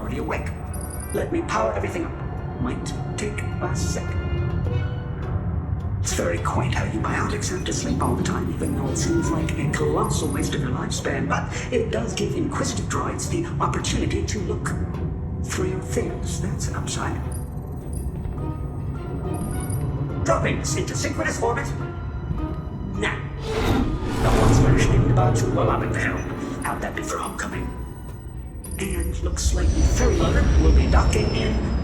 already awake. Let me power everything up. Might take a sec. It's very quaint how you biotics have to sleep all the time, even though it seems like a colossal waste of your lifespan, but it does give inquisitive droids the opportunity to look through your things. That's an upside. Dropping us into synchronous orbit. Now. No one's smashed into Batuu while I'm at the helm. How'd that be for homecoming? And looks like the ferry loader will be docking in.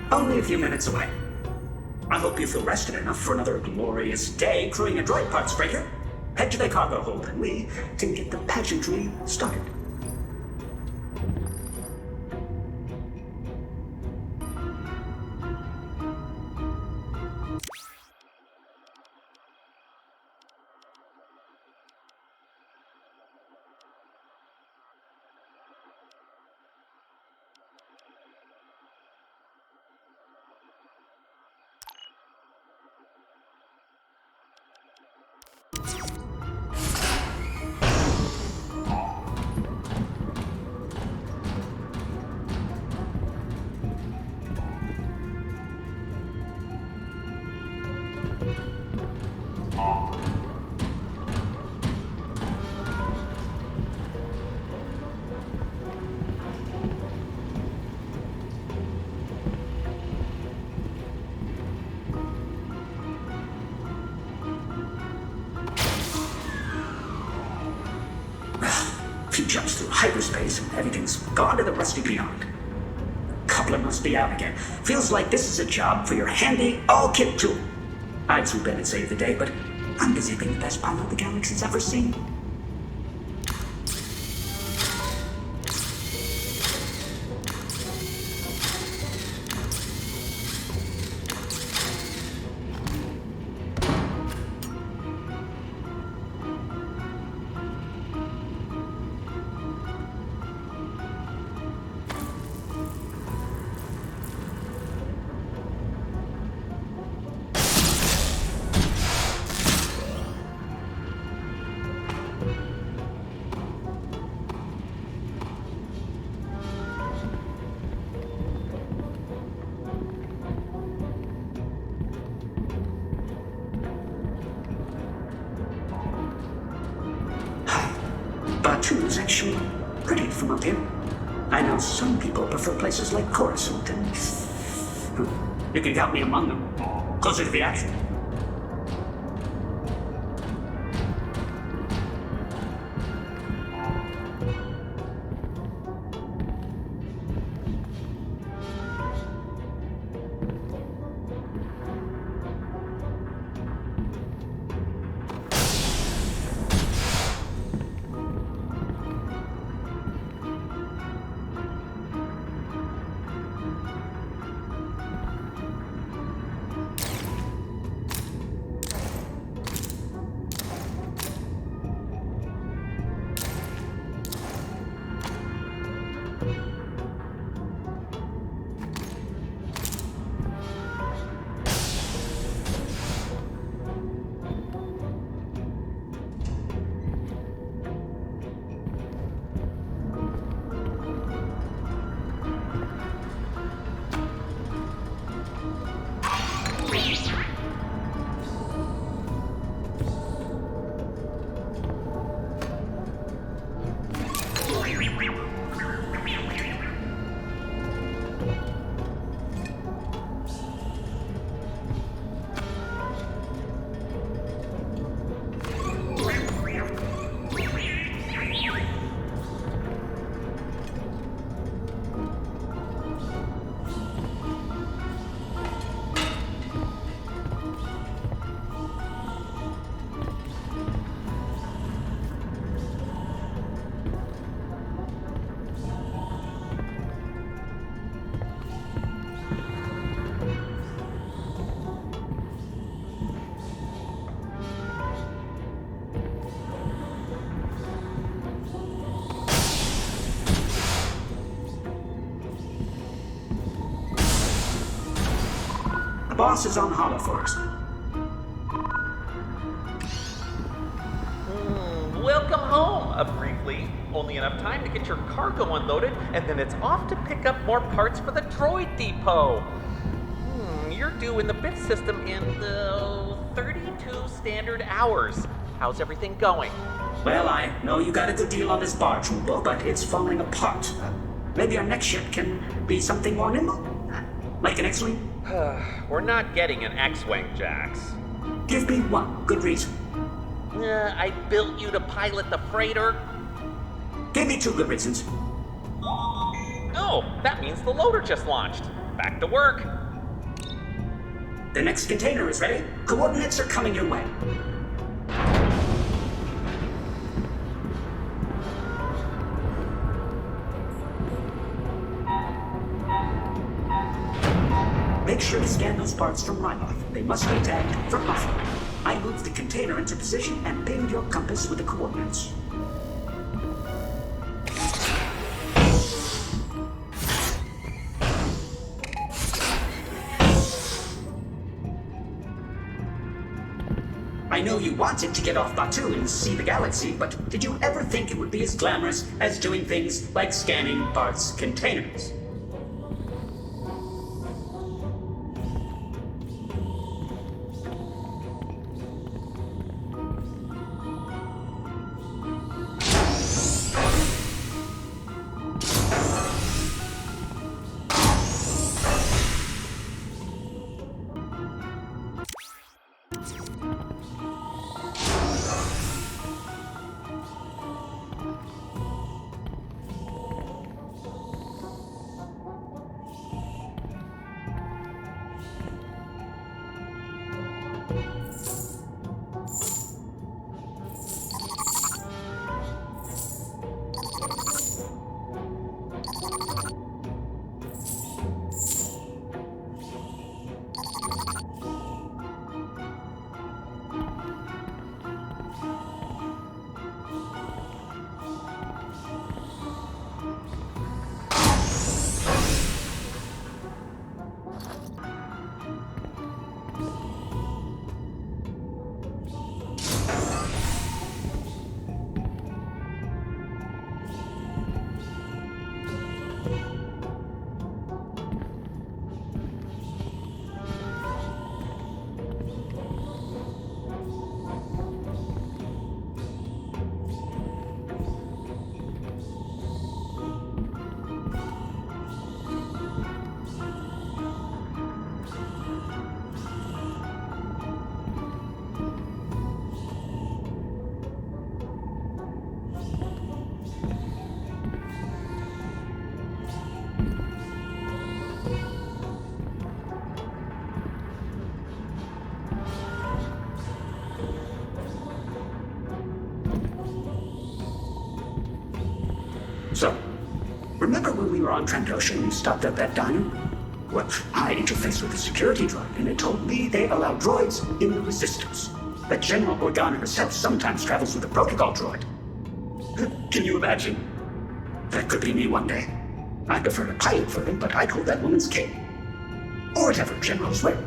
Only a few minutes away. I hope you feel rested enough for another glorious day crewing a droid parts breaker. Head to the cargo hold and we can get the pageantry started. Jumps through hyperspace and everything's gone to the rusty beyond. Coupler must be out again. Feels like this is a job for your handy all-kit tool. I'd swoop in and save the day, but I'm busy being the best pilot the galaxy's ever seen. Batuu is actually pretty from up here. I know some people prefer places like Coruscant, and you can count me among them. Closer to the action. Boss is on holo for us. Welcome home, briefly. Only enough time to get your cargo unloaded, and then it's off to pick up more parts for the droid depot. You're due in the bit system in 32 standard hours. How's everything going? Well, I know you got a good deal on this barge, Rubo, but it's falling apart. Maybe our next ship can be something more nimble? Like an X-Wing? We're not getting an X-Wing, Jax. Give me one good reason. I built you to pilot the freighter. Give me two good reasons. Oh, that means the loader just launched. Back to work. The next container is ready. Coordinates are coming your way. Make sure to scan those parts from Ryloth. They must be tagged for buffer. I moved the container into position and pinged your compass with the coordinates. I know you wanted to get off Batuu and see the galaxy, but did you ever think it would be as glamorous as doing things like scanning parts containers? So, remember when we were on Trandoshan and we stopped at that diner? Well, I interfaced with the security droid, and it told me they allow droids in the Resistance. That General Organa herself sometimes travels with a protocol droid. Can you imagine? That could be me one day. I prefer to pilot for them, but I'd hold that woman's cape. Or whatever generals wear.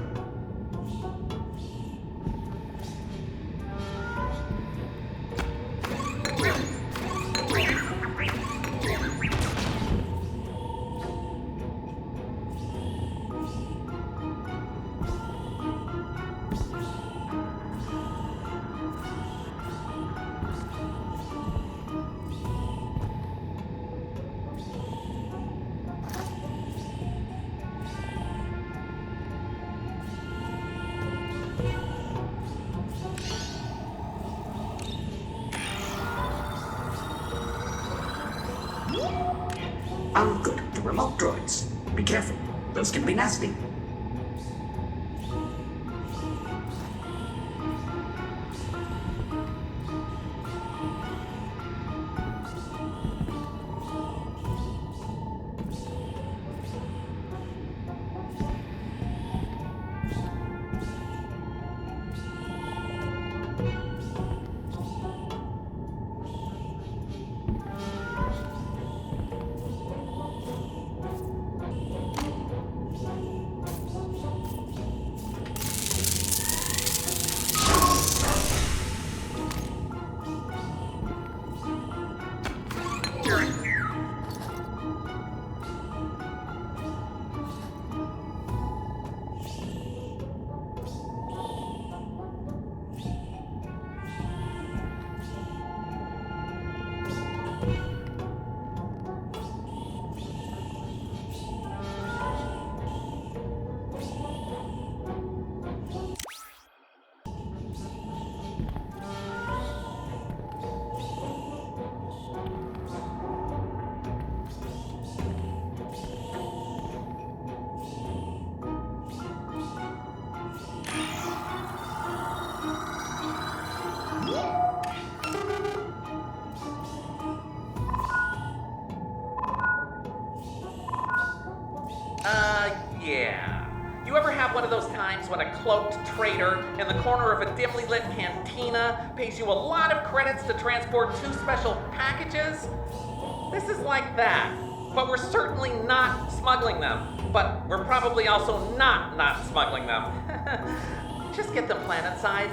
I'm good at the remote droids. Be careful, those can be nasty. You ever have one of those times when a cloaked trader in the corner of a dimly lit cantina pays you a lot of credits to transport 2 special packages? This is like that, but we're certainly not smuggling them. But we're probably also not smuggling them. Just get them planet-side.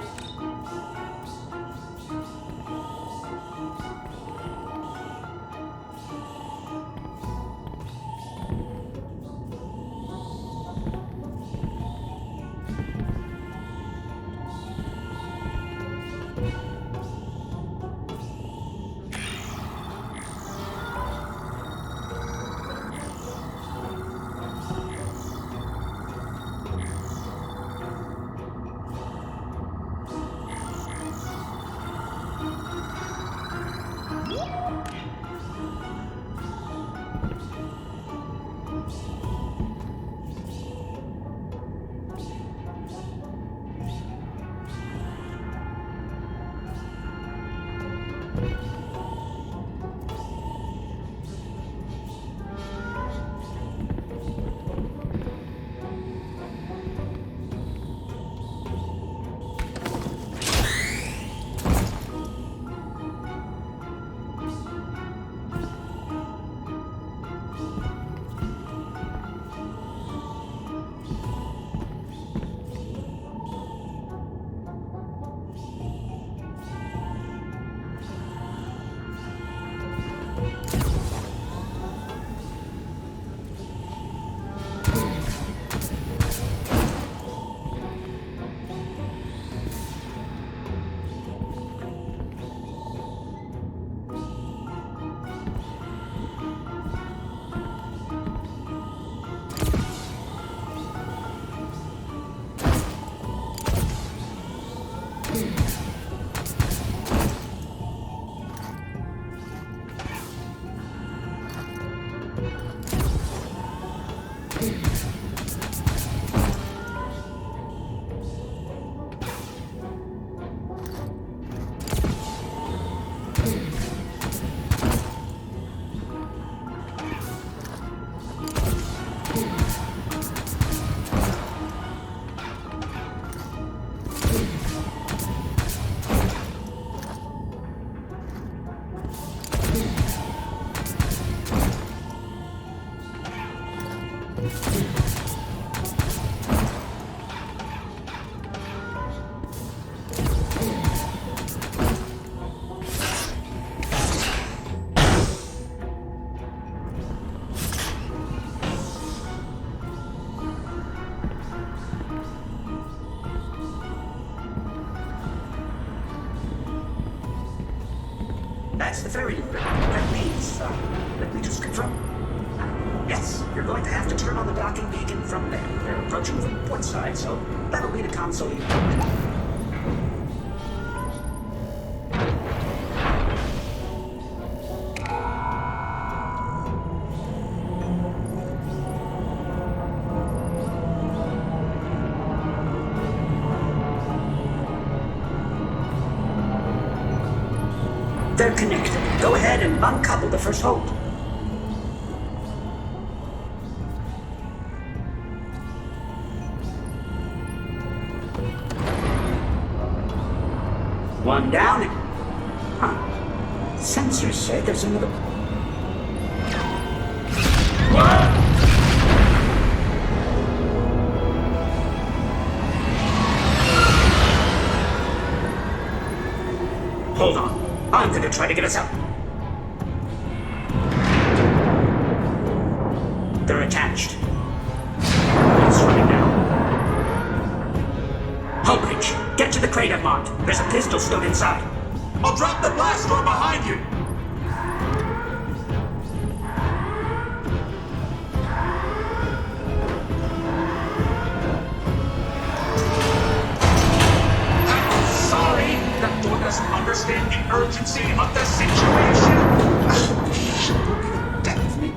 That's the ferry loop. That means, let me just confirm. Yes, you're going to have to turn on the docking beacon from there. They're approaching from port side, so that'll be the console you They're connected. Go ahead and uncouple the first hold. One down. Huh. Sensors say there's another. What? Hold on. I'm gonna try to get us out. They're attached. It's running now. Hull breach. Get to the crate I've marked. There's a pistol stowed inside. I'll drop the blast door behind you. I'm sorry. That door doesn't understand the urgency of the situation. Will be the death of me.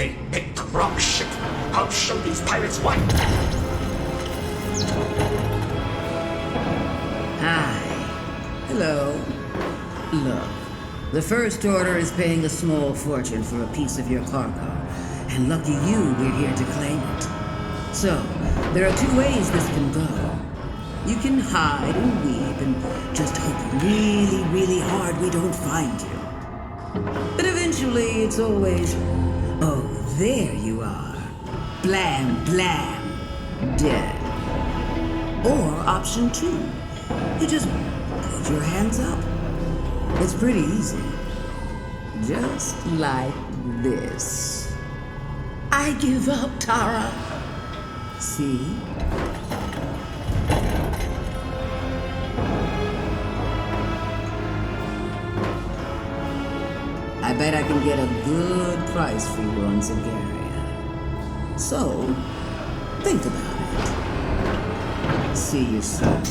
They picked the wrong ship. I'll show these pirates why. Hi. Hello. Look, the First Order is paying a small fortune for a piece of your cargo, and lucky you, we're here to claim it. So, there are two ways this can go. You can hide and weep and just hope really, really hard we don't find you. But eventually, it's always, oh, there you are. Blam, blam. Dead. Or option 2. You just put your hands up. It's pretty easy. Just like this. I give up, Tara. See? I bet I can get a good price for you on Xcagegame. So, think about it. See you soon.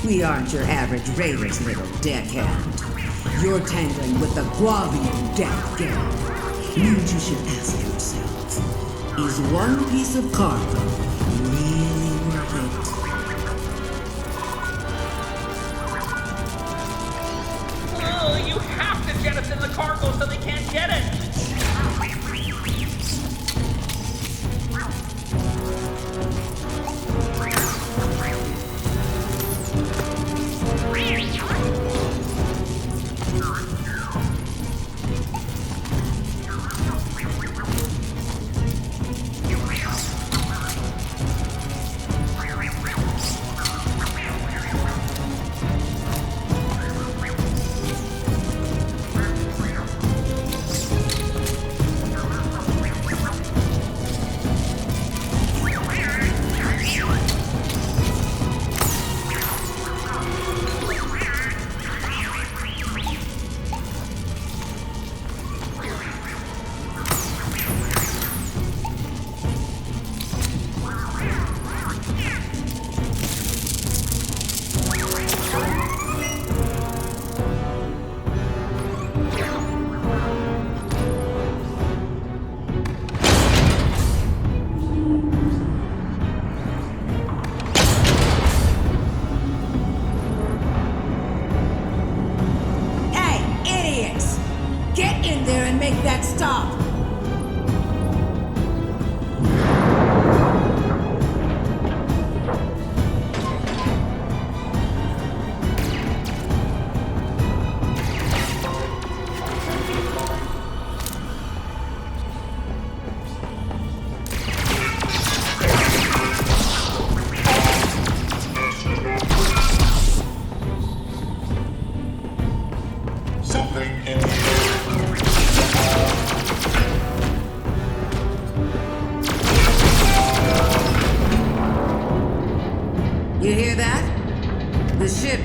We aren't your average raiders, little deckhand. You're tangling with the Guavian Death Gang. And you should ask yourself, is one piece of cargo really worth it? Oh, you have to jettison the cargo so they can't get it!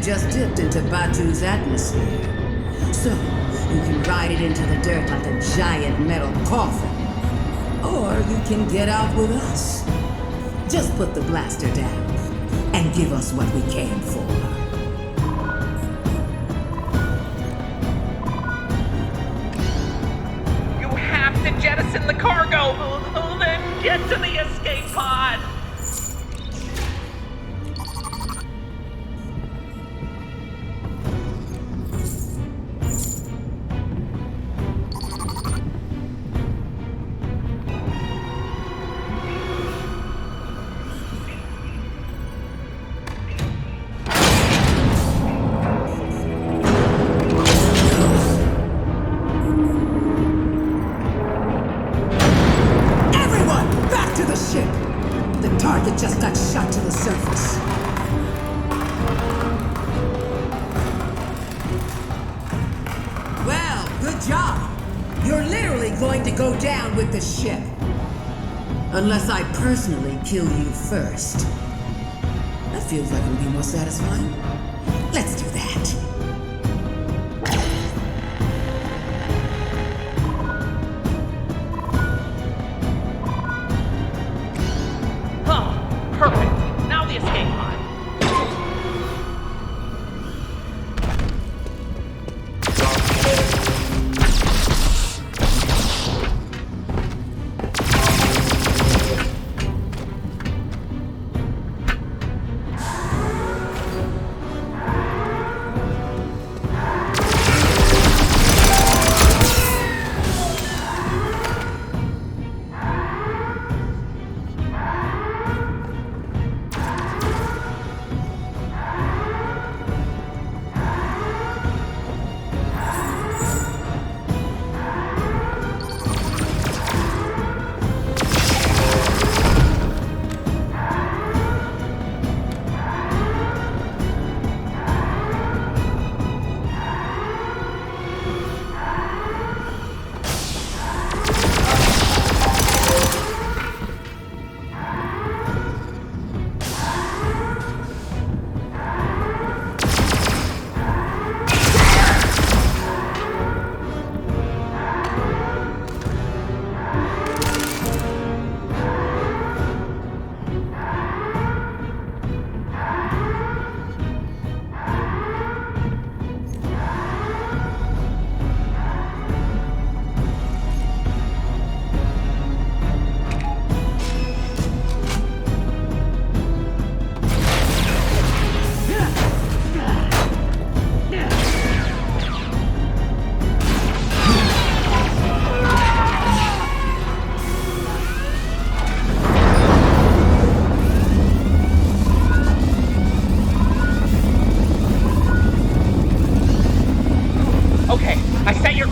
Just dipped into Batuu's atmosphere. So, you can ride it into the dirt like a giant metal coffin. Or you can get out with us. Just put the blaster down and give us what we came for. You have to jettison the cargo, then get to the escape pod! You're literally necessarily going to go down with the ship. Unless I personally kill you first. That feels like it would be more satisfying. Let's do that. Oh, perfect. Now the escape pod.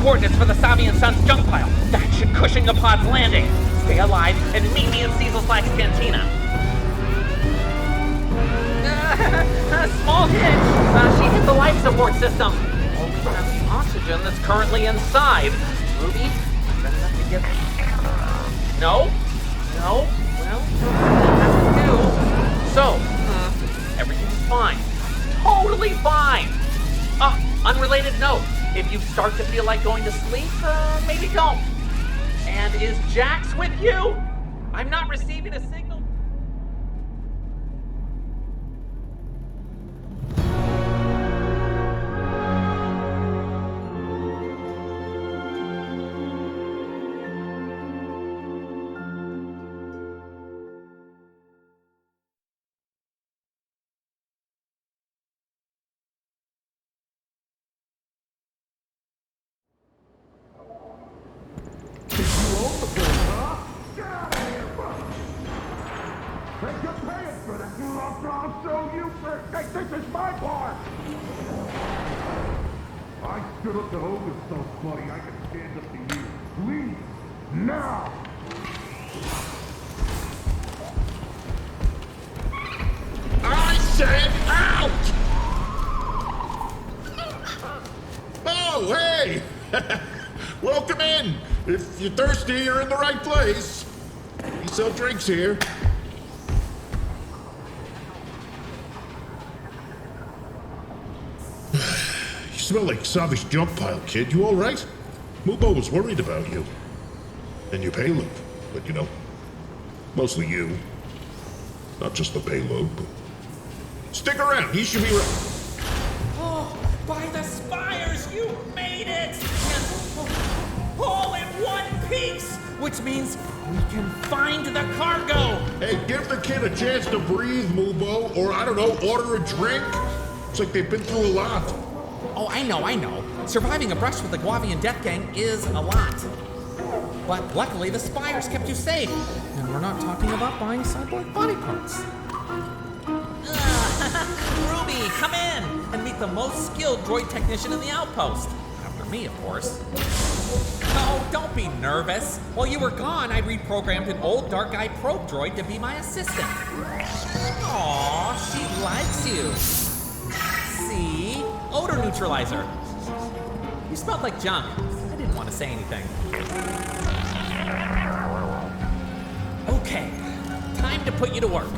Coordinates for the Savi and Sons junk pile. That should cushion the pod's landing. Stay alive and meet me in Cecil/Slack's Cantina. Small hitch. She hit the life support system. Only has the oxygen that's currently inside. Ruby, better not to get... No? Well, that's you. So, everything's fine. Totally fine. Unrelated note. If you start to feel like going to sleep, maybe don't. And is Jax with you? I'm not receiving a signal. This is my part! I stood up to Hogan so, buddy, I can stand up to you. Leave! Now! I said out! Oh, hey! Welcome in! If you're thirsty, you're in the right place. We sell drinks here. You smell like Savi's junk pile, kid. You all right? Mubo was worried about you. And your payload. But you know, mostly you. Not just the payload, but... Stick around, he should be right. Oh, by the spires, you made it! All in one piece! Which means we can find the cargo! Hey, give the kid a chance to breathe, Mubo, or I don't know, order a drink. It's like they've been through a lot. Oh, I know. Surviving a brush with the Guavian Death Gang is a lot. But luckily, the spires kept you safe. And we're not talking about buying cyborg body parts. Ruby, come in and meet the most skilled droid technician in the Outpost. After me, of course. Oh, don't be nervous. While you were gone, I reprogrammed an old dark eye probe droid to be my assistant. Aw, she likes you. See? Odor neutralizer. You smelled like junk. I didn't want to say anything. to put you to work.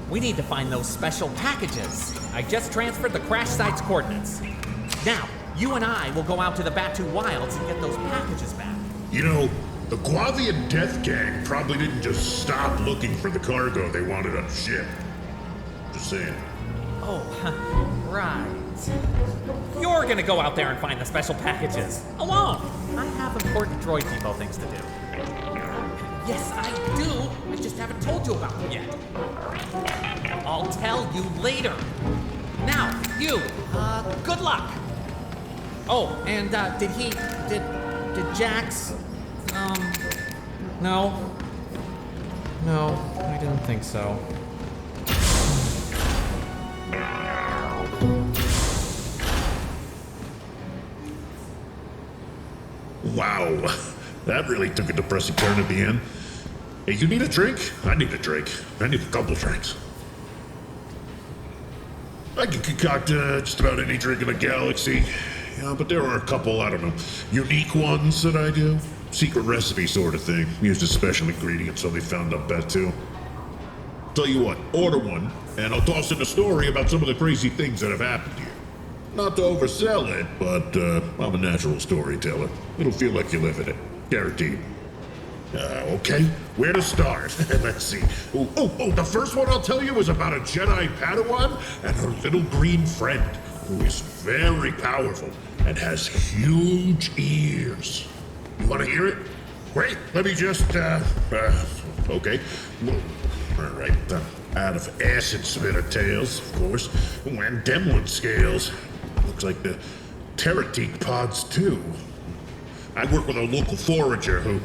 We need to find those special packages. I just transferred the crash site's coordinates. Now, you and I will go out to the Batuu wilds and get those packages back. You know, the Guavian Death Gang probably didn't just stop looking for the cargo they wanted on ship. Just saying. Oh, right. You're gonna go out there and find the special packages. Alone. I have important droid depot things to do. Yes, I do. I just haven't told you about them yet. I'll tell you later. Now, you, good luck. Oh, and, did Jax, no. No, I didn't think so. Wow, that really took a depressing turn at the end. Hey, you need a drink? I need a drink. I need a couple drinks. I can concoct just about any drink in the galaxy. Yeah, but there are a couple, I don't know, unique ones that I do. Secret recipe sort of thing. Uses special ingredients so they found up Batuu. Tell you what, order one, and I'll toss in a story about some of the crazy things that have happened here. Not to oversell it, but I'm a natural storyteller. It'll feel like you live in it. Guaranteed. Okay, where to start? Let's see. Oh, the first one I'll tell you is about a Jedi Padawan and her little green friend, who is very powerful and has huge ears. You want to hear it? Great, let me just, okay. All right, out of acid spitter tails, of course, and Demlin scales. Looks like the Terratique pods, too. I work with a local forager who,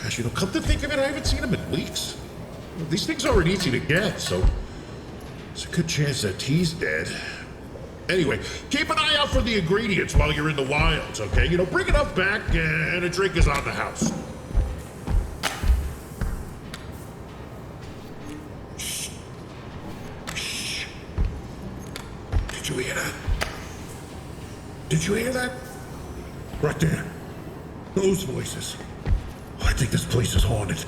gosh, come to think of it, I haven't seen him in weeks. These things aren't easy to get, so there's a good chance that he's dead. Anyway, keep an eye out for the ingredients while you're in the wilds, okay? Bring enough back, and a drink is on the house. Shh. Shh. Did you hear that? Did you hear that? Right there. Those voices. I think this place is haunted.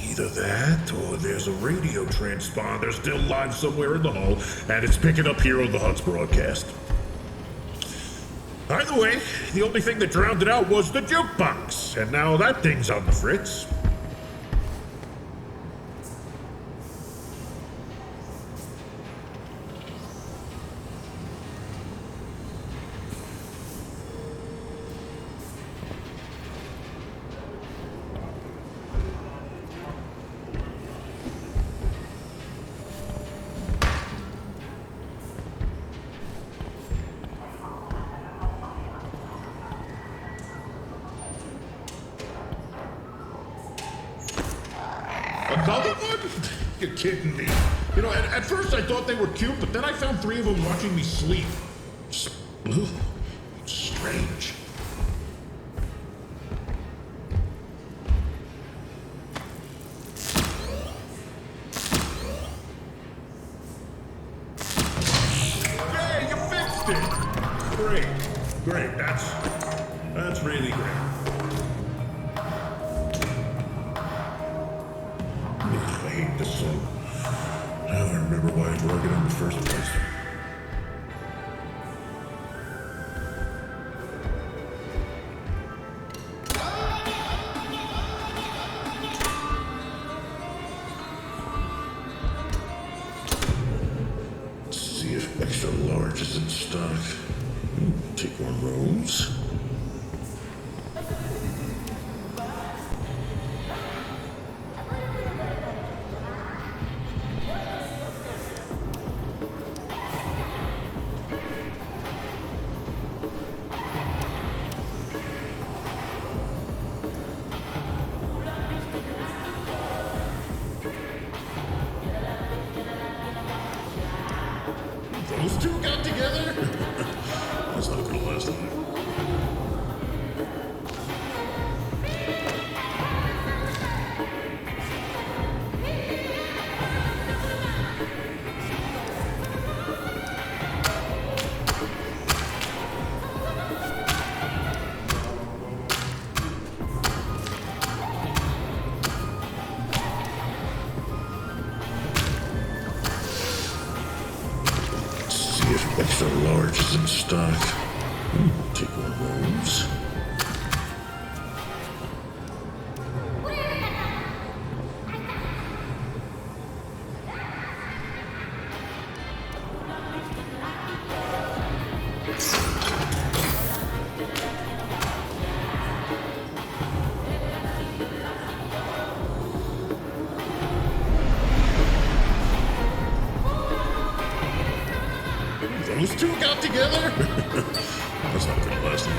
Either that, or there's a radio transponder still live somewhere in the hull, and it's picking up here on the Hut's broadcast. Either way, the only thing that drowned it out was the jukebox, and now that thing's on the fritz. Another one? You're kidding me. At first I thought they were cute, but then I found 3 of them watching me sleep. Ugh, strange. Hey, you fixed it! Great. That's really great. I hate this song. Now I remember why I drug it in the first place. Let's see if extra large is in stock. Take one rose. Those two got together? That's not gonna last long. So large is in stock. Take one of those. Those two got together? That's not gonna last long.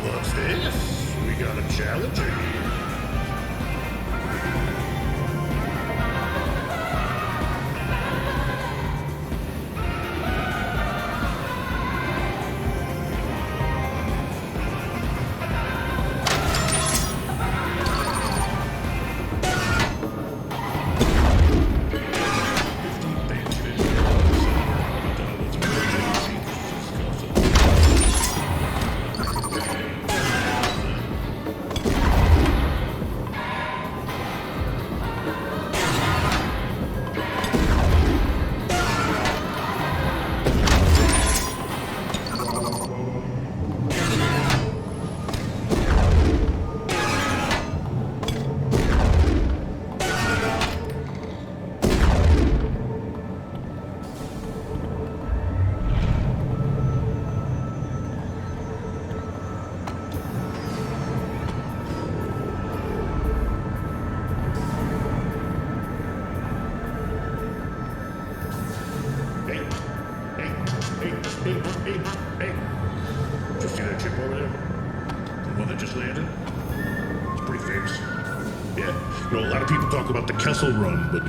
What's this? We got a challenger here. Hey. Just see that chip over there? The one that just landed? It's pretty famous. Yeah, a lot of people talk about the Kessel Run, but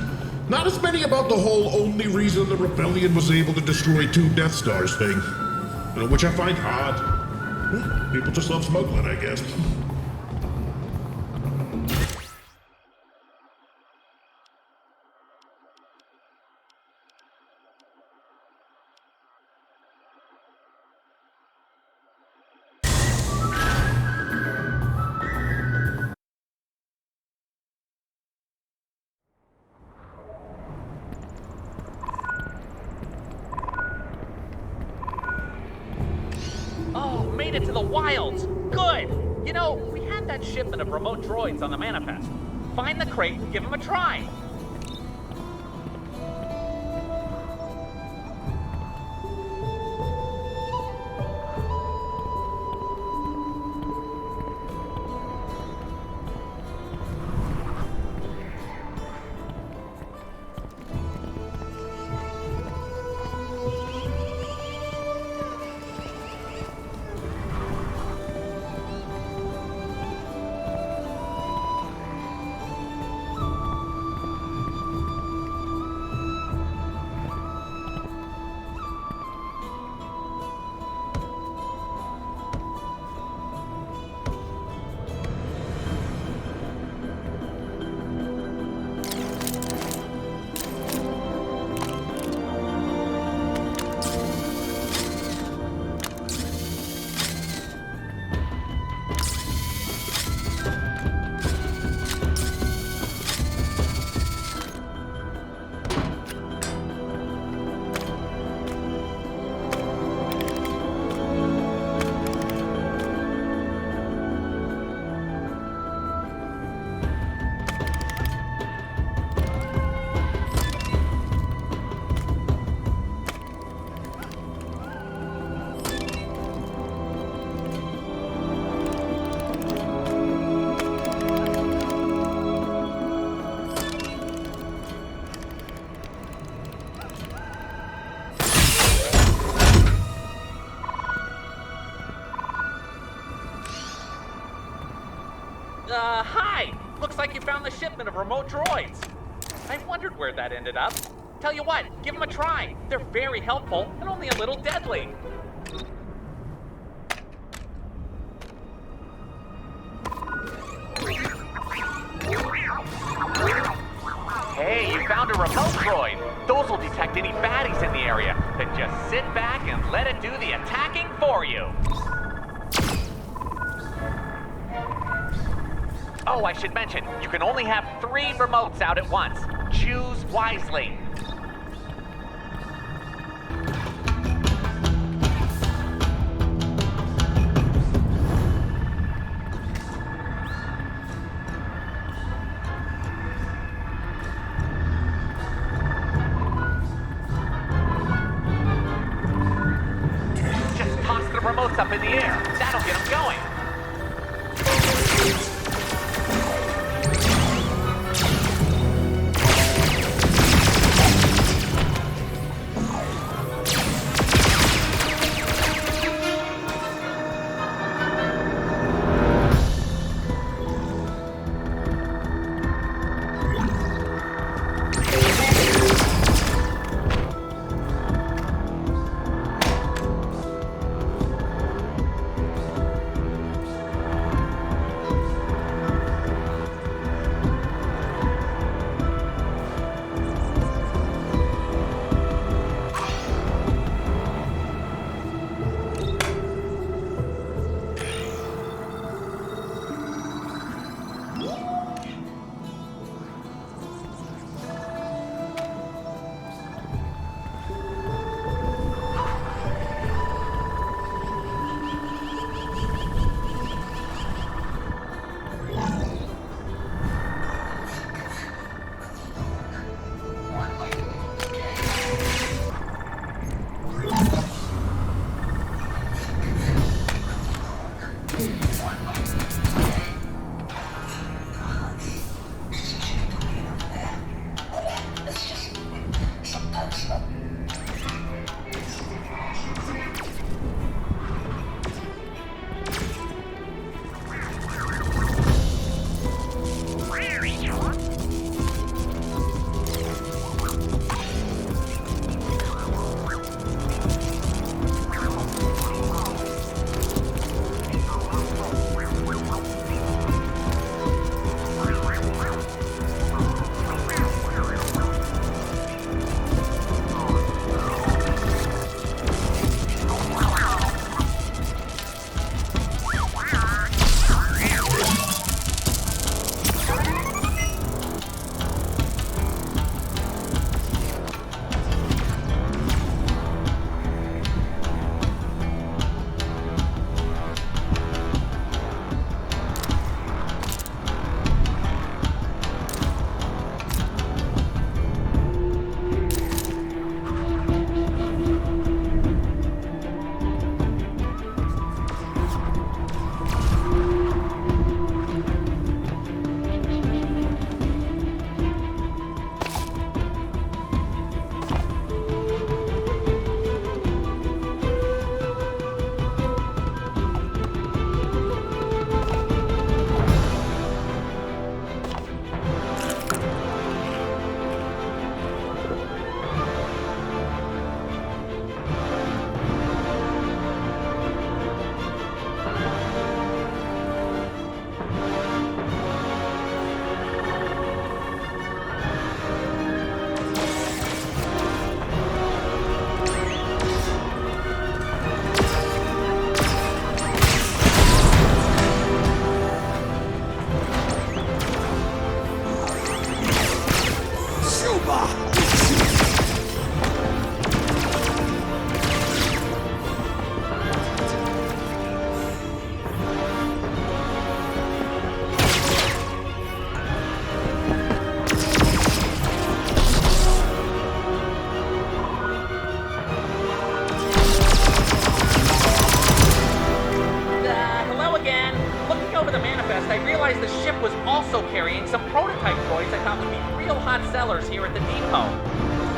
not as many about the whole only reason the rebellion was able to destroy 2 Death Stars thing. Which I find odd. People just love smuggling, I guess. Oh, made it to the wilds! Good! You know, we had that shipment of remote droids on the manifest. Find the crate and give them a try. Hi! Looks like you found the shipment of remote droids. I wondered where that ended up. Tell you what, give them a try. They're very helpful and only a little deadly. Hey, you found a remote droid. Those will detect any baddies in the area. Then just sit back and let it do the attacking for you. Oh, I should mention, you can only have 3 remotes out at once. Choose wisely. Just toss the remotes up in the air. That'll get them going. sellers here at the depot.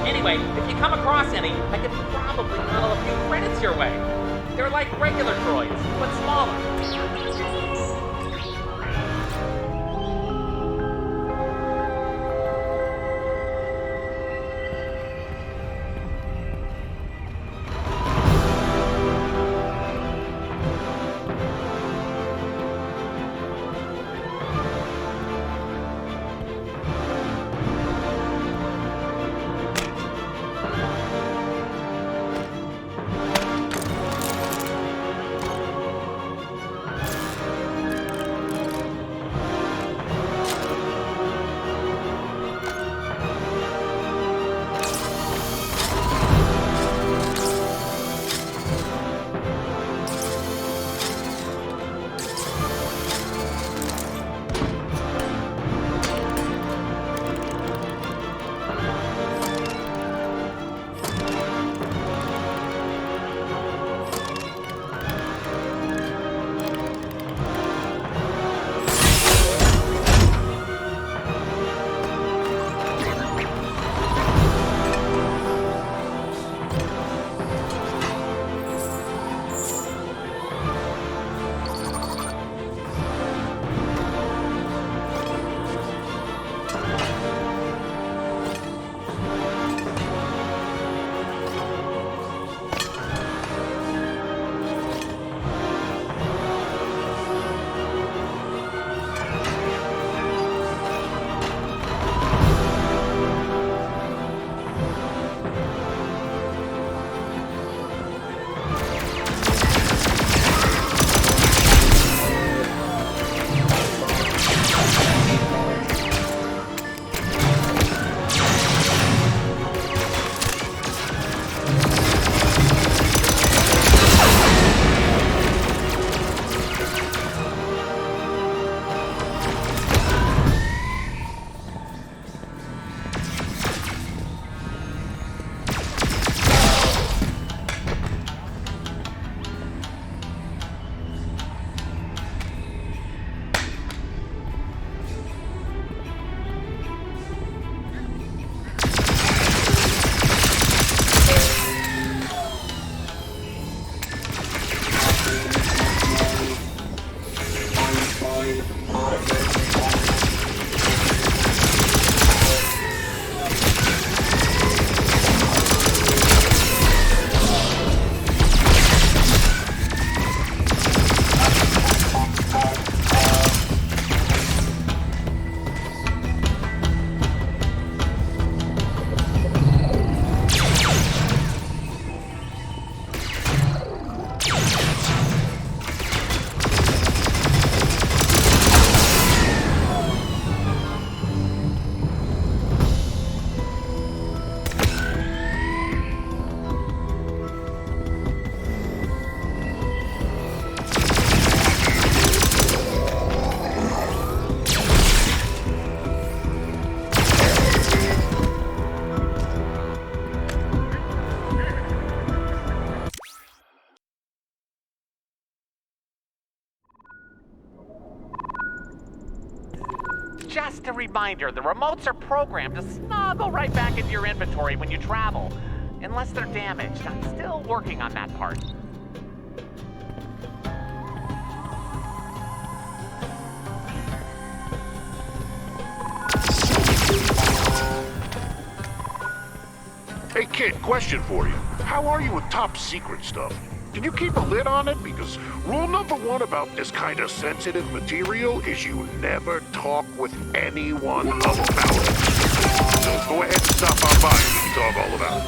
Anyway, if you come across any, I could probably funnel a few credits your way. They're like regular droids, but smaller. just a reminder, the remotes are programmed to snuggle right back into your inventory when you travel. Unless they're damaged. I'm still working on that part. Hey kid, question for you. How are you with top secret stuff? Can you keep a lid on it? Because rule number 1 about this kind of sensitive material is you never talk with anyone about it. So go ahead and stop on by and we can talk all about it.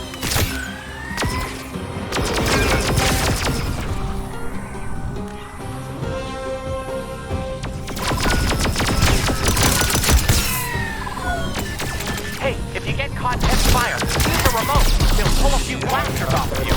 Hey, if you get caught catch fire, use the remote. They'll pull a few blasters off of you.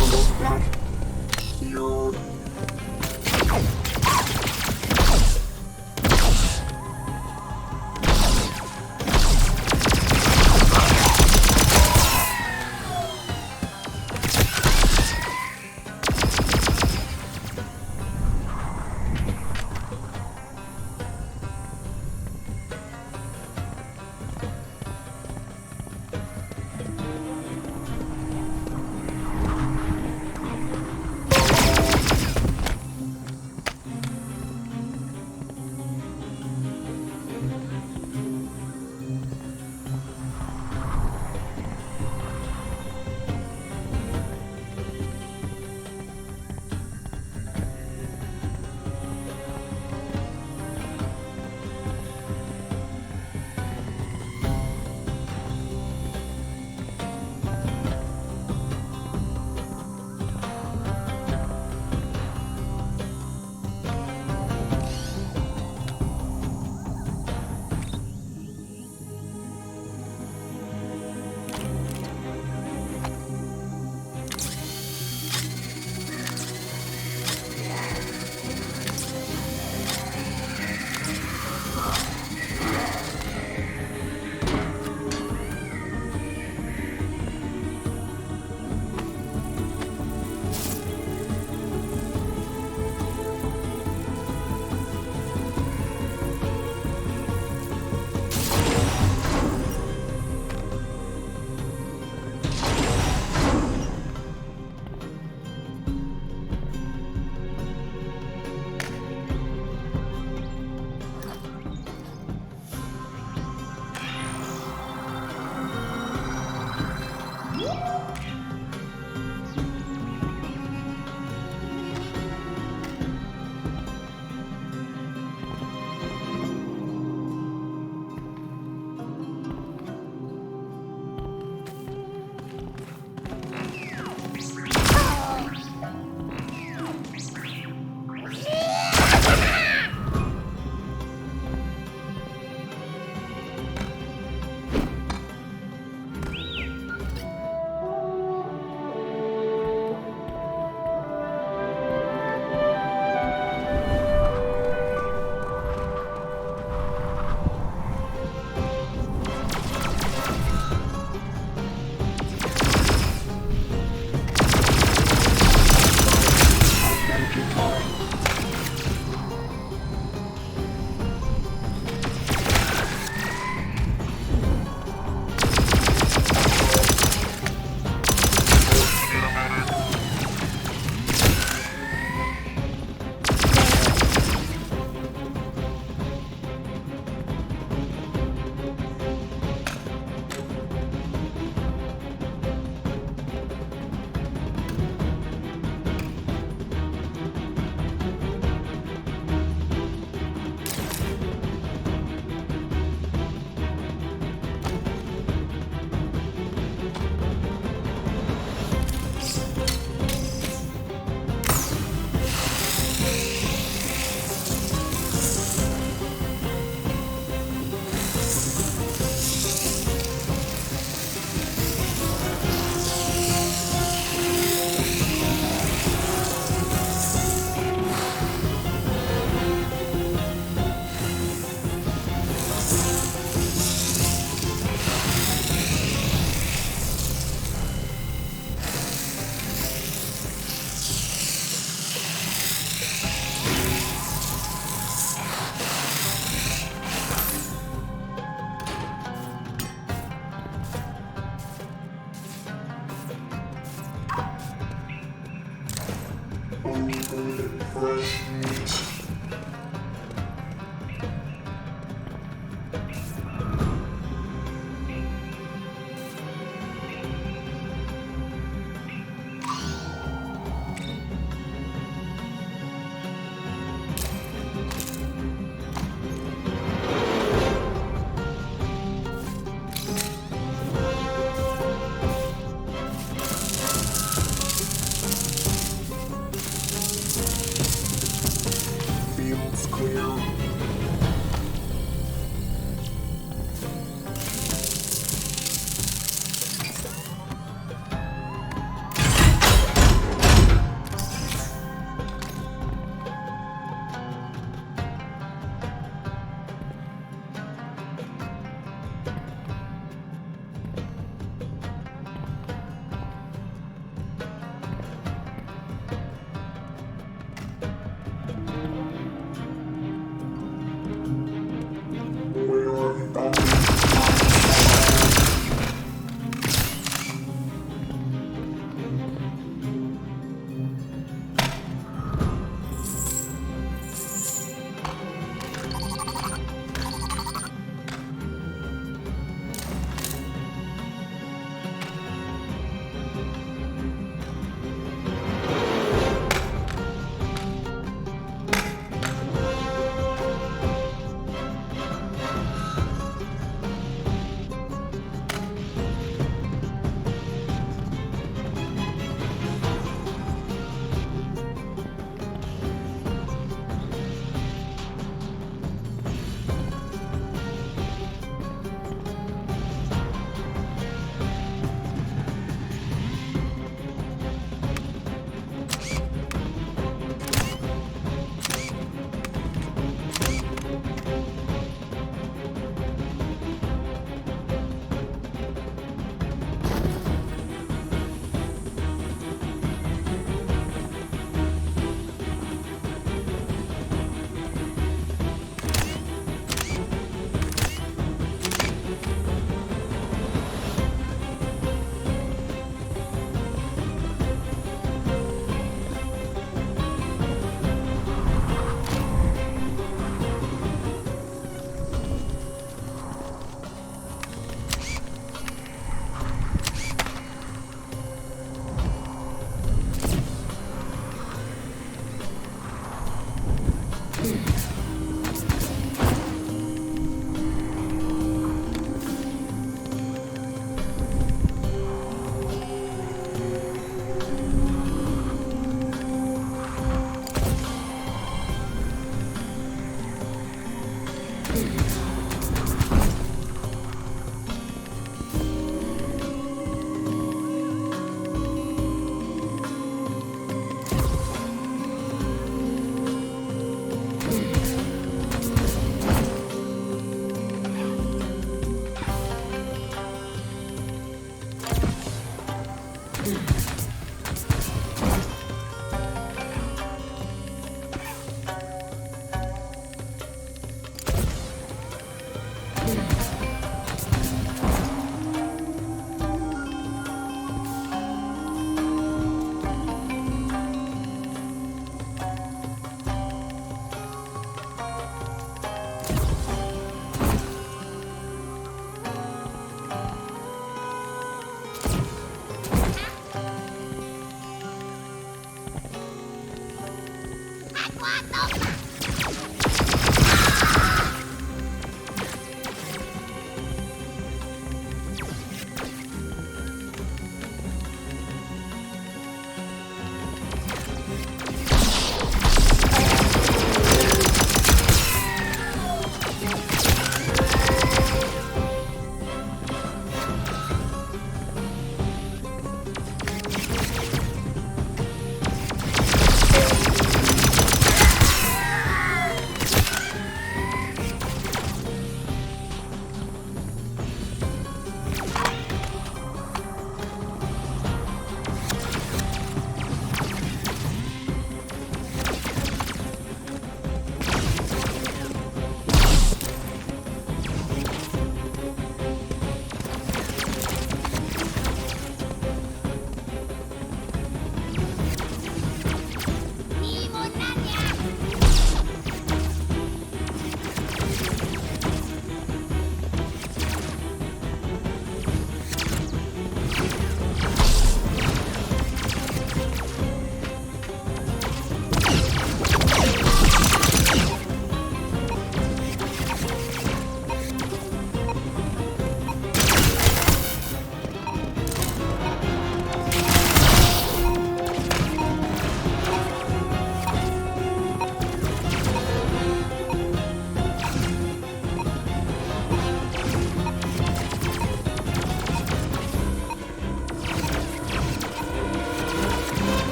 It's clear.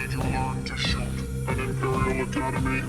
did you learn to shoot? An Imperial Academy?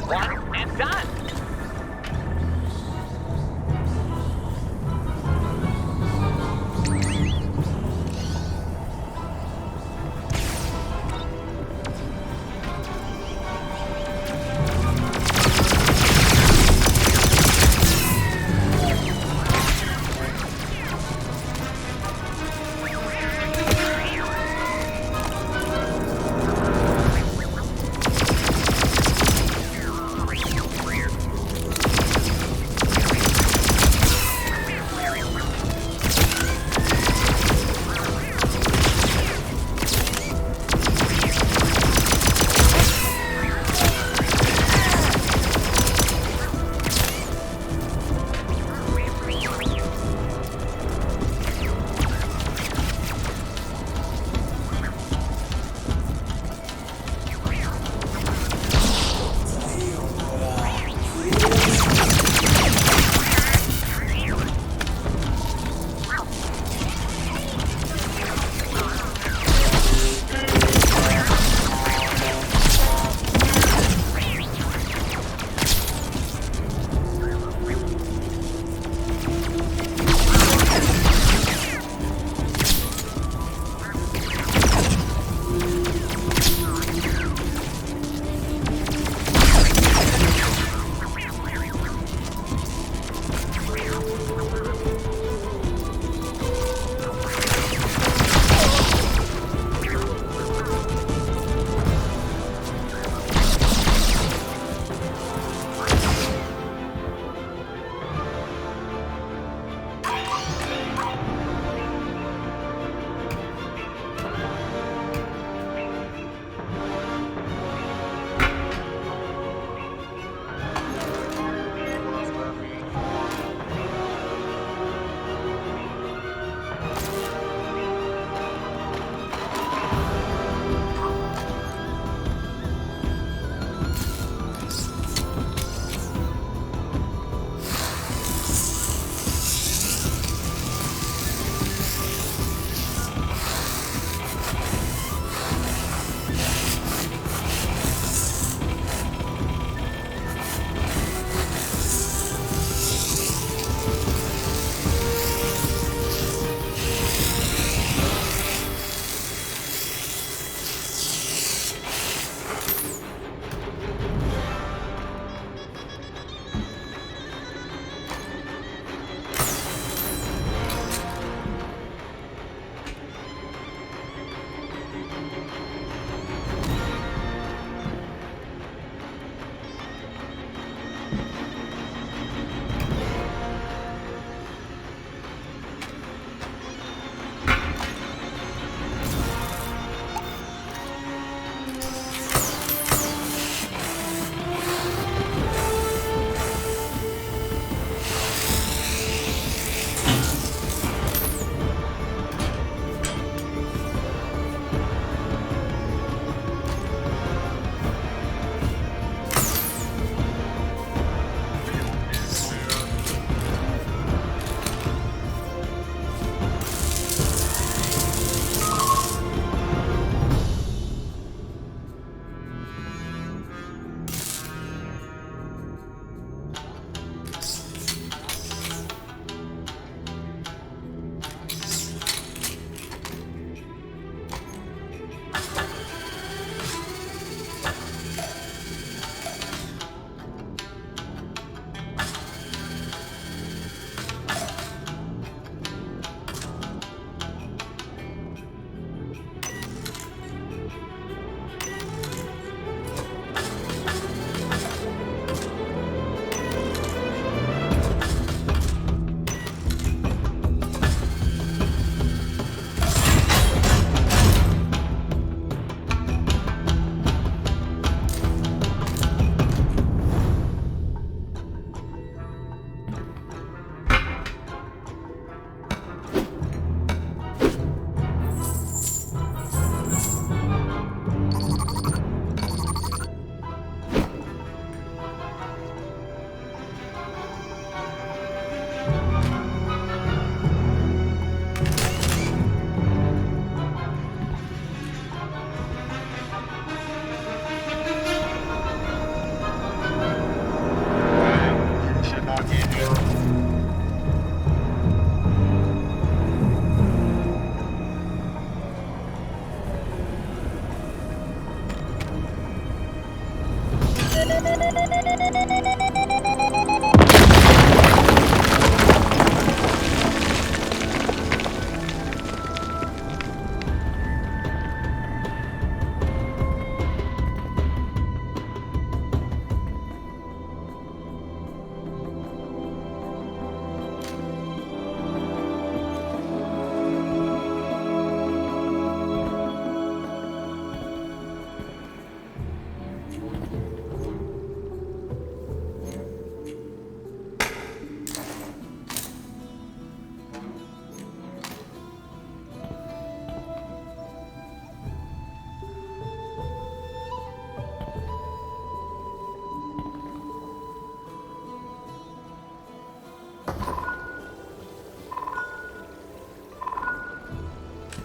One and done.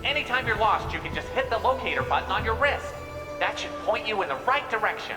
Anytime you're lost, you can just hit the locator button on your wrist. That should point you in the right direction.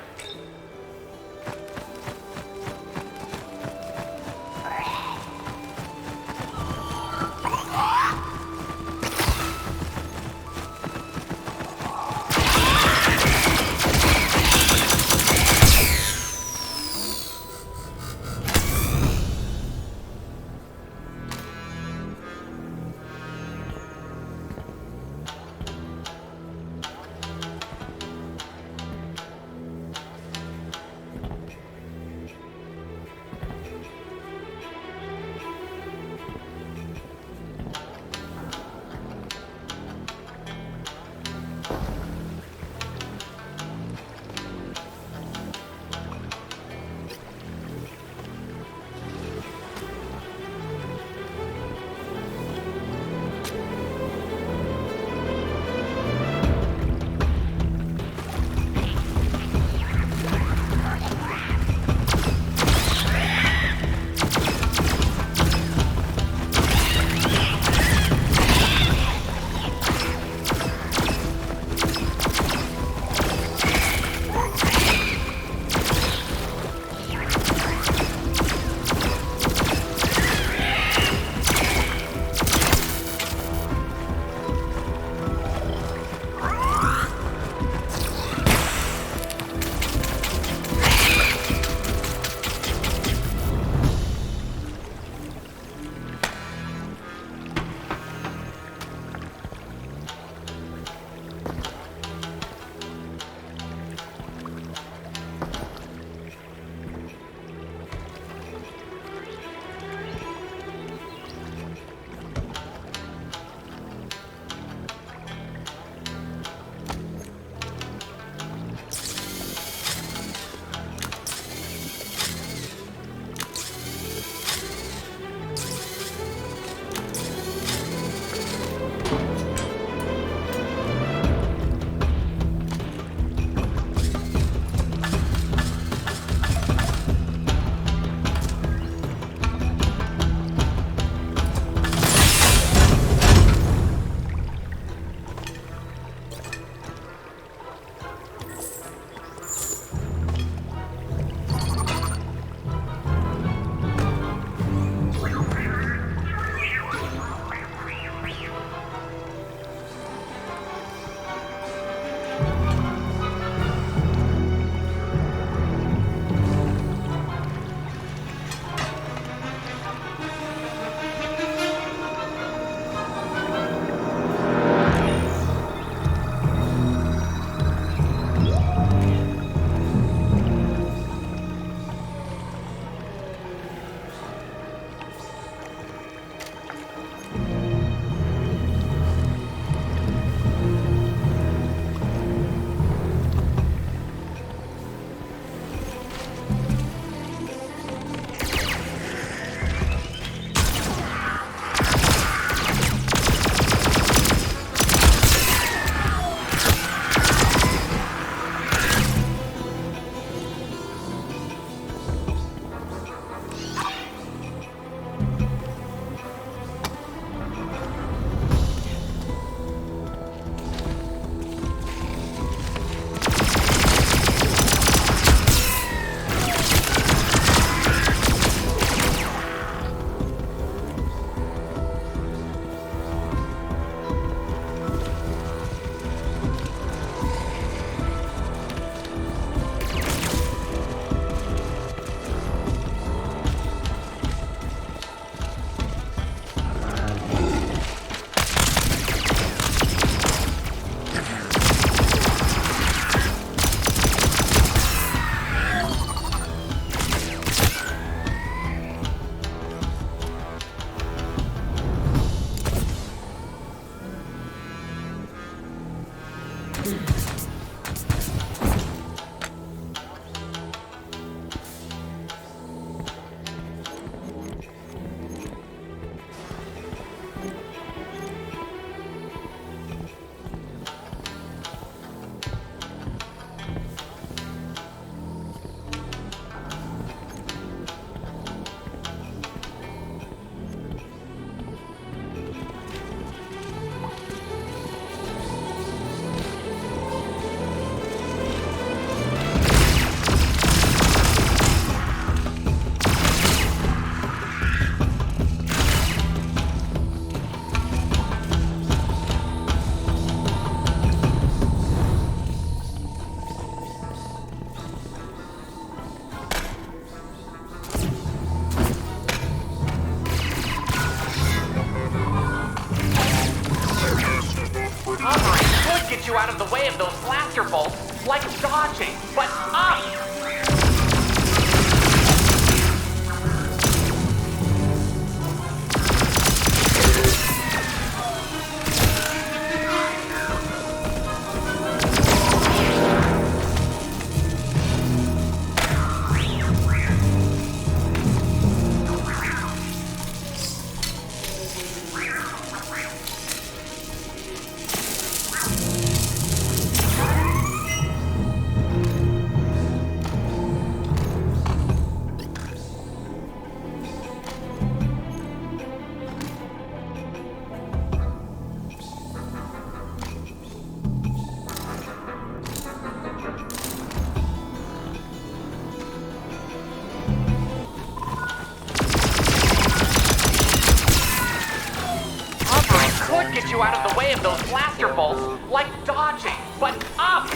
the way of those blaster bolts, like dodging, but up! Get you out of the way of those blaster bolts, like dodging, but up!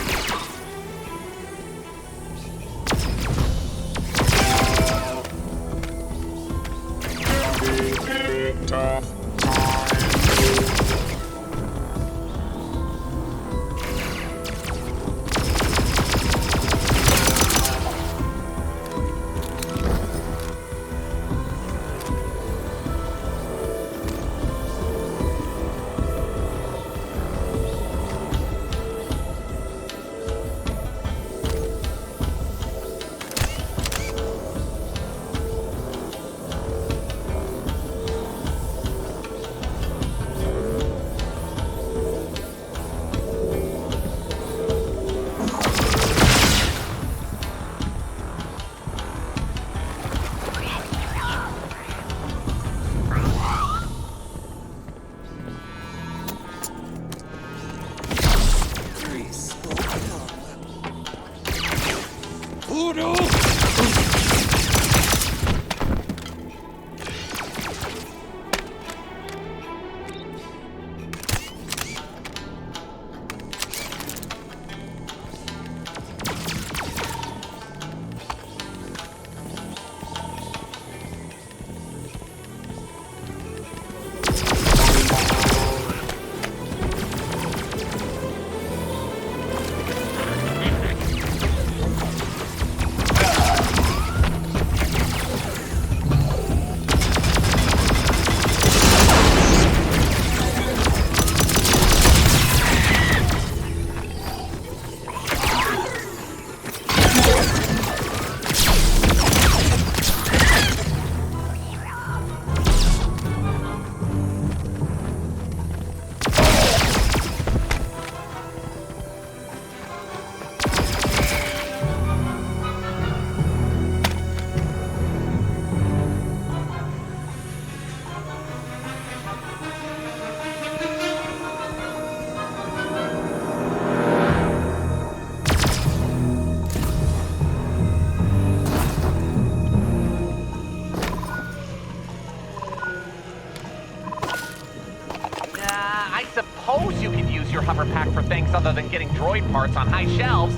suppose you could use your hover pack for things other than getting droid parts on high shelves.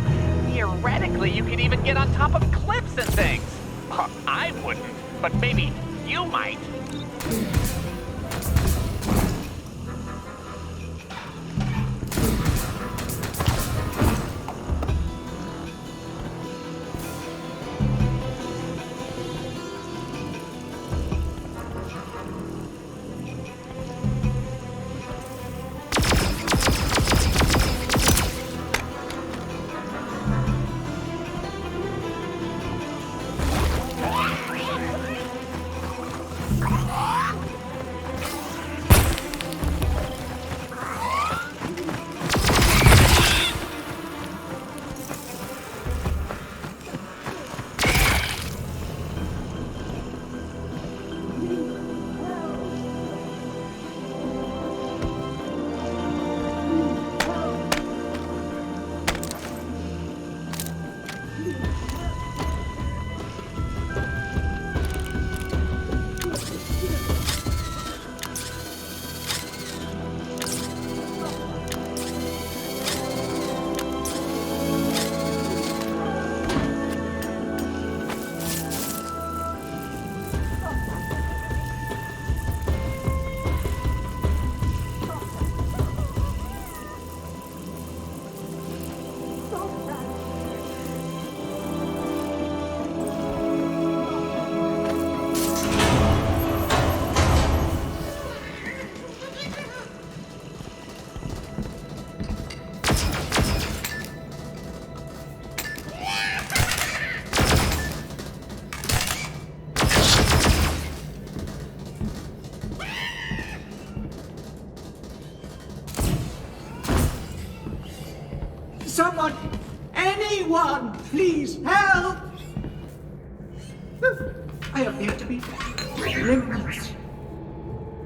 Theoretically, you could even get on top of cliffs and things. I wouldn't, but maybe you might. Anyone, please help! I appear to be limitless.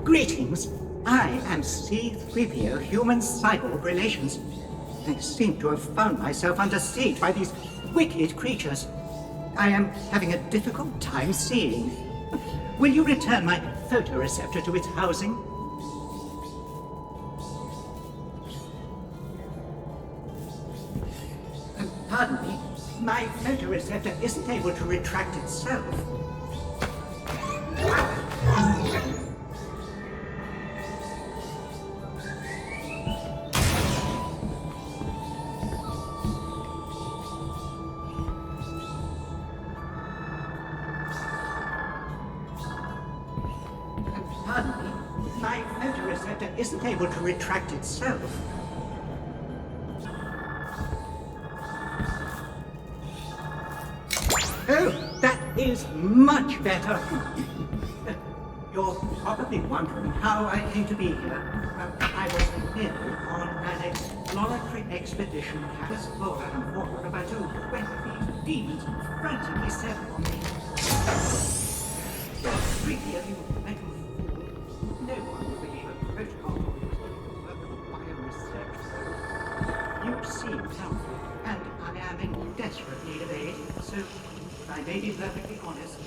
Greetings. I am C-3PO Human-Cyborg Relations. I seem to have found myself under siege by these wicked creatures. I am having a difficult time seeing. Will you return my photoreceptor to its housing? Pardon me, my photoreceptor isn't able to retract itself. Pardon me, my photoreceptor isn't able to retract itself. Oh, that is much better. You're probably wondering how I came to be here. I was ill on an exploratory expedition past Flora and Water of Batuu when these demons frantically set on me. You're freaky of you mental fool. No one will believe a protocol work of bioresearch. You seem healthy, and I am in desperate need of aid, so if I may be perfectly honest,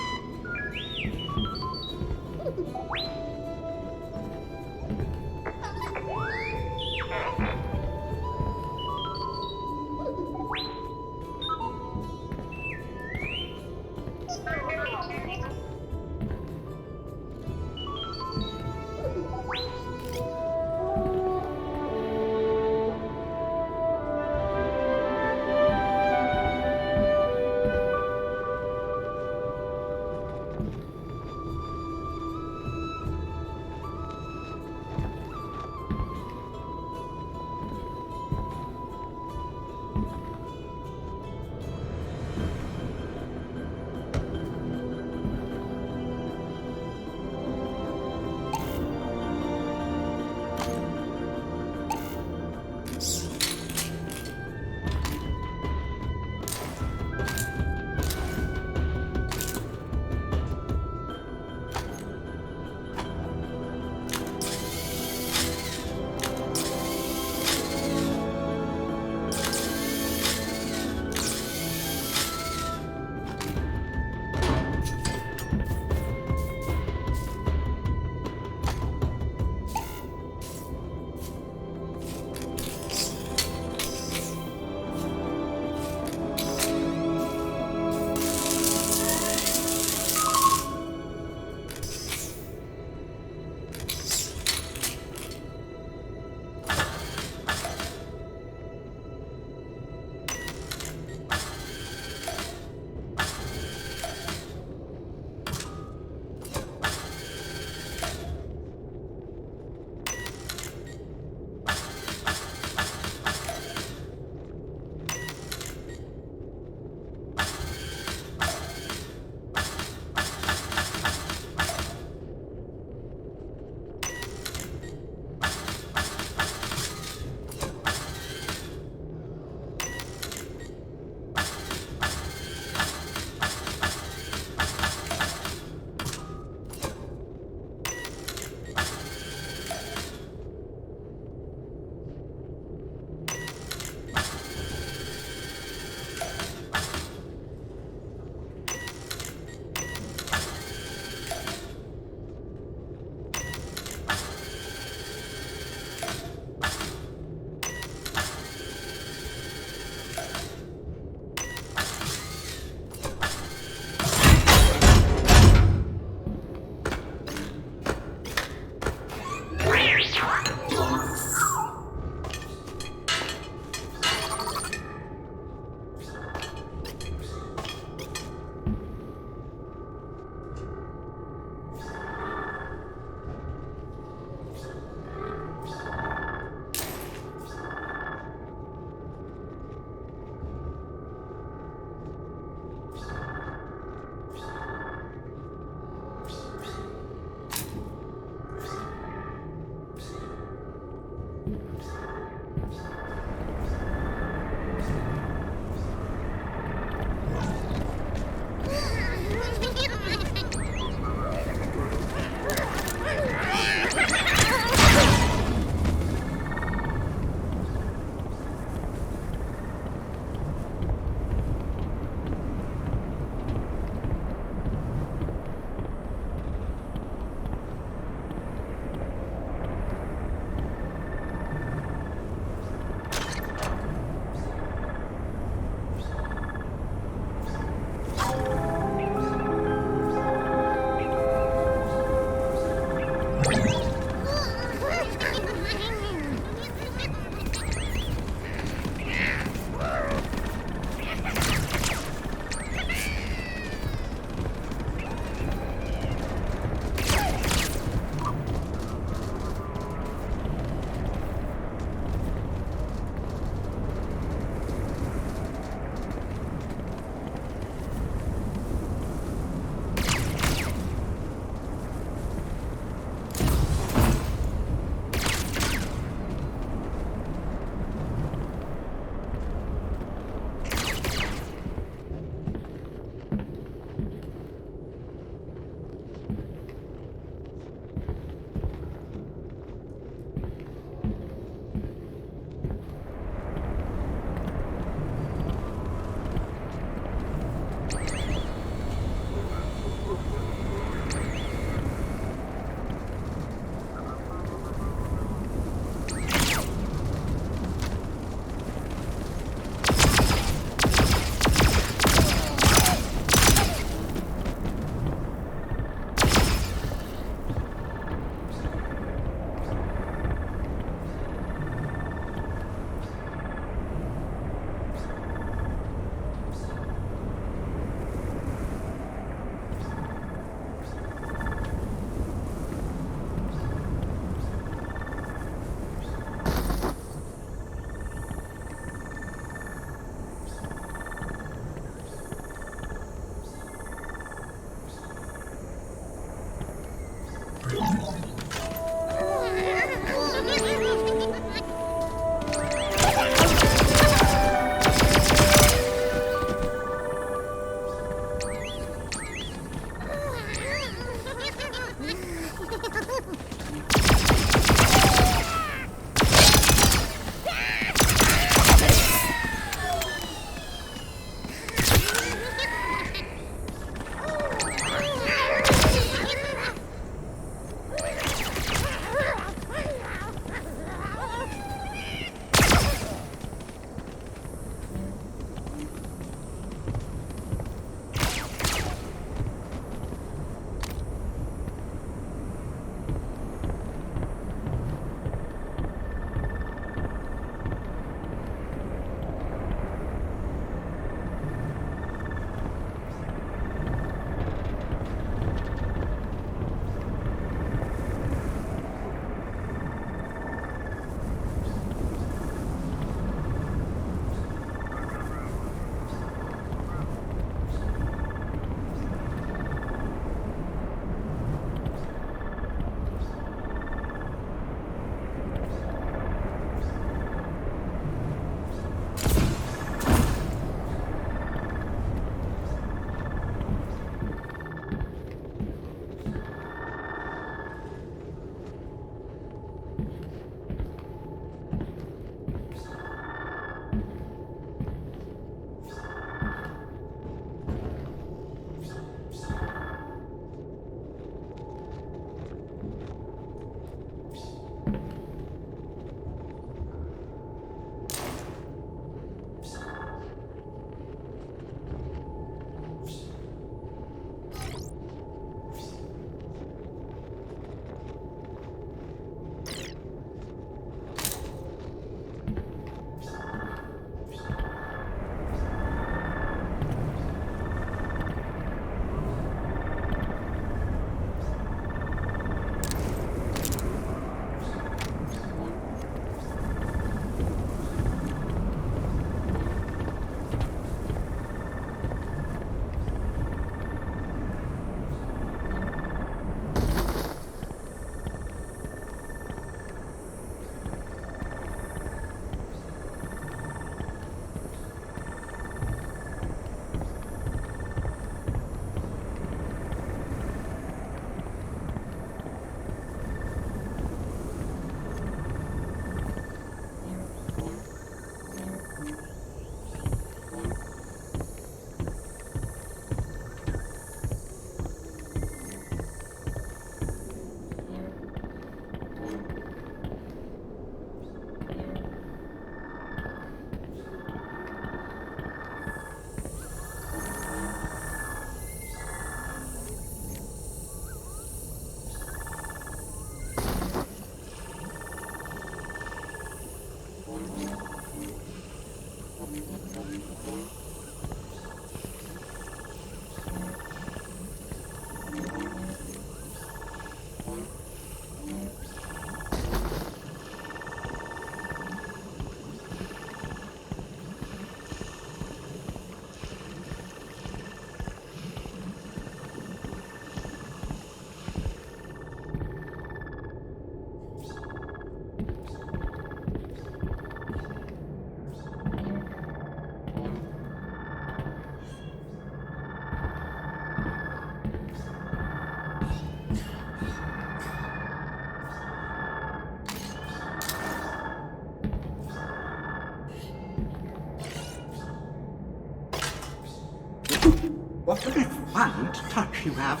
touch you have.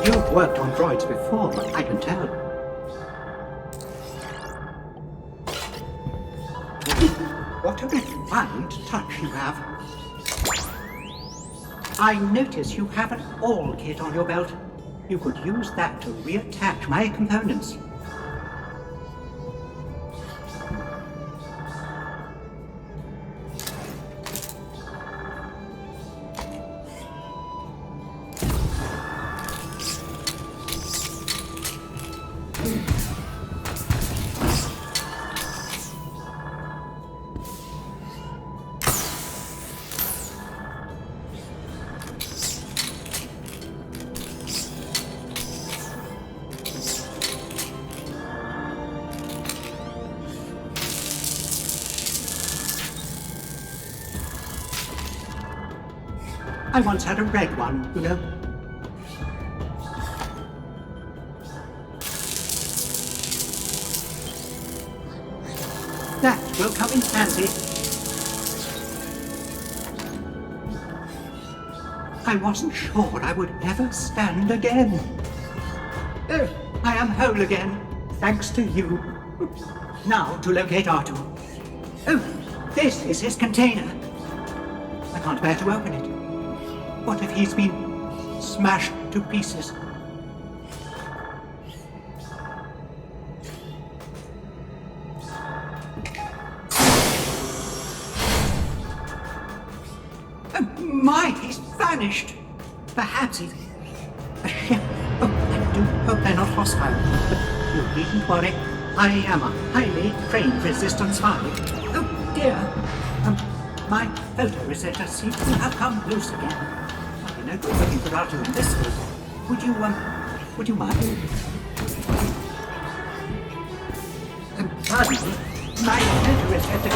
You've worked on droids before, I can tell. What a refined touch you have. I notice you have an all kit on your belt. You could use that to reattach my components. I once had a red one, you know. That will come in handy. I wasn't sure I would ever stand again. Oh, I am whole again, thanks to you. Now to locate R2. Oh, this is his container. I can't bear to open it. What if he's been smashed to pieces? Oh my, he's vanished! Perhaps he's a ship. Oh, I do hope they're not hostile. But you needn't worry. I am a highly trained resistance spy. Oh dear. My photo resetter seems to have come loose again. No good looking for Batuu in this room. Would you mind? Pardon me, my photo resetter...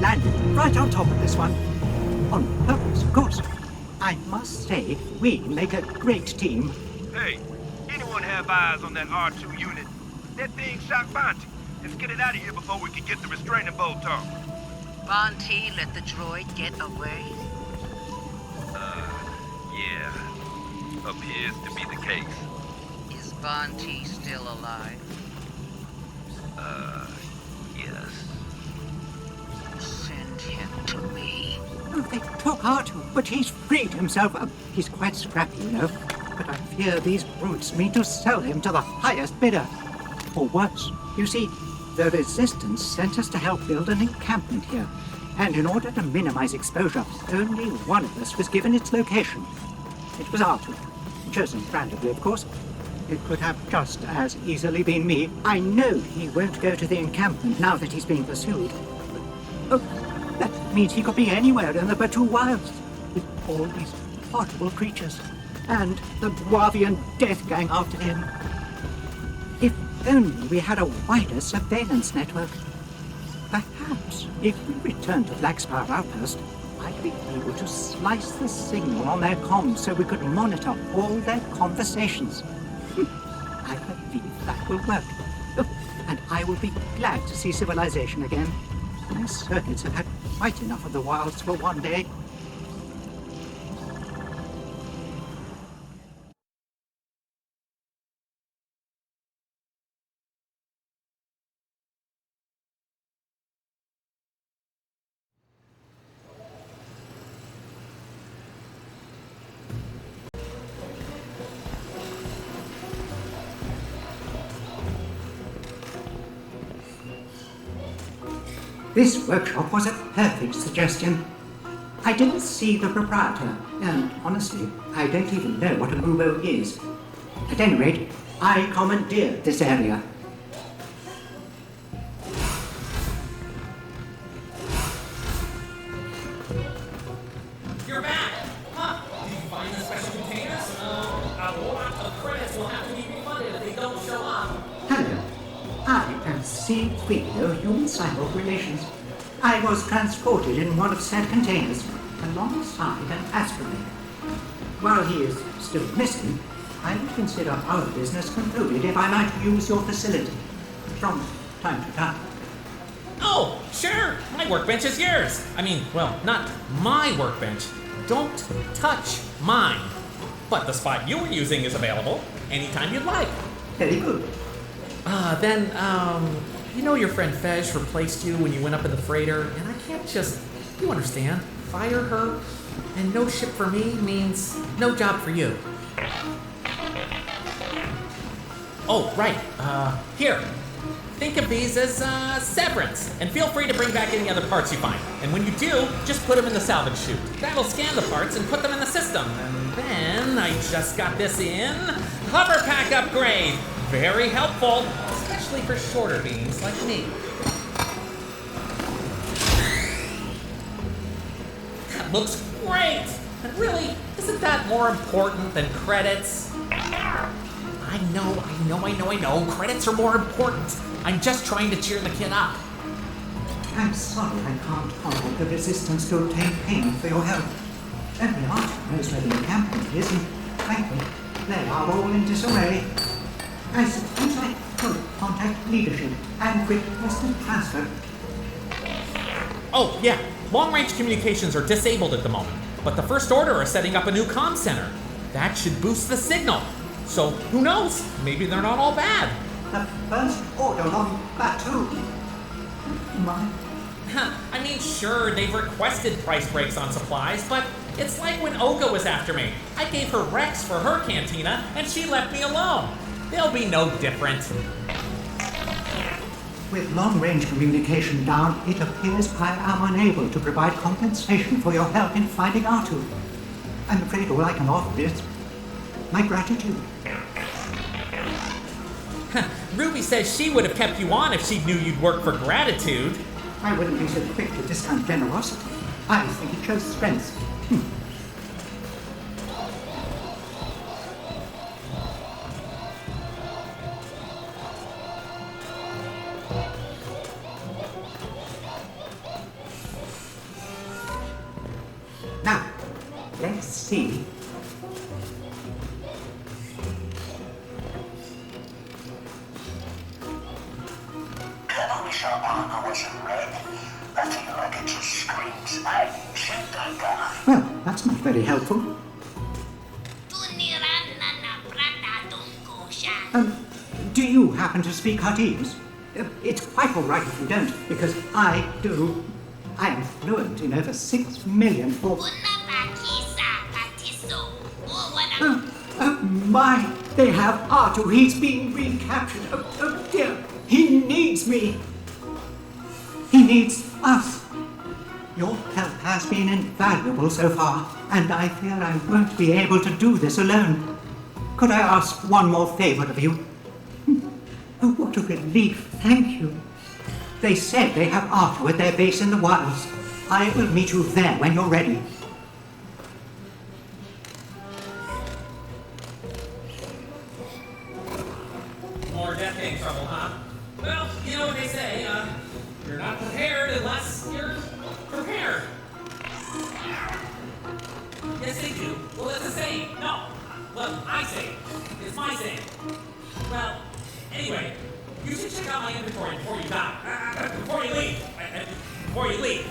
landed right on top of this one. On purpose, of course. I must say, we make a great team. Hey, anyone have eyes on that R2 unit? That thing shot Bonte. Let's get it out of here before we can get the restraining bolt on. Bonte let the droid get away? Yeah. Appears to be the case. Is Bonte still alive? Yes. Send him to me. Oh, they took R2, but he's freed himself. He's quite scrappy, you know. But I fear these brutes mean to sell him to the highest bidder. Or worse. You see, the Resistance sent us to help build an encampment here. And in order to minimize exposure, only one of us was given its location. It was R2. Chosen randomly, of course. It could have just as easily been me. I know he won't go to the encampment now that he's being pursued. Oh, that means he could be anywhere in the Batuu wilds, with all these horrible creatures, and the Guavian Death Gang after him. If only we had a wider surveillance network. Perhaps, if we return to Blackspire Outpost, I'd be able to slice the signal on their comms so we could monitor all their conversations. I believe that will work. Oh, and I will be glad to see civilization again. My circuits have had quite enough of the wilds for one day. This workshop was a perfect suggestion. I didn't see the proprietor, and honestly, I don't even know what a Mubo is. At any rate, I commandeered this area. You're back! Huh? Did you find the special containers? A lot of credits will have to be refunded if they don't show up. Hello. I am C3PO Human Cyborg Relations. I was transported in one of said containers, alongside an aspirate. While he is still missing, I would consider our business concluded if I might use your facility from time to time. Oh, sure! My workbench is yours! I mean, well, not my workbench. Don't touch mine. But the spot you were using is available anytime you'd like. Very good. Then, you know your friend Fej replaced you when you went up in the freighter, and I can't just, you understand, fire her? And no ship for me means no job for you. Oh, right, here. Think of these as, severance, and feel free to bring back any other parts you find. And when you do, just put them in the salvage chute. That'll scan the parts and put them in the system. And then I just got this in. Hover pack upgrade! Very helpful, especially for shorter beings like me. That looks great! And really, isn't that more important than credits? I know. Credits are more important. I'm just trying to cheer the kid up. I'm sorry I can't contact the Resistance to obtain payment for your help. Only Arthur knows where the encampment is, and frankly, they are all in disarray. I suppose I could contact leadership and request a transfer. Oh, yeah. Long-range communications are disabled at the moment, but the First Order are setting up a new comm center. That should boost the signal. So, who knows? Maybe they're not all bad. The First Order on Batuu. My. I mean, sure, they've requested price breaks on supplies, but it's like when Oga was after me. I gave her Rex for her cantina, and she left me alone. They'll be no different. With long-range communication down, it appears I am unable to provide compensation for your help in finding R2. I'm afraid all I can offer is my gratitude. Ruby says she would have kept you on if she knew you'd work for gratitude. I wouldn't be so quick to discount generosity. I think it shows strength. see. I wish our armor wasn't red. I feel like it just screams, "Hey, shoot that guy." Well, that's not very helpful. Do you happen to speak Huttese? It's quite all right if you don't, because I do. I am fluent in over 6 million Oh my! They have Batuu. He's being recaptured. Oh dear. He needs me. He needs us. Your help has been invaluable so far, and I fear I won't be able to do this alone. Could I ask one more favor of you? Oh, what a relief. Thank you. They said they have Batuu at their base in the wilds. I will meet you there when you're ready. More Death Gang trouble, huh? Well, you know what they say, you're not prepared unless you're prepared. Yes, they do. Well, that's a saying. No. Well, I say it. It's my saying. Well, anyway, you should check out my inventory before you die. Before you leave. Before you leave.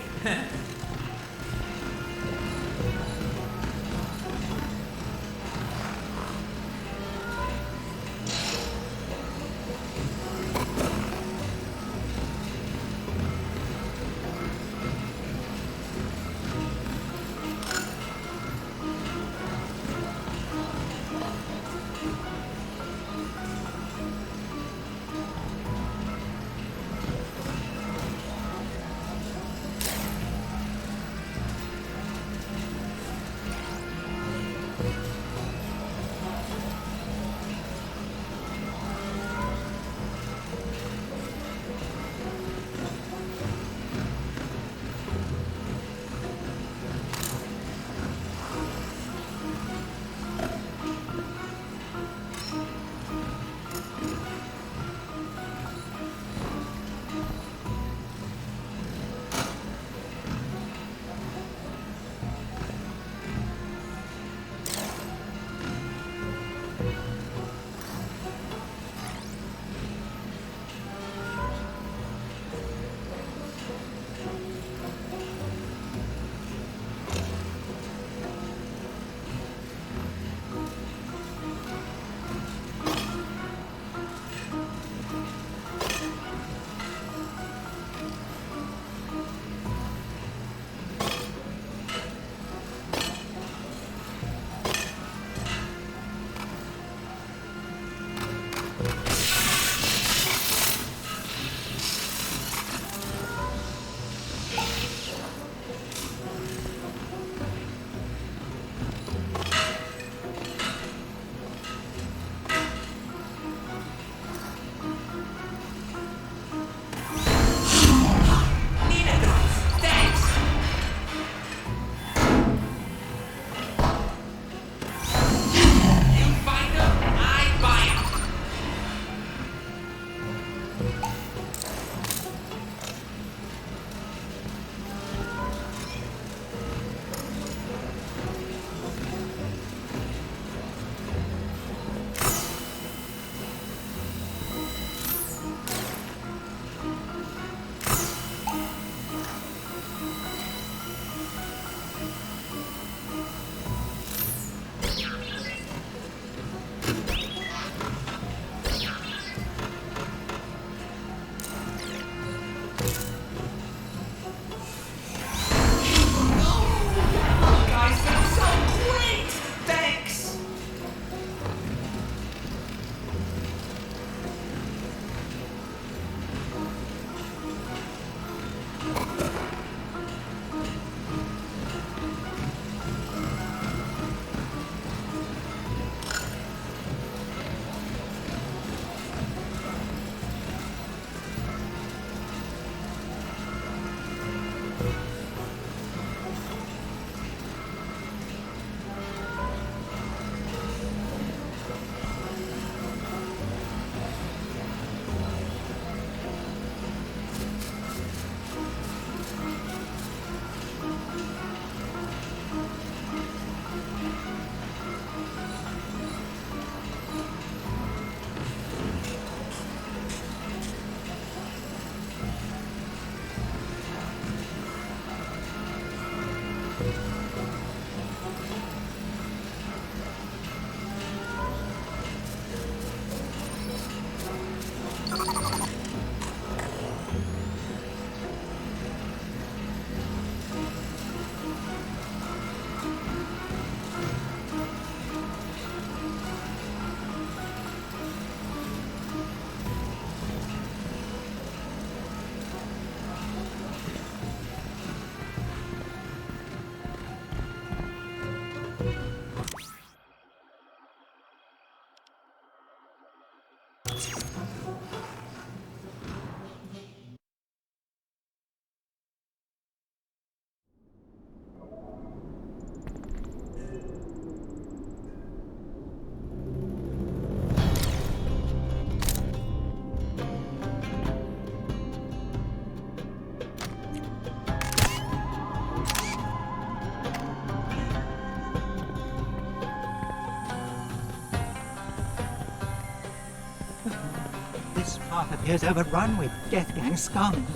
This path appears overrun with Death Gang scum.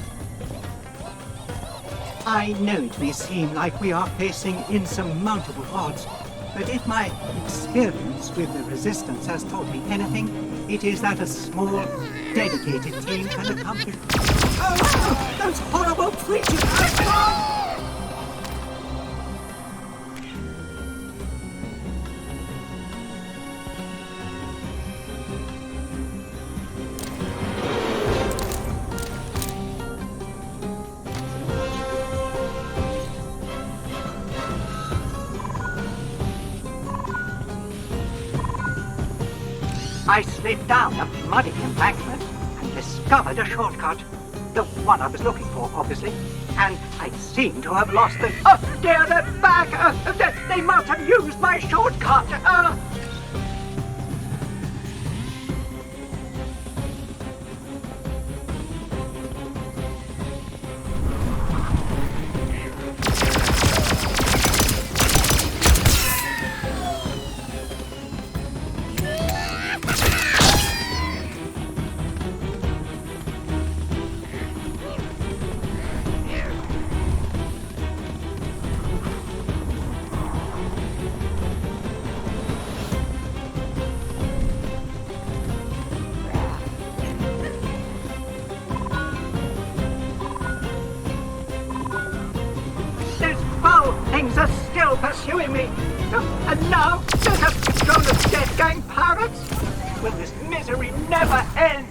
I know it may seem like we are facing insurmountable odds, but if my experience with the Resistance has taught me anything, it is that a small, dedicated team can accomplish... Oh, those horrible creatures! I slid down a muddy embankment and discovered a shortcut. The one I was looking for, obviously. And I seem to have lost them. Oh dear, they're back! They must have used my shortcut! Things are still pursuing me. And now there's a patrol of Death Gang pirates? Will this misery never end?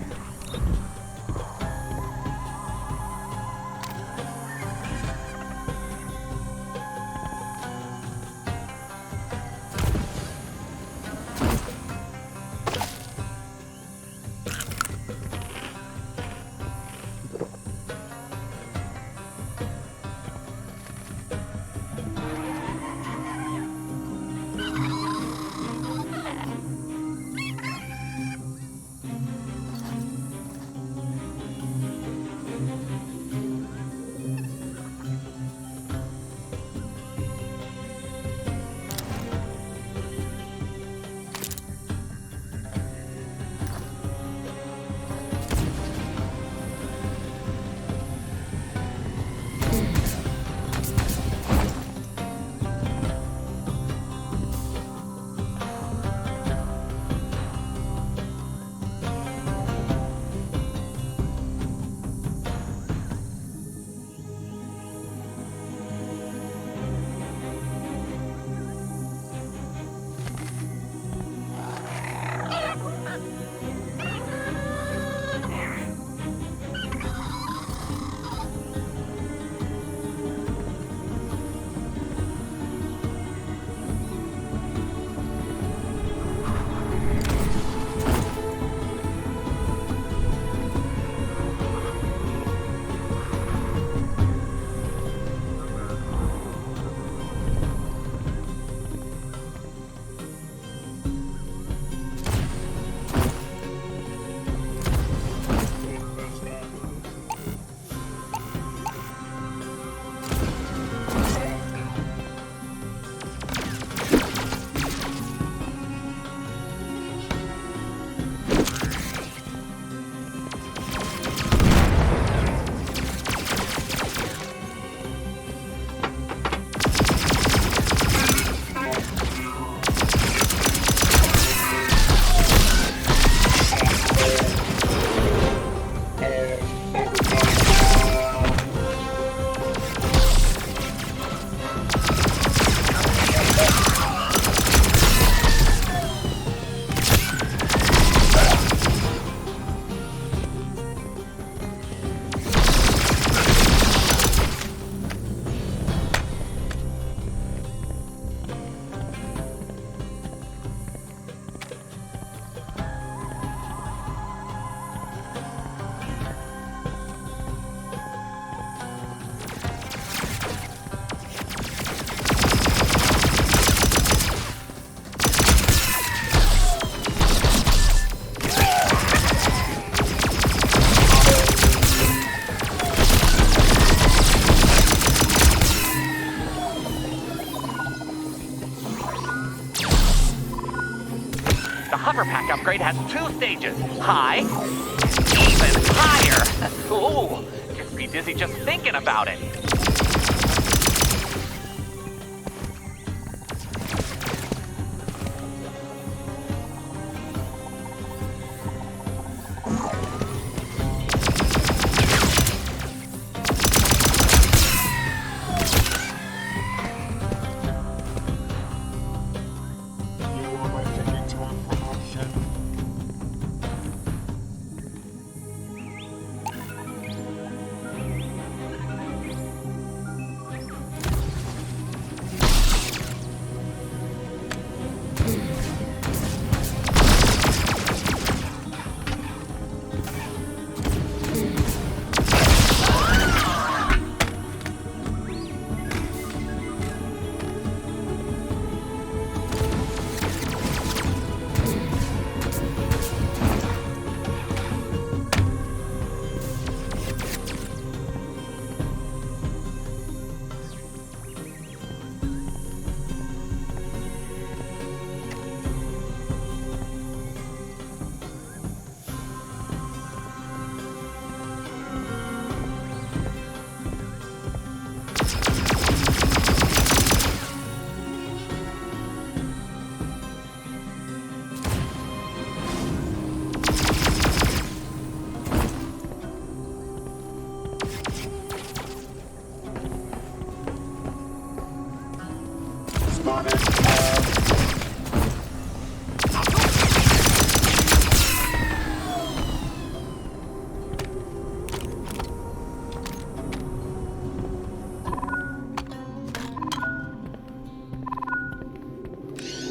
upgrade has 2 stages. High, even higher. Ooh, gets me dizzy just thinking about it.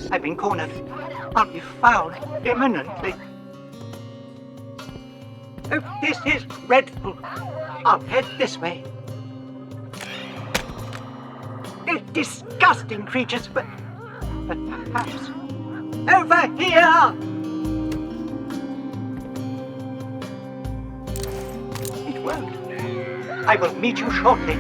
I've been cornered. I'll be found imminently. Oh, this is dreadful. I'll head this way. They're disgusting creatures, but perhaps over here! It worked. I will meet you shortly.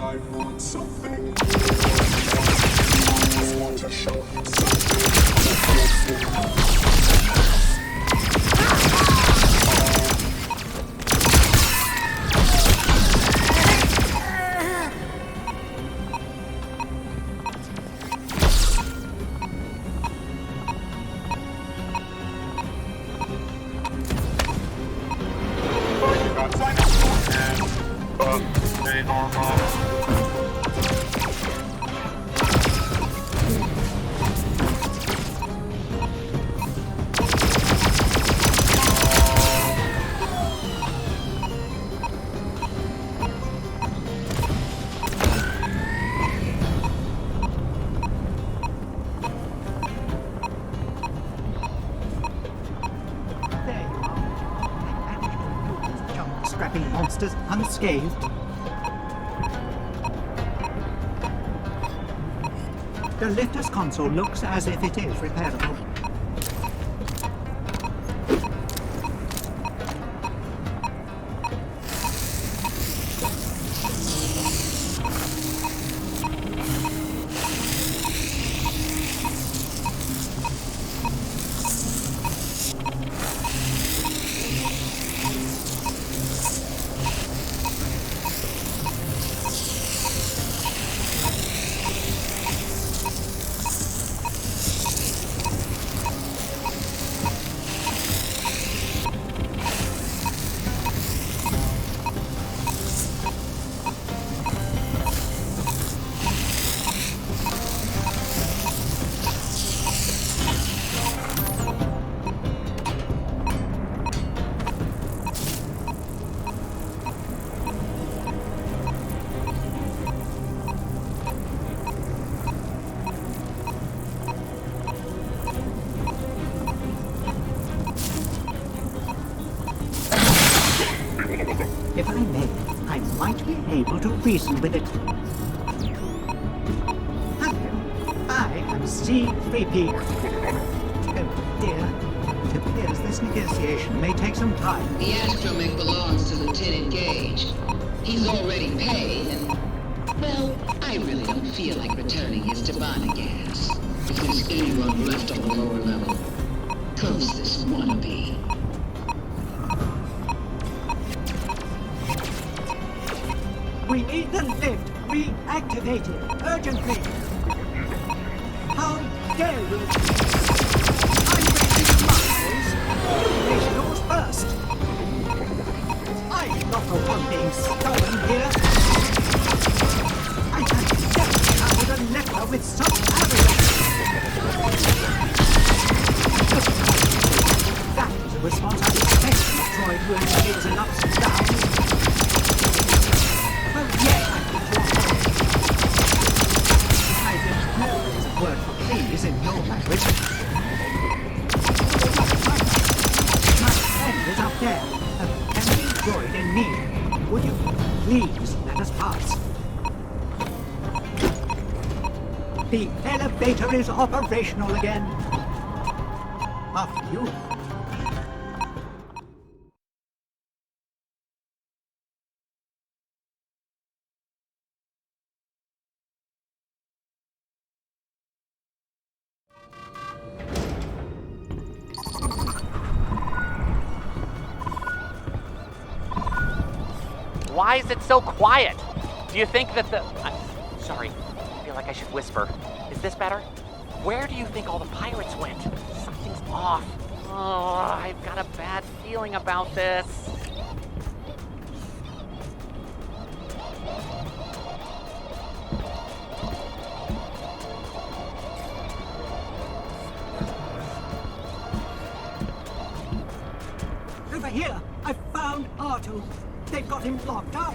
I want something. scrapping monsters unscathed. The lifter's console looks as if it is repairable. If I may, I might be able to reason with it. Hello, I am C3P. Oh dear, it appears this negotiation may take some time. The astromech belongs to Lieutenant Gage. He's already paid, and, well, I really don't feel like returning his Tabana gas. If there's anyone left on the lower level, comes this wannabe. We need the lift reactivated urgently. How dare you? I'm ready, muscles. Finish yours first. I'm not the one being stolen here. I had never traveled a leper with such arrogance. That is a response I expect from a droid who only gives an ups and downs. Word for please in your language. My friend is up there, a heavy droid in need. Would you please let us pass? The elevator is operational again. After you. Why is it so quiet? Do you think that sorry, I feel like I should whisper. Is this better? Where do you think all the pirates went? Something's off. Oh, I've got a bad feeling about this. Over here, I found R2. They've got him locked up.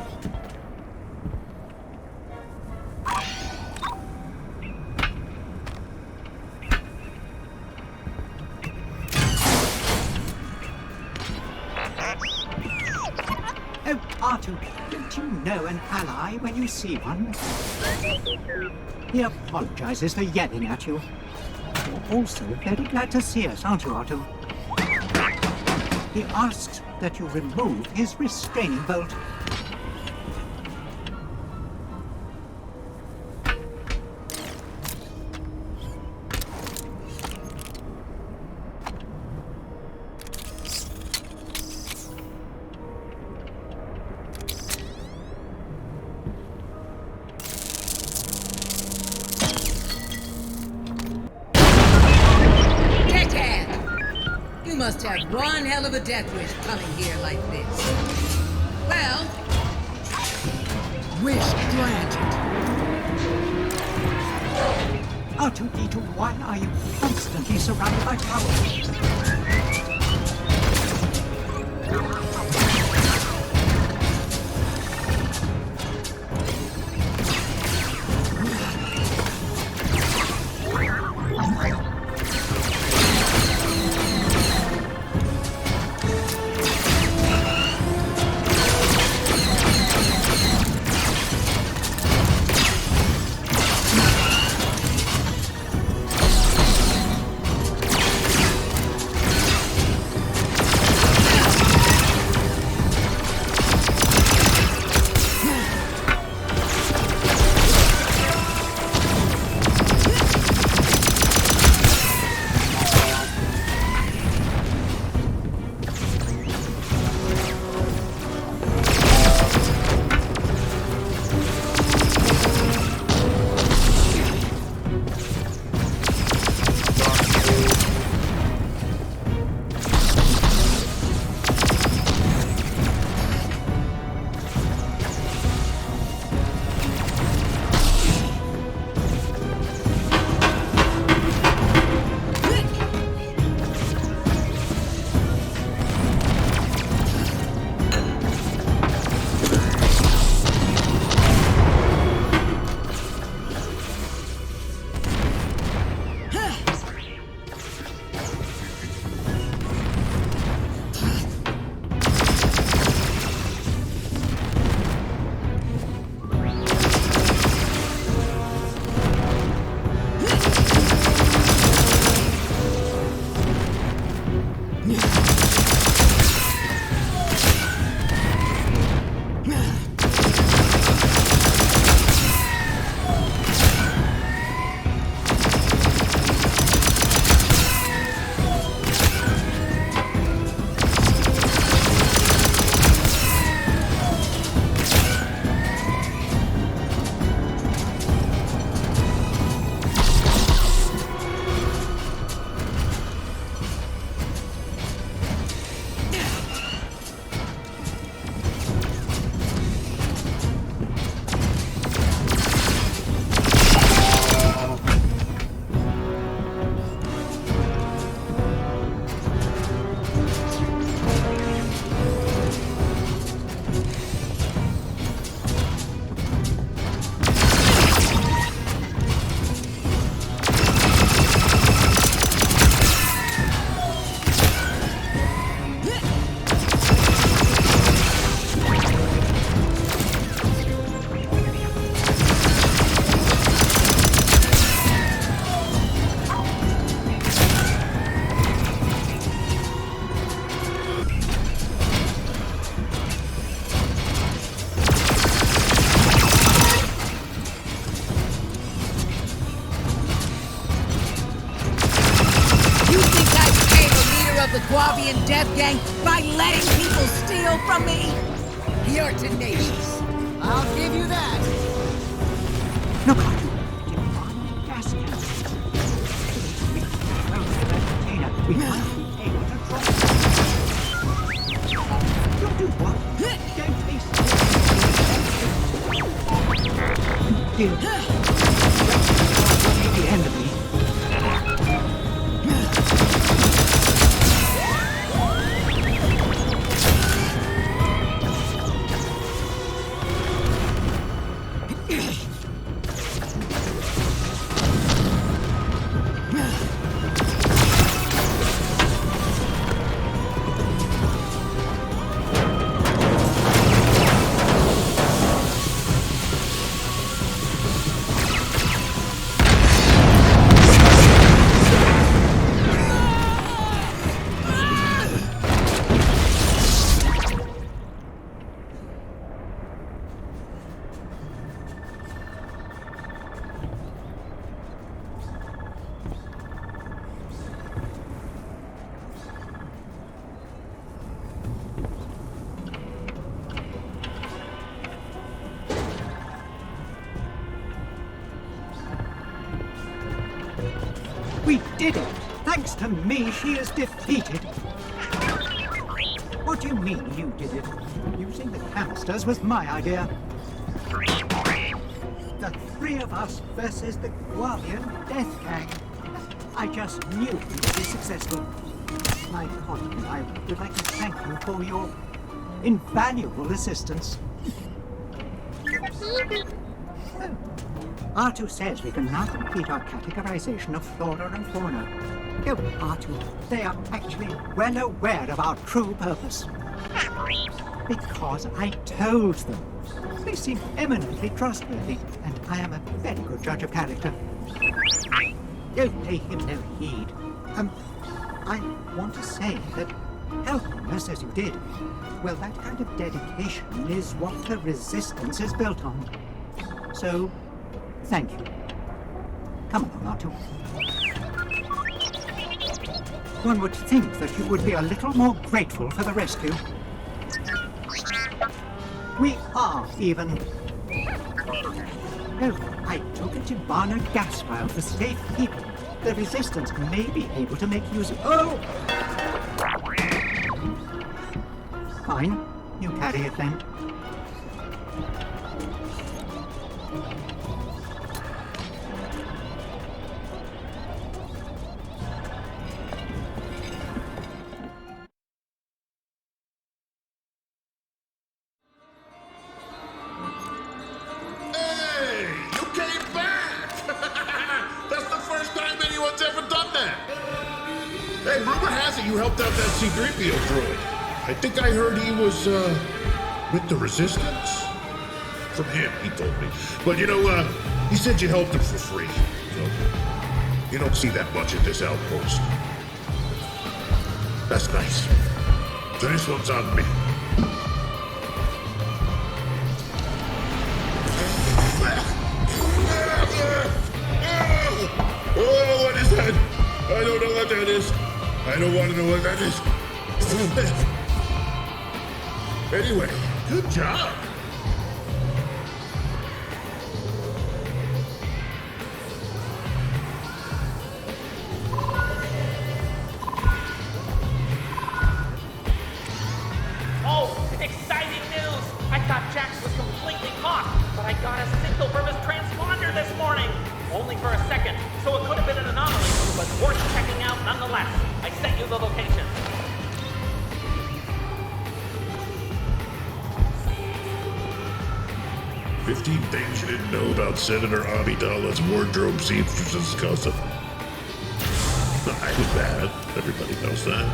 Oh, R2, don't you know an ally when you see one? He apologizes for yelling at you. You're also very glad to see us, aren't you, R2? He asks that you remove his restraining bolt. You must have one hell of a death wish coming here like this. Well, wish granted. R2-D2, why are you constantly surrounded by power? You think I became a leader of the Guavian Death Gang by letting people steal from me? You're tenacious. I'll give you that. Look, Divana gas cans. Container. We might be able to drop it. You'll do what? Don't be silly. The enemy. We did it! Thanks to me, she is defeated. What do you mean you did it? Using the canisters was my idea. The three of us versus the Guavian Death Gang. I just knew we would be successful. My colleague and I would like to thank you for your invaluable assistance. R2 says we can now complete our categorization of flora and fauna. Oh, R2, they are actually well aware of our true purpose. Because I told them. They seem eminently trustworthy, and I am a very good judge of character. Don't pay him no heed. I want to say that helping us as you did, well, that kind of dedication is what the Resistance is built on. So, thank you. Come on, R2. One would think that you would be a little more grateful for the rescue. We are even. Oh, I took a Tivana gas vial for safekeeping. The Resistance may be able to make use of. Oh! Fine. You carry it then. Hey, rumor has it you helped out that C-3PO droid. I think I heard he was, with the Resistance? From him, he told me. But, he said you helped him for free. So, you don't see that much at this outpost. That's nice. So this one's on me. Oh, what is that? I don't know what that is. I don't want to know what that is. Anyway, good job. Oh, exciting news! I thought Jax was completely caught, but I got a signal from his transponder this morning. Only for a second, so it could have been an anomaly, but worth checking out nonetheless. I sent you the location. "15 things you didn't know about Senator Amidala's wardrobe seamstress's cousin." I was bad. Everybody knows that.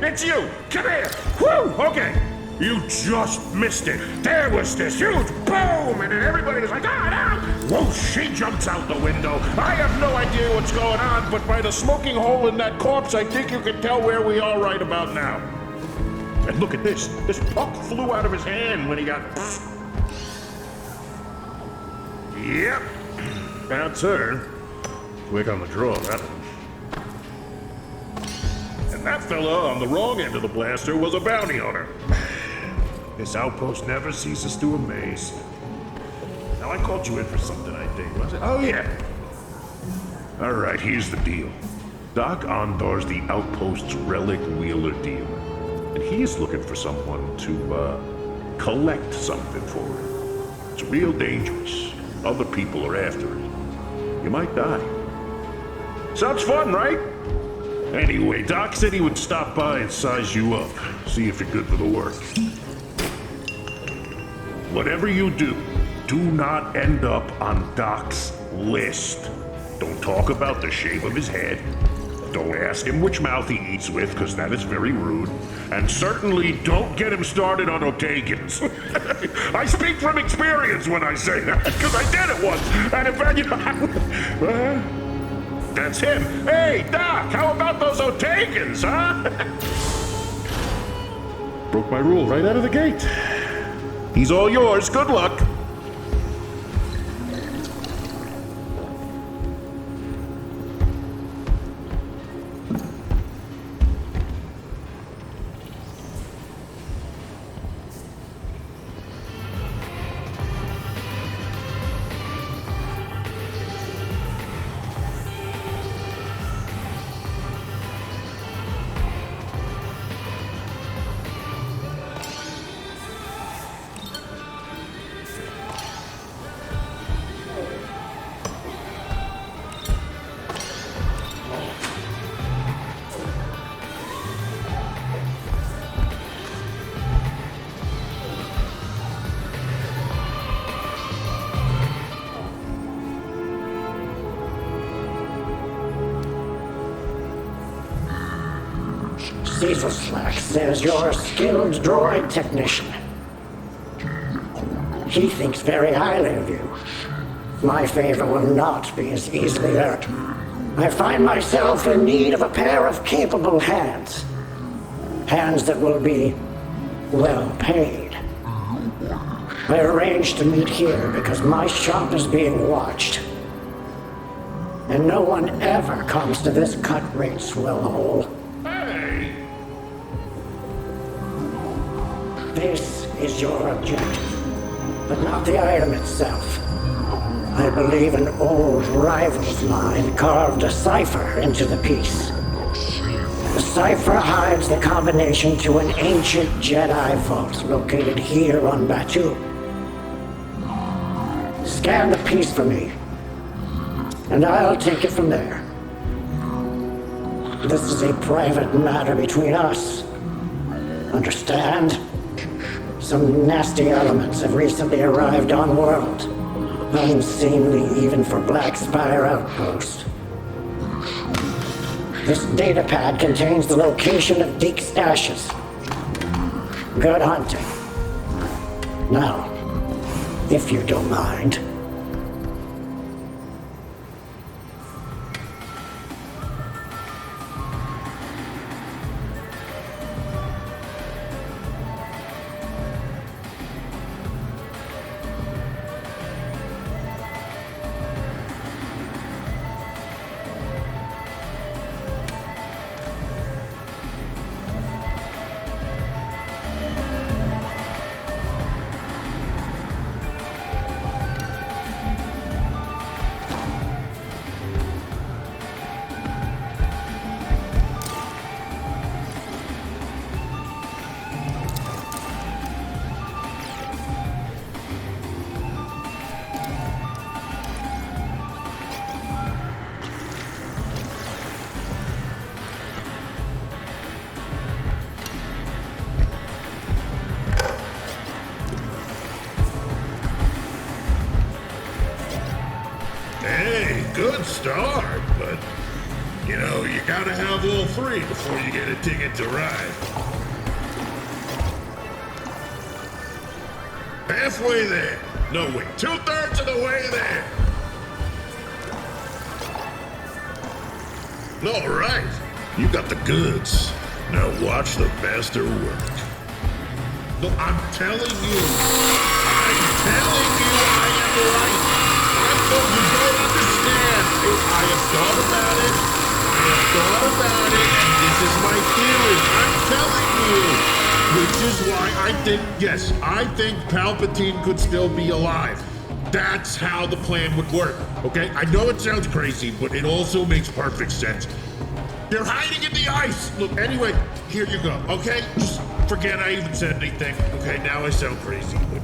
It's you! Come here! Whew! Okay. You just missed it. There was this huge boom, and then everybody was like, ah, no! Whoa, she jumps out the window. I have no idea what's going on, but by the smoking hole in that corpse, I think you can tell where we are right about now. And look at this. This puck flew out of his hand when he got... Yep. That's her. Quick on the draw, that one. And that fella on the wrong end of the blaster was a bounty hunter. This outpost never ceases to amaze. Now, I called you in for something, I think, was it? Oh, yeah. All right, here's the deal. Doc Ondor's the outpost's relic wheeler dealer. And he's looking for someone to, collect something for him. It's real dangerous. Other people are after it. You might die. Sounds fun, right? Anyway, Doc said he would stop by and size you up. See if you're good for the work. Whatever you do, do not end up on Doc's list. Don't talk about the shape of his head. Don't ask him which mouth he eats with, because that is very rude. And certainly don't get him started on Otagans. I speak from experience when I say that, because I did it once. And in fact, you know, that's him. Hey, Doc, how about those Otagans, huh? Broke my rule right out of the gate. He's all yours. Good luck. Caesar Slack says you're a skilled droid technician. He thinks very highly of you. My favor will not be as easily earned. I find myself in need of a pair of capable hands. Hands that will be well paid. I arranged to meet here because my shop is being watched. And no one ever comes to this cut-rate swellhole. This is your objective, but not the item itself. I believe an old rival of mine carved a cipher into the piece. The cipher hides the combination to an ancient Jedi vault located here on Batuu. Scan the piece for me, and I'll take it from there. This is a private matter between us. Understand? Some nasty elements have recently arrived on world. Unseemly even for Black Spire Outpost. This data pad contains the location of Deke's stashes. Good hunting. Now, if you don't mind. Hey, good start, but You know, you gotta have all three before you get a ticket to ride. Halfway there. No, wait, 2/3 of the way there. All right, you got the goods. Now watch the master work. No, I'm telling you I am right. I know you don't understand. I have thought about it. And this is my theory. I'm telling you. Which is why I think Palpatine could still be alive. That's how the plan would work, okay? I know it sounds crazy, but it also makes perfect sense. They're hiding in the ice! Look, anyway, here you go, okay? Just forget I even said anything. Okay, now I sound crazy, but...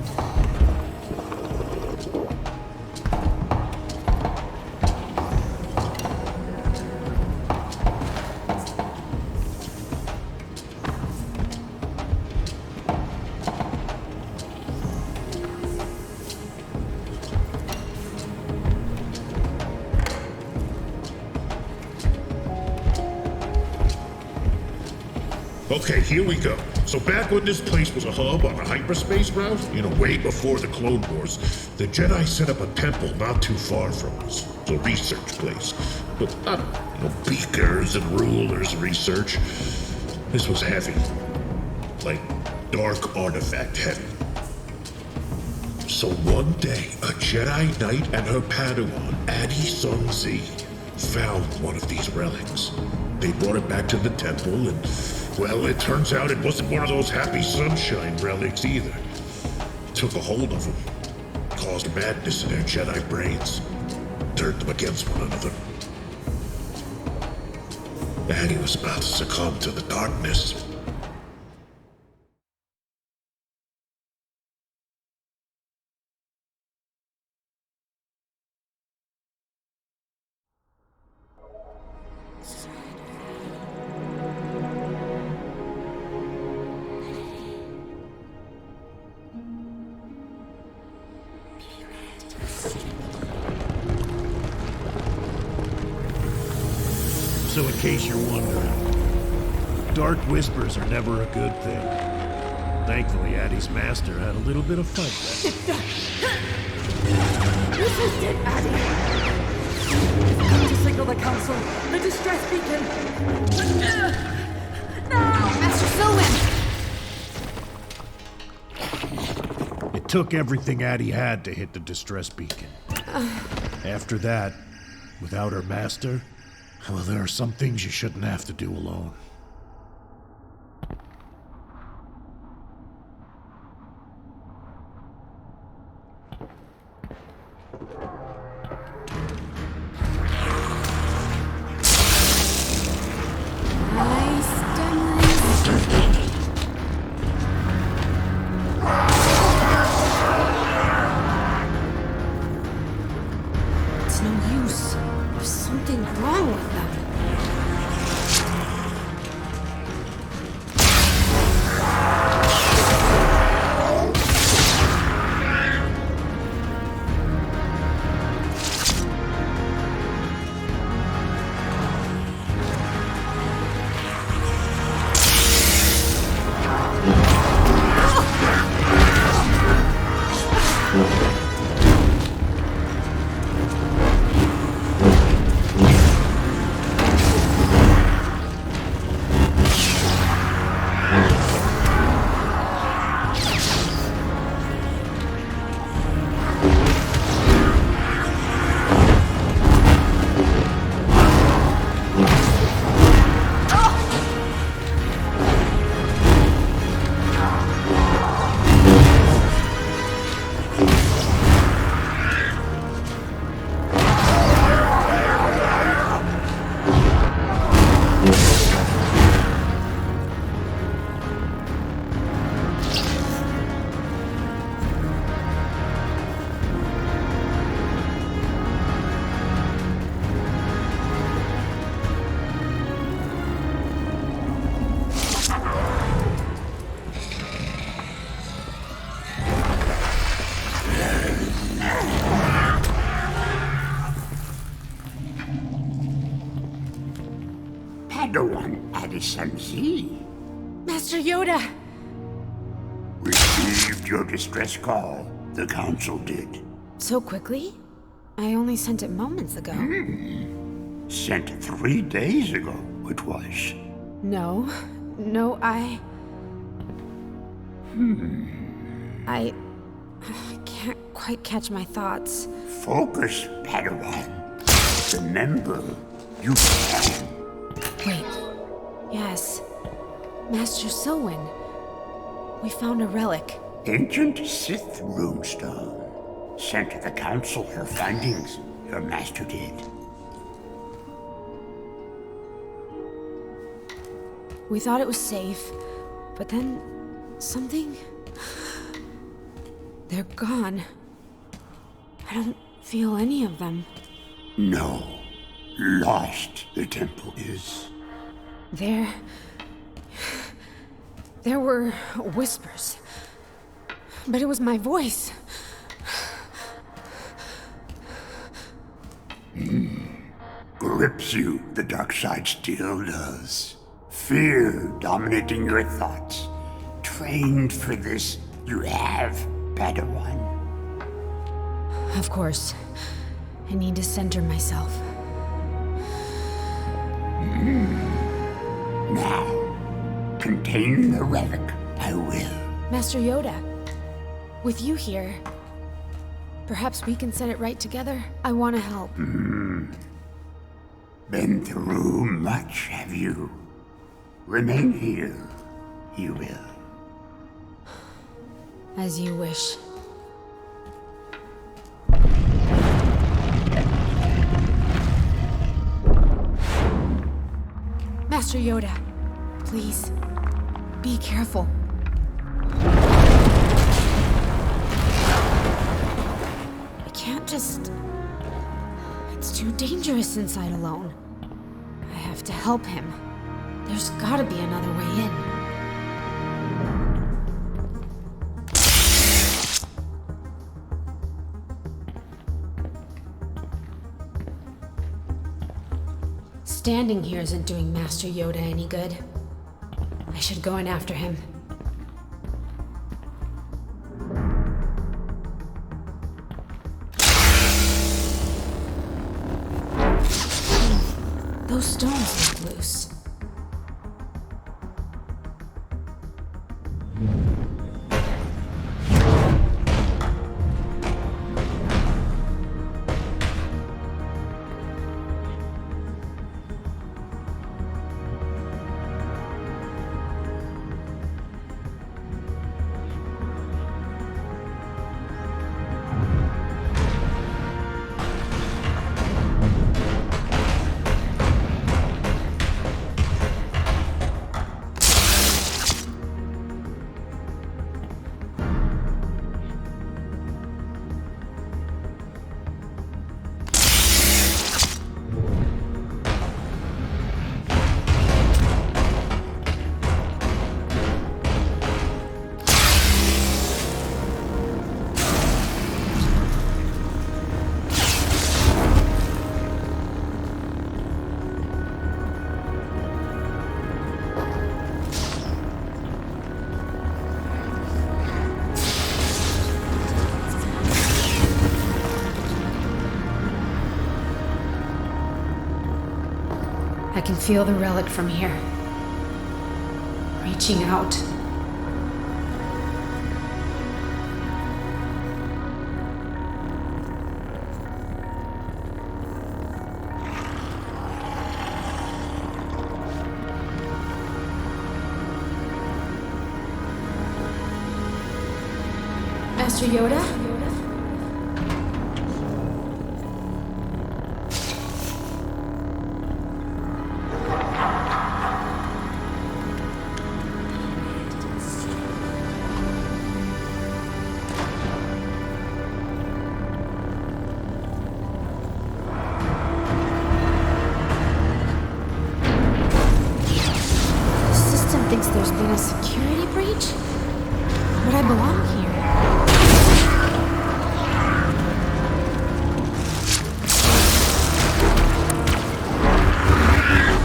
Okay, here we go. So back when this place was a hub on a hyperspace route, way before the Clone Wars, the Jedi set up a temple not too far from us. It's a research place. But, beakers and rulers research. This was heavy. Like, dark artifact heavy. So one day, a Jedi Knight and her Padawan, Addie Sun Z, found one of these relics. They brought it back to the temple and... well, it turns out it wasn't one of those happy sunshine relics either. It took a hold of them, caused madness in their Jedi brains, turned them against one another. Addie was about to succumb to the darkness. So in case you're wondering, dark whispers are never a good thing. Thankfully, Addie's master had a little bit of fight left. Resist it, Addie! Come to signal the council. The distress beacon! Now! Master Silwen! It took everything Addie had to hit the distress beacon. After that, without her master, well, there are some things you shouldn't have to do alone. It's no use. There's something wrong with them. Padawan Addison Z. Master Yoda! Received your distress call. The Council did. So quickly? I only sent it moments ago. Sent 3 days ago, it was. No, I can't quite catch my thoughts. Focus, Padawan. Remember, you can. Wait. Yes. Master Silwyn. We found a relic. Ancient Sith runestone. Sent to the Council her findings. Your master did. We thought it was safe, but then something... They're gone. I don't feel any of them. No. Lost the temple is. There were whispers. But it was my voice. Grips you, the dark side still does. Fear dominating your thoughts. Trained for this, you have, Padawan. Of course. I need to center myself. Now, contain the relic. I will. Master Yoda, with you here, perhaps we can set it right together? I want to help. Been through much, have you? Remain here. You will. As you wish. Master Yoda, please, be careful. I can't just... It's too dangerous inside alone. I have to help him. There's gotta be another way in. Standing here isn't doing Master Yoda any good. I should go in after him. Those stones look loose. I can feel the relic from here. Reaching out. Master Yoda? There's been a security breach? Would I belong here?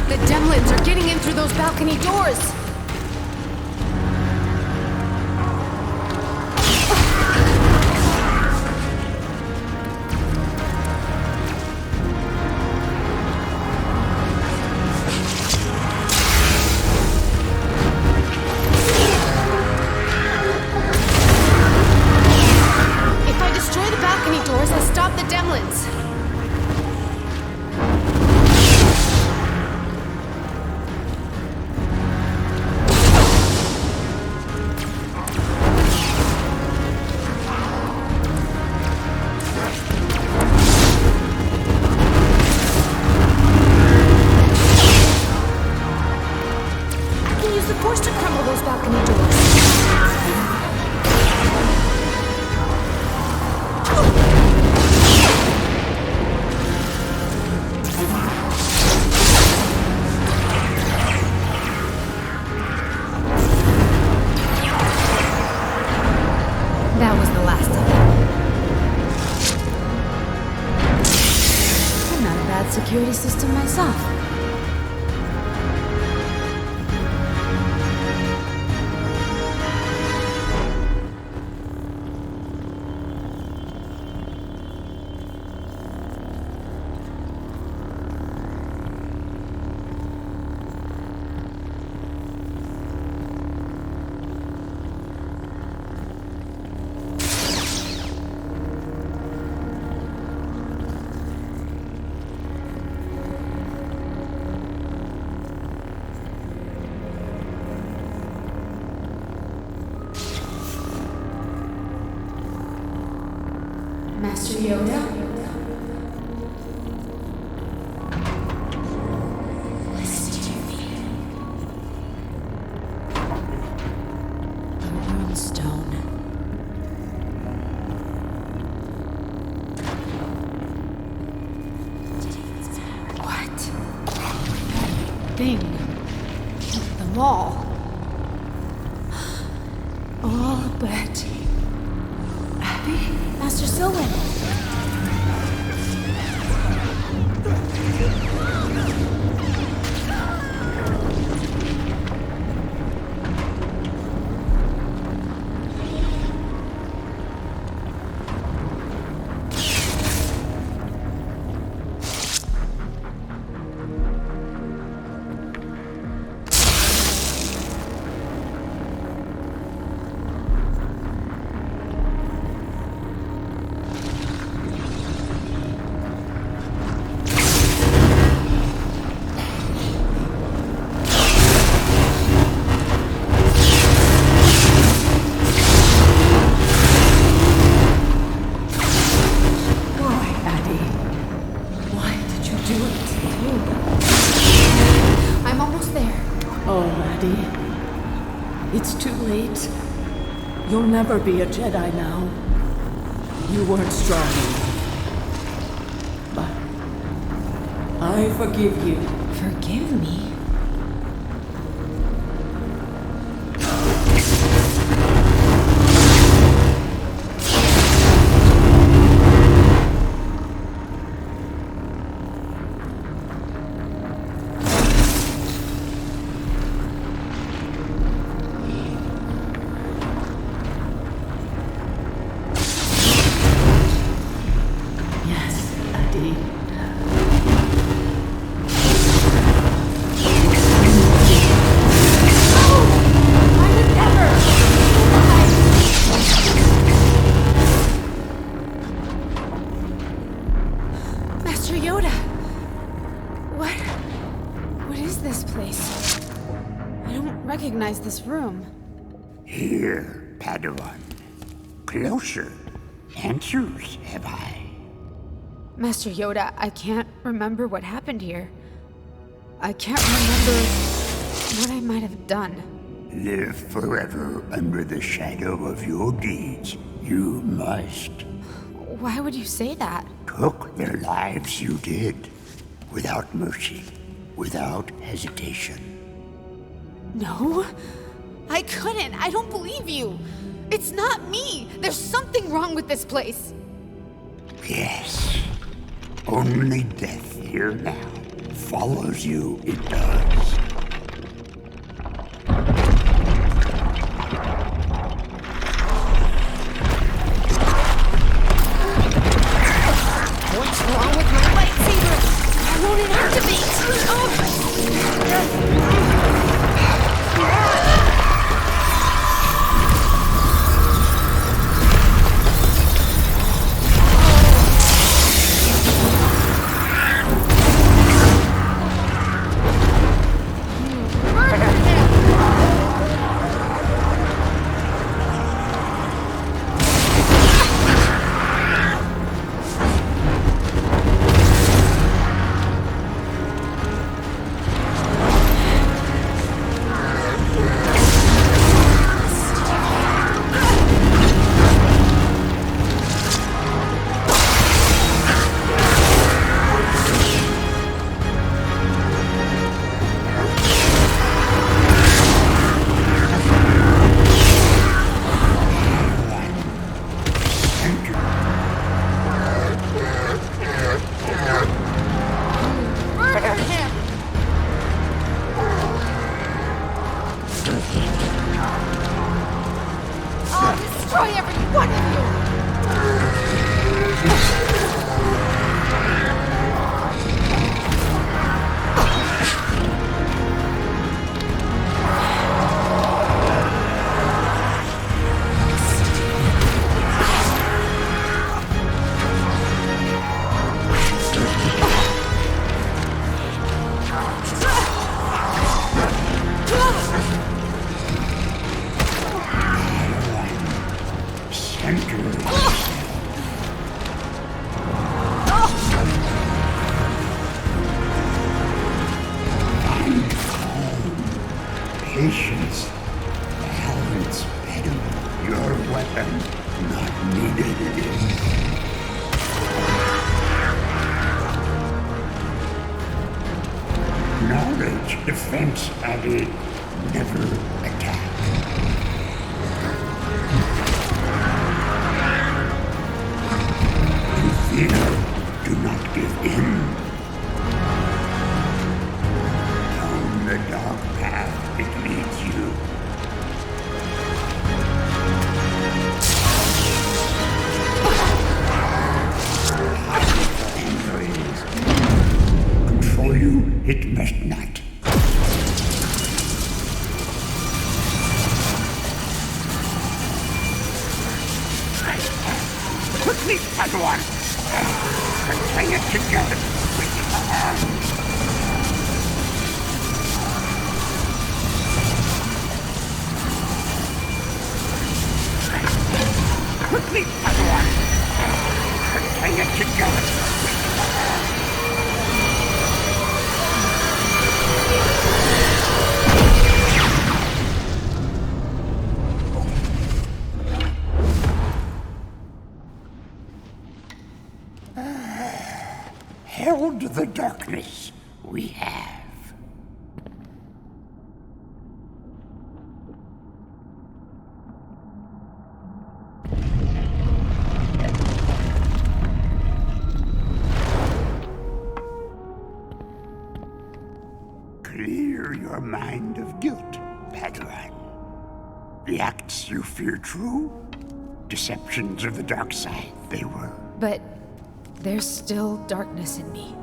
The Demlins are getting balcony doors! If I destroy the balcony doors, I stop the Demlins. Security system myself. Master Yoda? Listen to me. The rune stone. What? That thing. The mall. All but Abby? Master Sylvan. You'll never be a Jedi now. You weren't strong enough. But I forgive you. Forgive me? This room. Here, Padawan. Closer. Answers have I. Master Yoda, I can't remember what happened here. I can't remember what I might have done. Live forever under the shadow of your deeds. You must. Why would you say that? Took their lives you did. Without mercy. Without hesitation. No, I couldn't. I don't believe you. It's not me. There's something wrong with this place. Yes. Only death here now follows you, it does. Acknowledge defense, Ali. Never attack. To fear, do not give in. Down the dark path it leads you. Control you, it must not. Quickly, Padawan! Contain it together with your arms. Quickly, Padawan! Contain it together with your arms. Herald the darkness we have. Clear your mind of guilt, Padawan. The acts you fear true? Deceptions of the dark side, they were. But there's still darkness in me.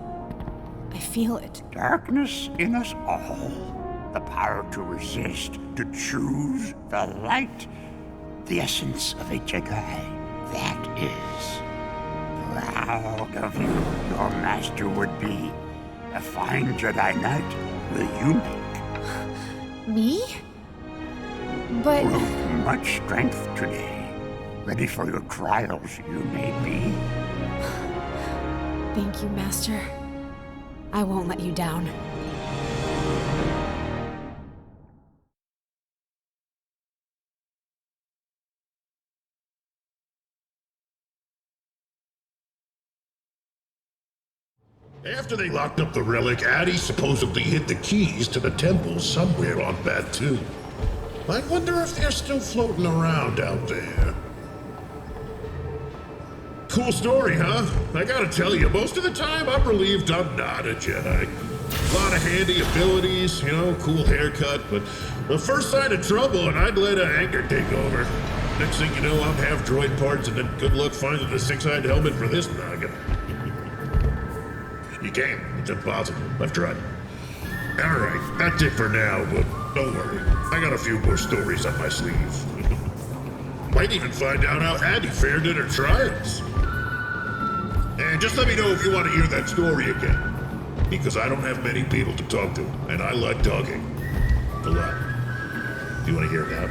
I feel it. Darkness in us all. The power to resist, to choose the light. The essence of a Jedi. That is. Proud of you, your master would be. A fine Jedi Knight will you make. Me? But... With much strength today. Ready for your trials, you may be. Thank you, Master. I won't let you down. After they locked up the relic, Addy supposedly hid the keys to the temple somewhere on Batuu. I wonder if they're still floating around out there. Cool story, huh? I gotta tell you, most of the time I'm relieved I'm not a Jedi. A lot of handy abilities, cool haircut, but the first sign of trouble and I'd let anger take over. Next thing you know, I'm half droid parts and then good luck finding the six-eyed helmet for this noggin. You can't, it's impossible. I've tried. Alright, that's it for now, but don't worry. I got a few more stories up my sleeve. Might even find out how Addy fared in her trials. And just let me know if you want to hear that story again. Because I don't have many people to talk to, and I like talking. A lot. Do you want to hear it out?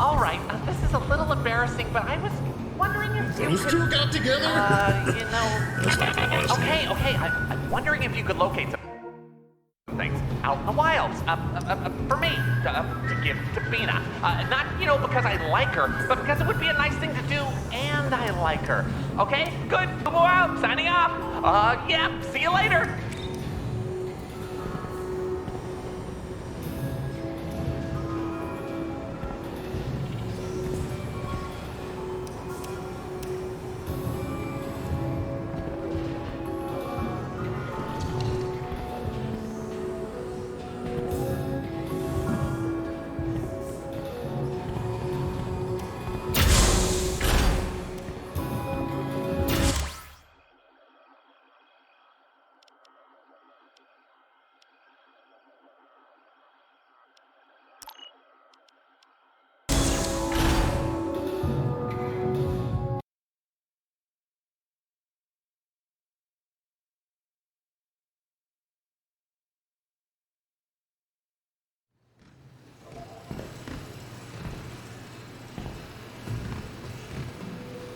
All right. This is a little embarrassing, but I was wondering if you Those two got together? That's not the last Okay. I'm wondering if you could locate some things out in the wilds for me to give to Bina. Not, because I like her, but because it would be a nice thing to do, and I like her. Okay? Good. Go out. Signing off. Yeah. See you later.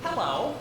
Hello.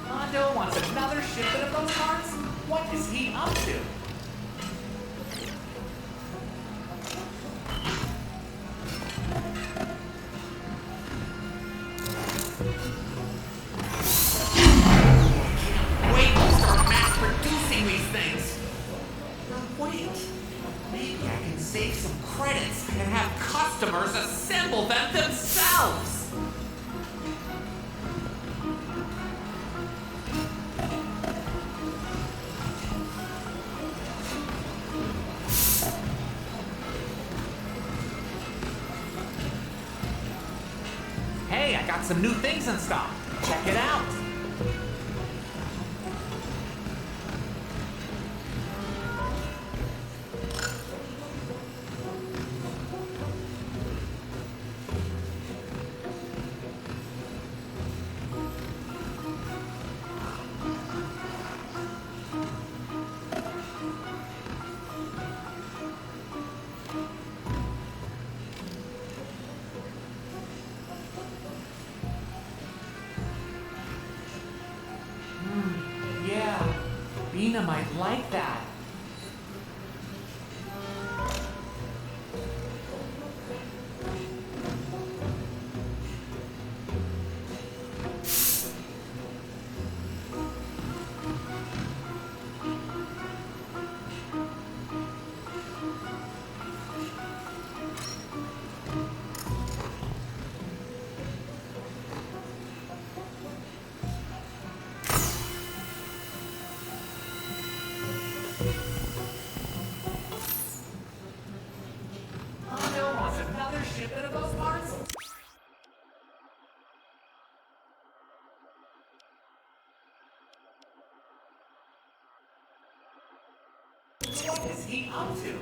Mondo wants another shipment of those parts? What is he up to? Wait to start mass producing these things. Wait, maybe I can save some credits and have customers assemble them themselves. Hey, I got some new things in stock. Check it out. Yeah, Bina might like that. Mondo wants another shipment of those parts? What is he up to?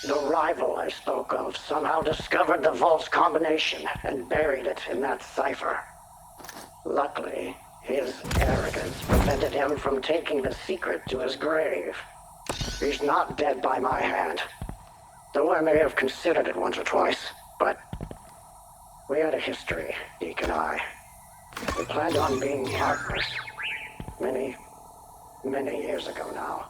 The rival I spoke of somehow discovered the vault's combination and buried it in that cipher. Luckily, his arrogance prevented him from taking the secret to his grave. He's not dead by my hand, though I may have considered it once or twice, but we had a history, Deke and I. We planned on being partners many years ago now.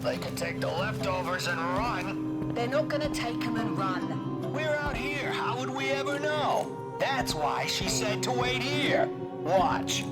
They can take the leftovers and run. They're not gonna take them and run. We're out here. How would we ever know? That's why she said to wait here. Watch.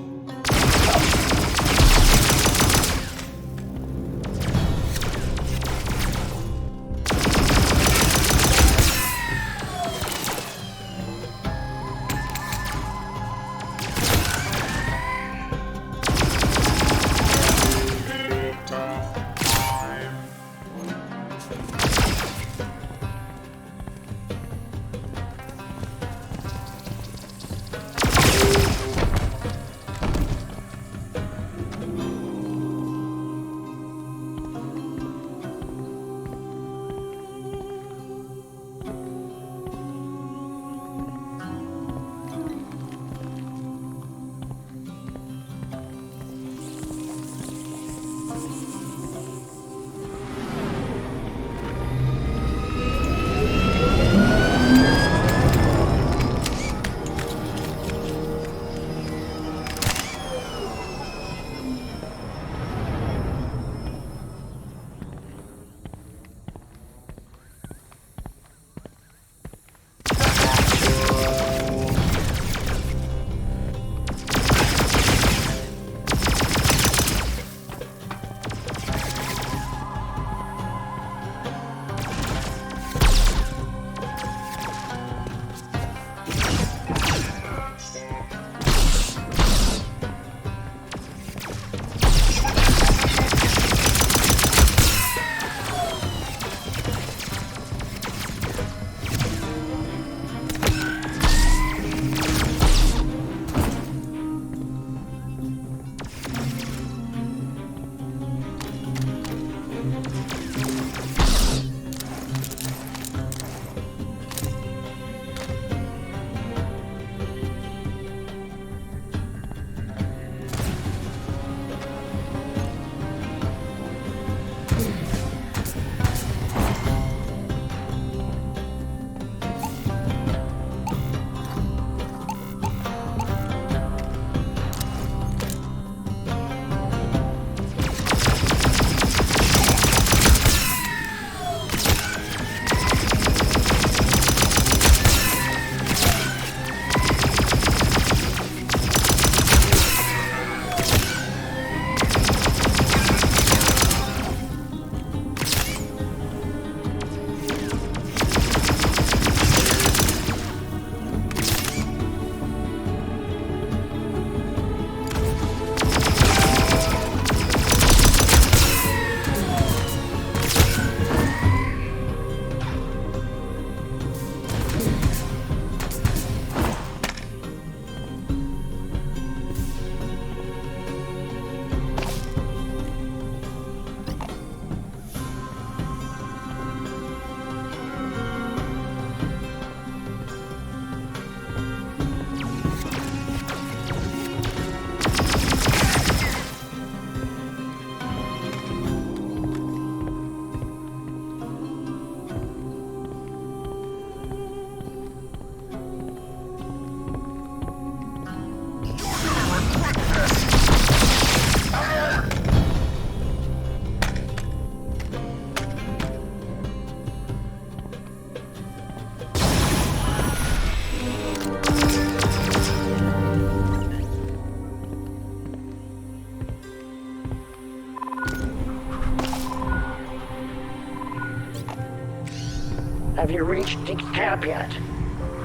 Have you reached Deep Camp yet?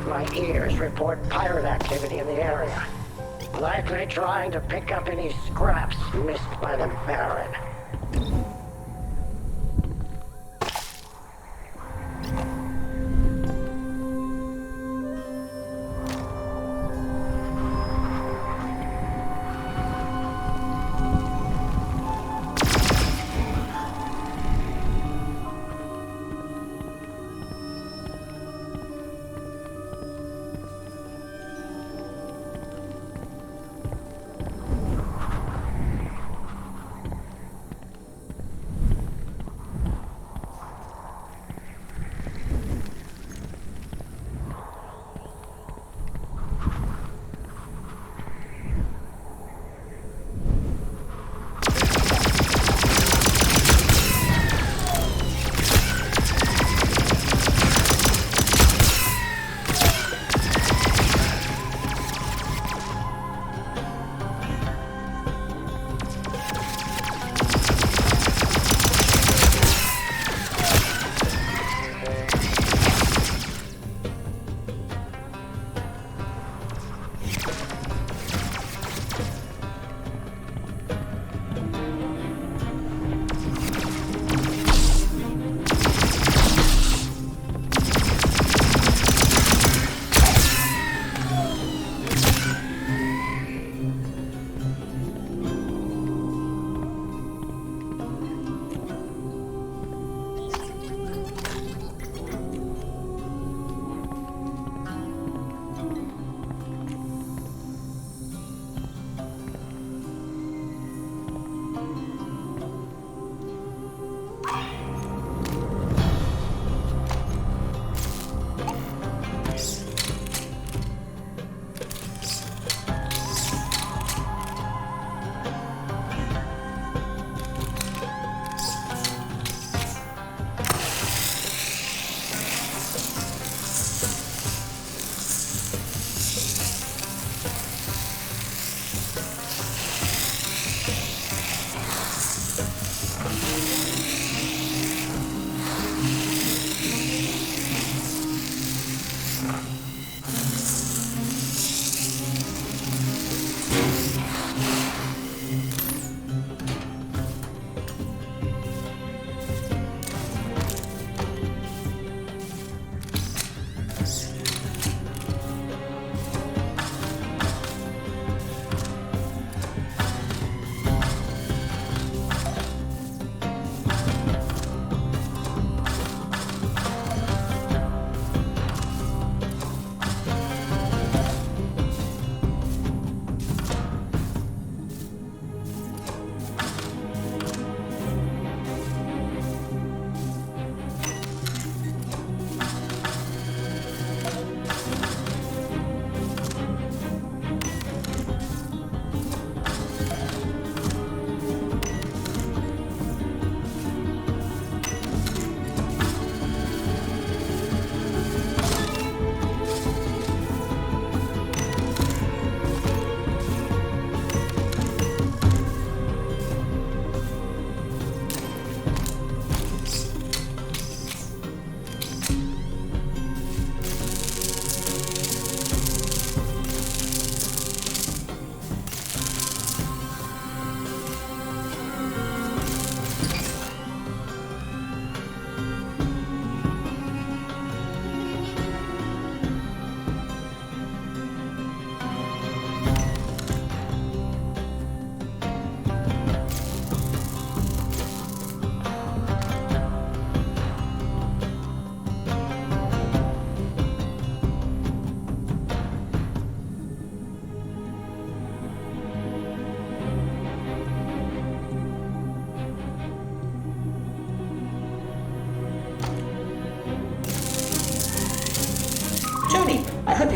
My ears report pirate activity in the area. Likely trying to pick up any scraps missed by the Baron.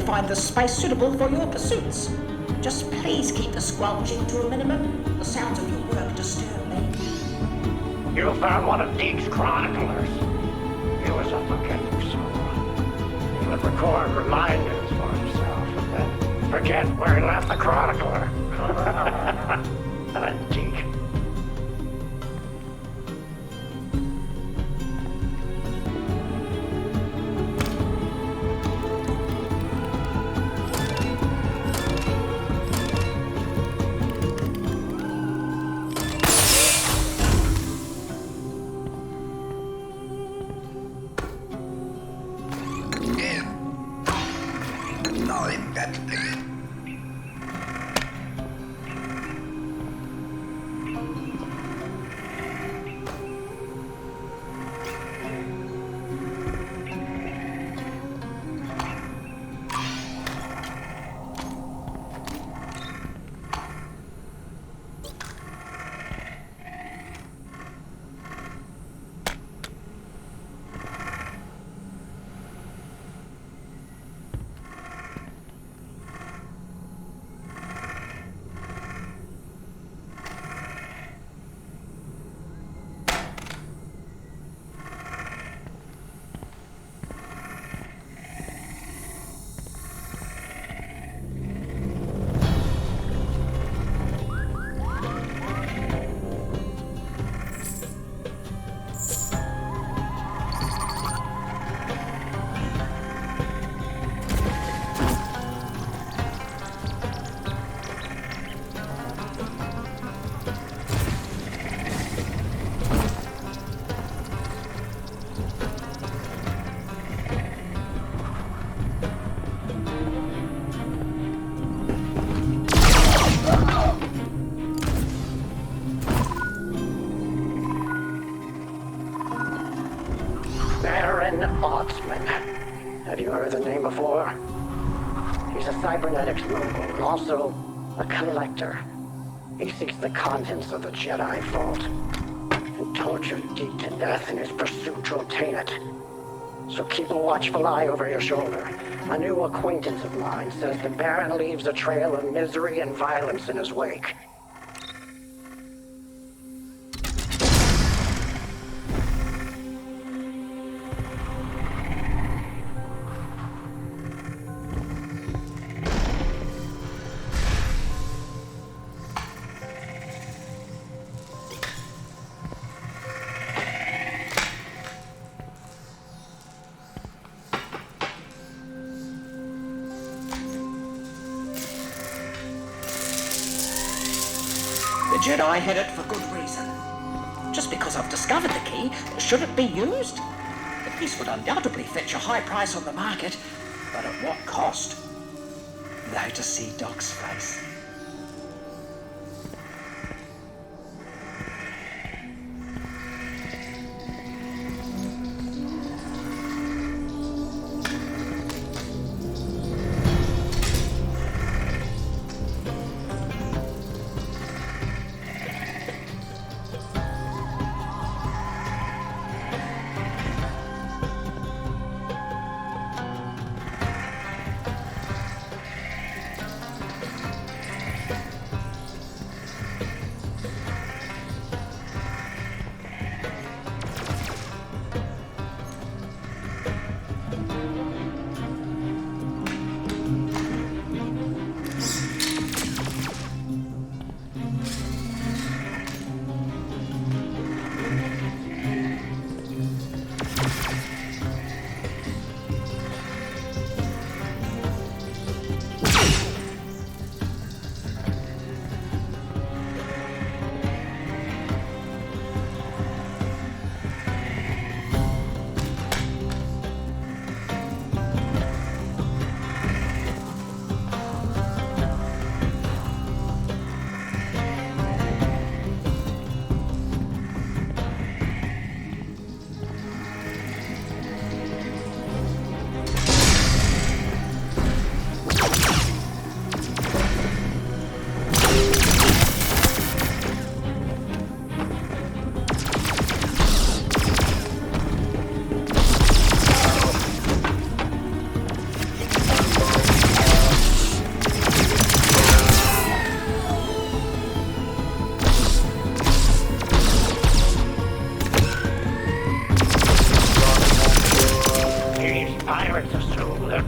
find the space suitable for your pursuits. Just please keep the squelching to a minimum. The sounds of your work disturb me. You found one of Deek's chroniclers. He was a forgetful soul. He would record reminders for himself and then forget where he left the chronicler. Deek. Have you heard the name before? He's a cybernetics mogul and also a collector. He seeks the contents of the Jedi Vault and tortured Deep to death in his pursuit to obtain it. So keep a watchful eye over your shoulder. A new acquaintance of mine says the Baron leaves a trail of misery and violence in his wake. The Jedi hid it for good reason. Just because I've discovered the key, should it be used? The piece would undoubtedly fetch a high price on the market, but at what cost? Though to see Doc's face.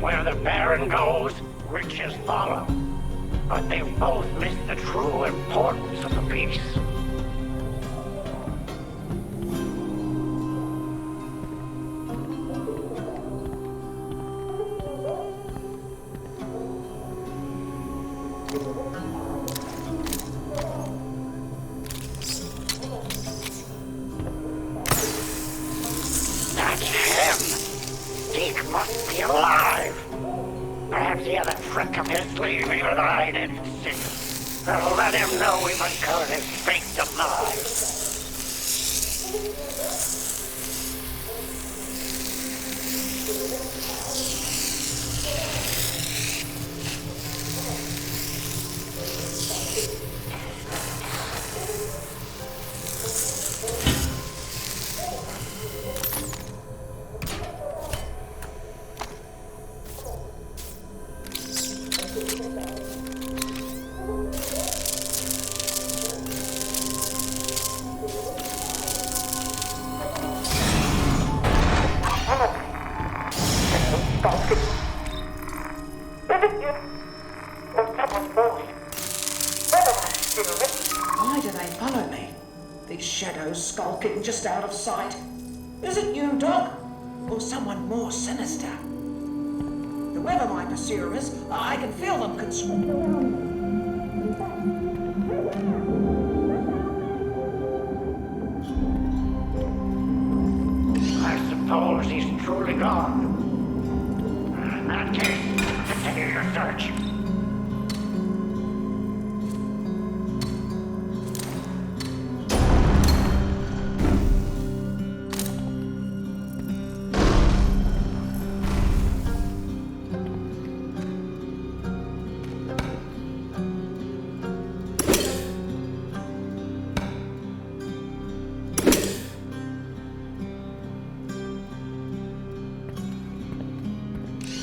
Where the Baron goes, riches follow. But they've both missed the true importance of the peace. That's him! Deke must be alive! Perhaps he had a trick up his sleeve even I didn't see. That'll let him know we've uncovered his fake demise. Why do they follow me? These shadows skulking just out of sight. Is it you, Doc? Or someone more sinister? Whoever my pursuer is, I can feel them consuming around me. I suppose he's truly gone. In that case, continue your search.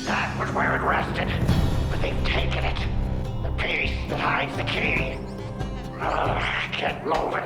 That was where it rested, but they've taken it. The piece that hides the key. Get moving.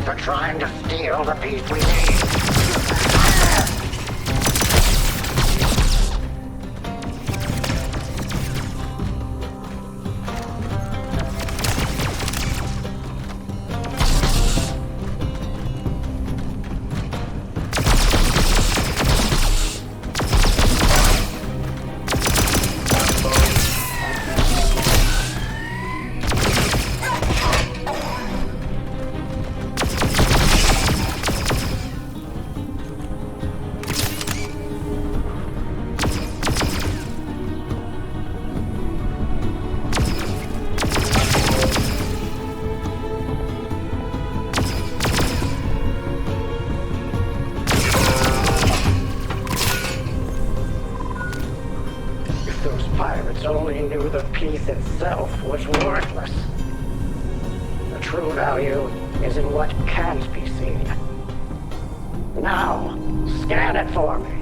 for trying to steal the piece we need. Only knew the piece itself was worthless. The true value is in what can't be seen. Now, scan it for me.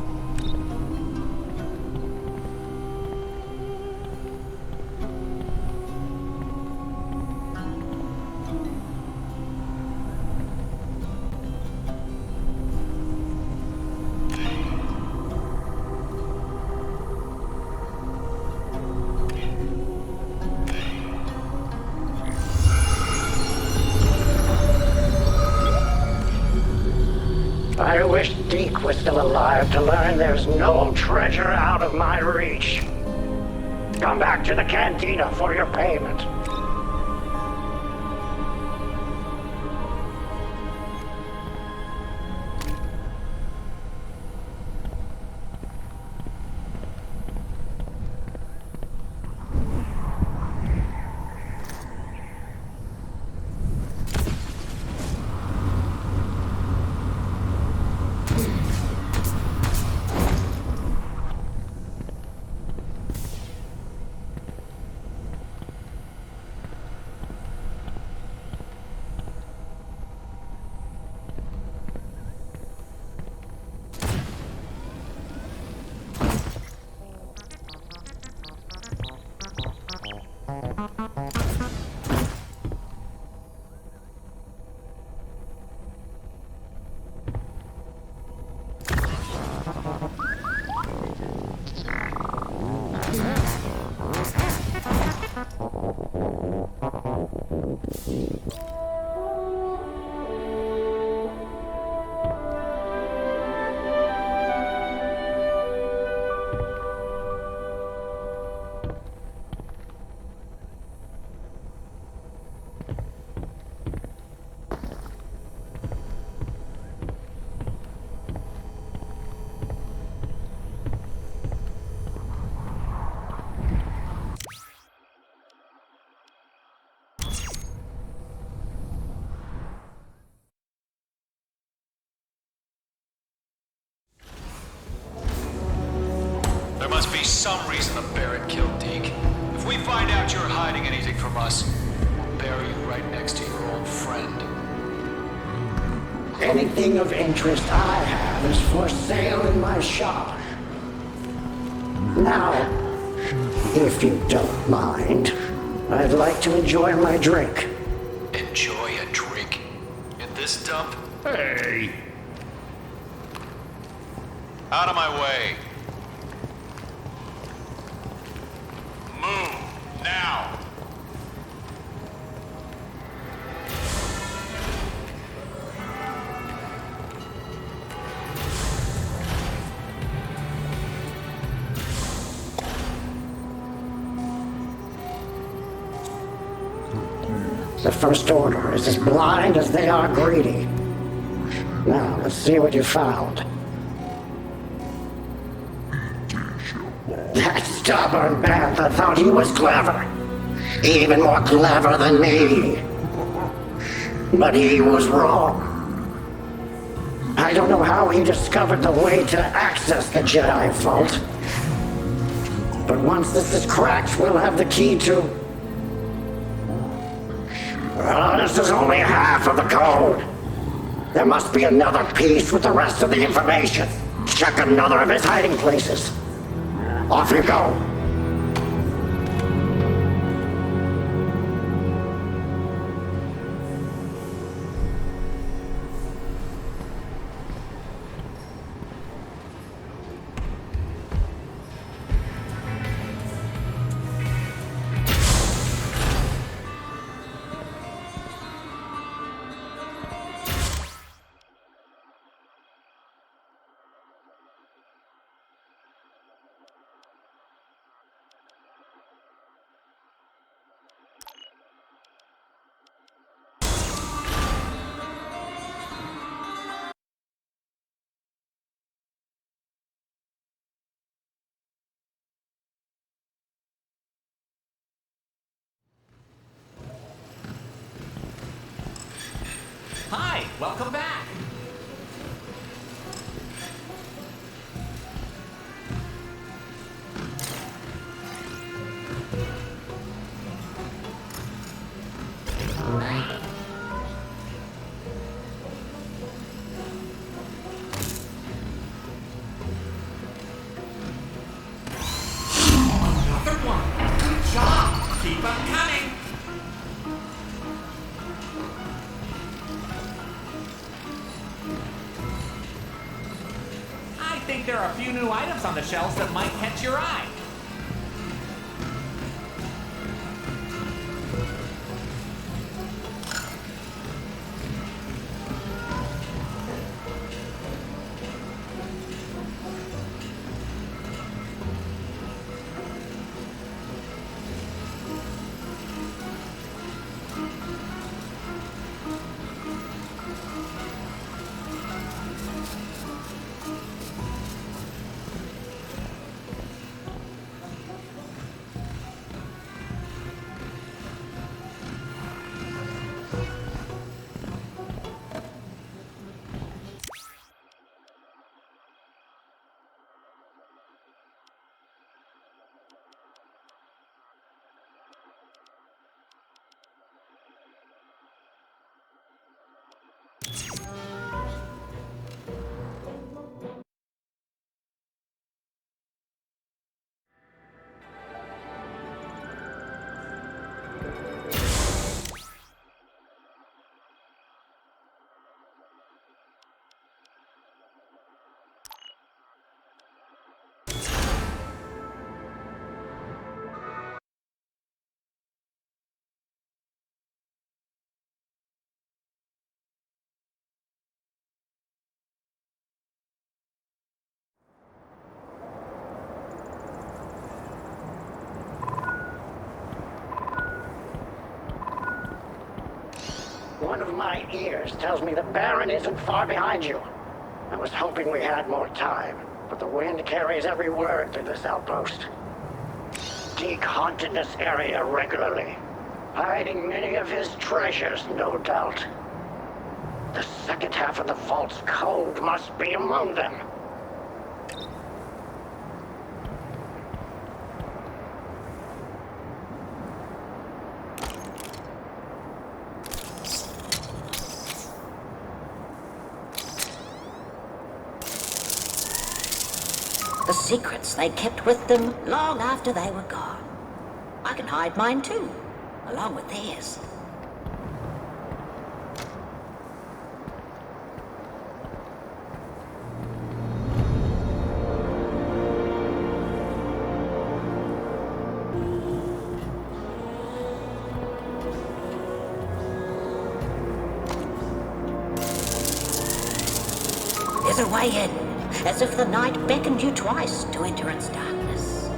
I wish Deke was still alive to learn there's no treasure out of my reach. Come back to the Cantina for your payment. There must be some reason the Barrett killed Deke. If we find out you're hiding anything from us, we'll bury you right next to your old friend. Anything of interest I have is for sale in my shop. Now, if you don't mind, I'd like to enjoy my drink. Enjoy a drink? In this dump? Hey! Out of my way. Move, now! The First Order is as blind as they are greedy. Now, let's see what you found. That stubborn bantha thought he was clever. Even more clever than me. But he was wrong. I don't know how he discovered the way to access the Jedi Vault. But once this is cracked, we'll have the key to... this is only half of the code. There must be another piece with the rest of the information. Check another of his hiding places. Off you go. Hi, welcome back. Another one. Good job. Keep them coming. I think there are a few new items on the shelves that might catch your eye. One of my ears tells me the Baron isn't far behind you. I was hoping we had more time, but the wind carries every word through this outpost. Deke haunted this area regularly, hiding many of his treasures, no doubt. The second half of the vault's code must be among them. The secrets they kept with them long after they were gone. I can hide mine too, along with theirs. There's a way in, as if the night beckoned you twice to enter its darkness.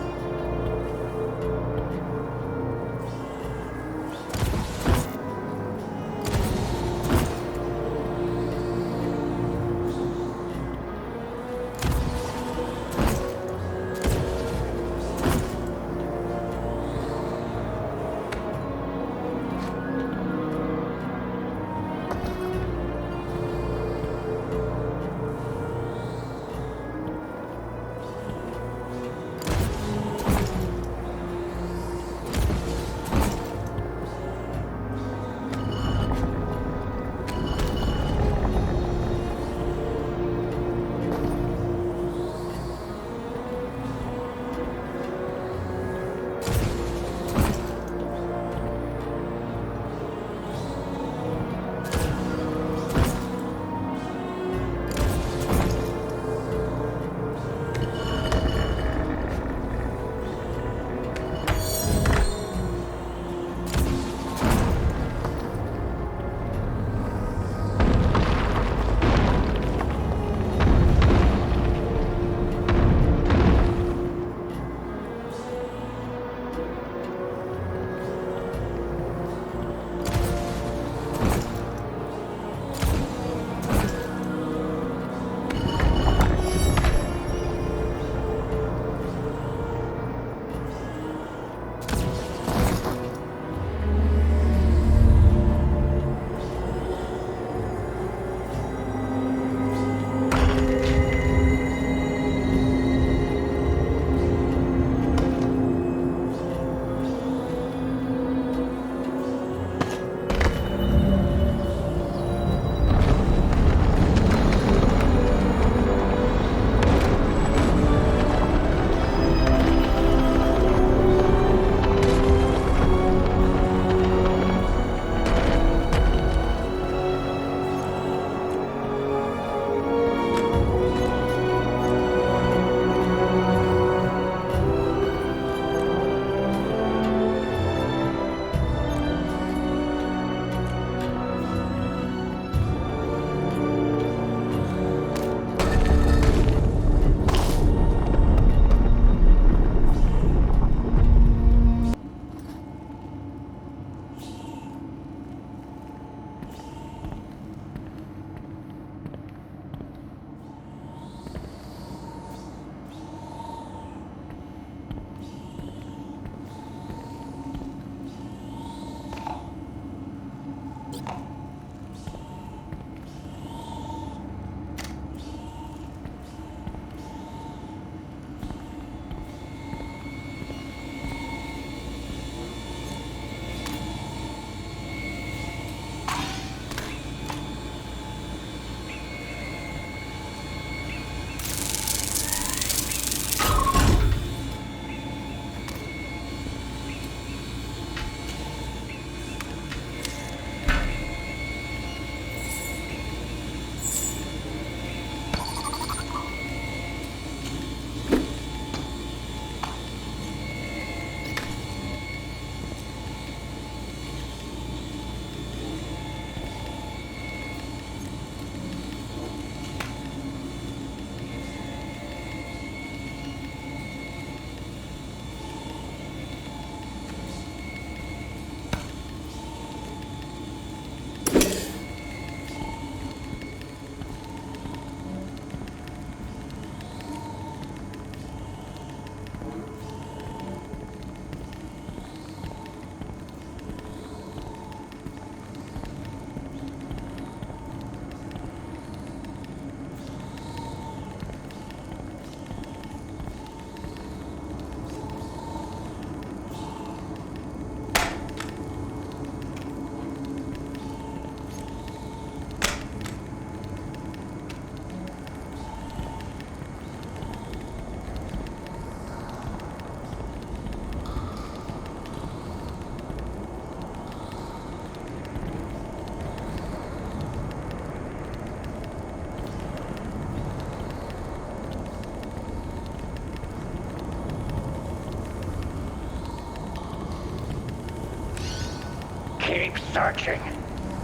keep searching.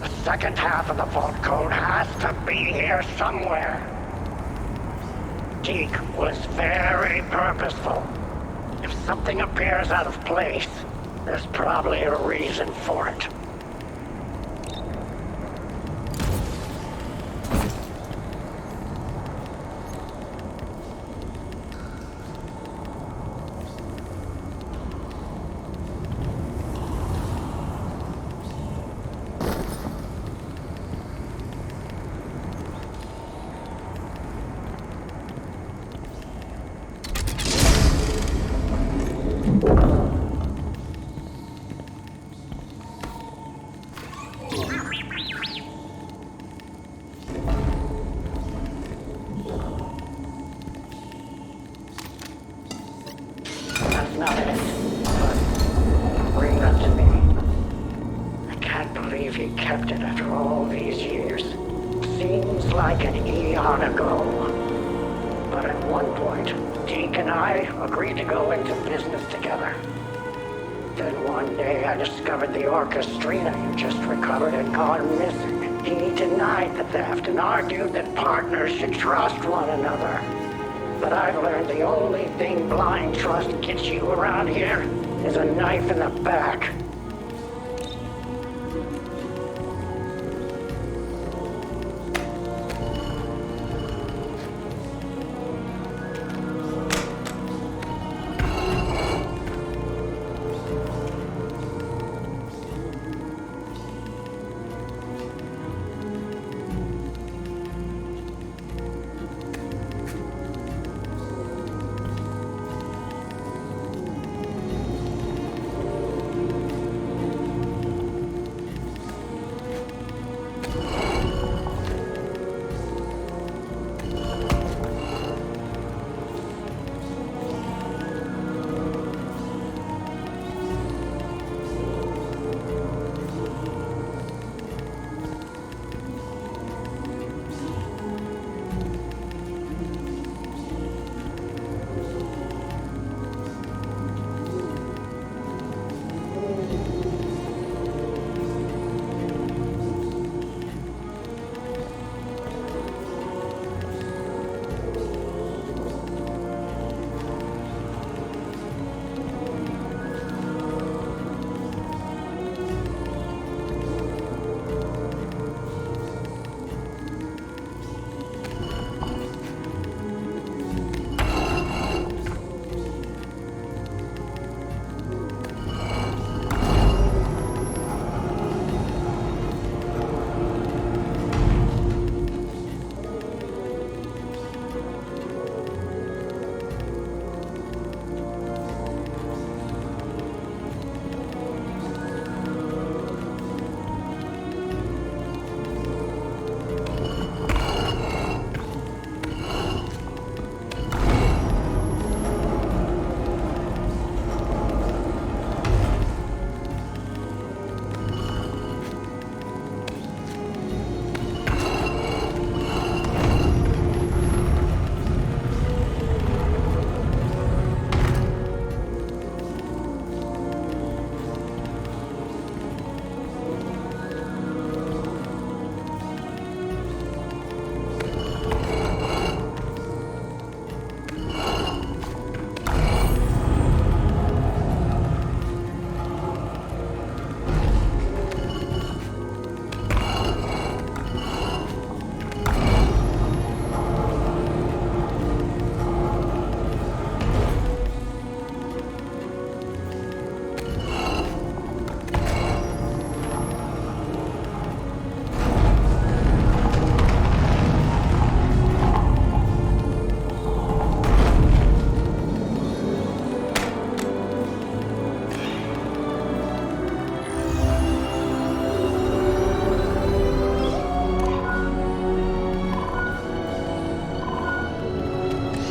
The second half of the vault code has to be here somewhere. Deke was very purposeful. If something appears out of place, there's probably a reason for it. Orchestrina you just recovered had gone missing. He denied the theft and argued that partners should trust one another. But I've learned the only thing blind trust gets you around here is a knife in the back.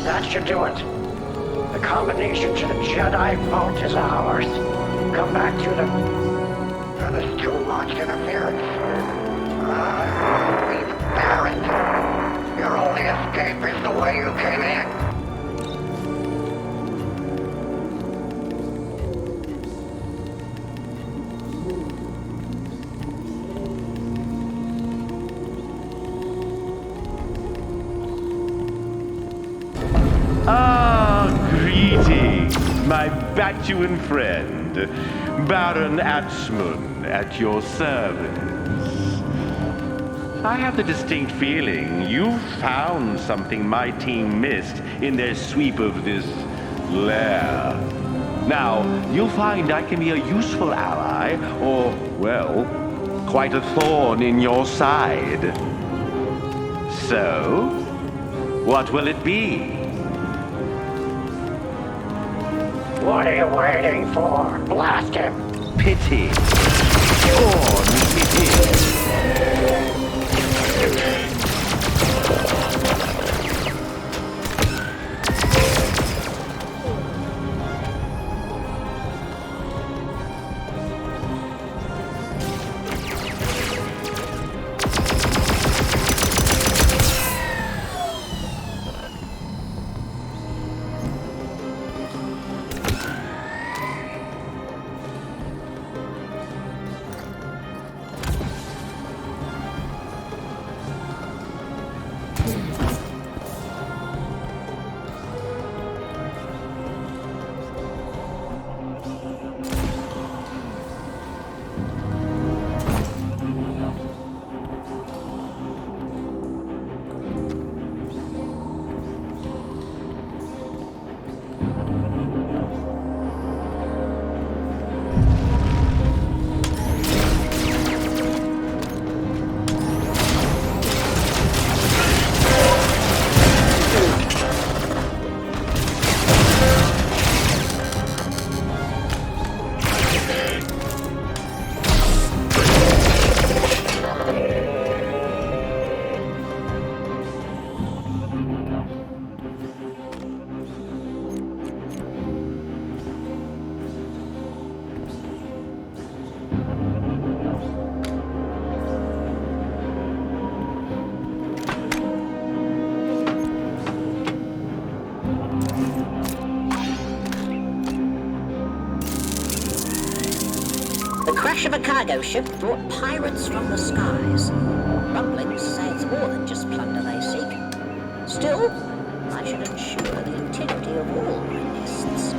That should do it. The combination to the Jedi vault is ours. Come back to the... There's too much interference. Leave Barrett. Your only escape is the way you came in. my Batuan friend, Baron Atman, at your service. I have the distinct feeling you found something my team missed in their sweep of this lair. Now, you'll find I can be a useful ally, or, well, quite a thorn in your side. So, what will it be? What are you waiting for? Blast him! Pity. Pure pity. The crash of a cargo ship brought pirates from the skies. Rumblings say it's more than just plunder they seek. Still, I should ensure the integrity of all my nests.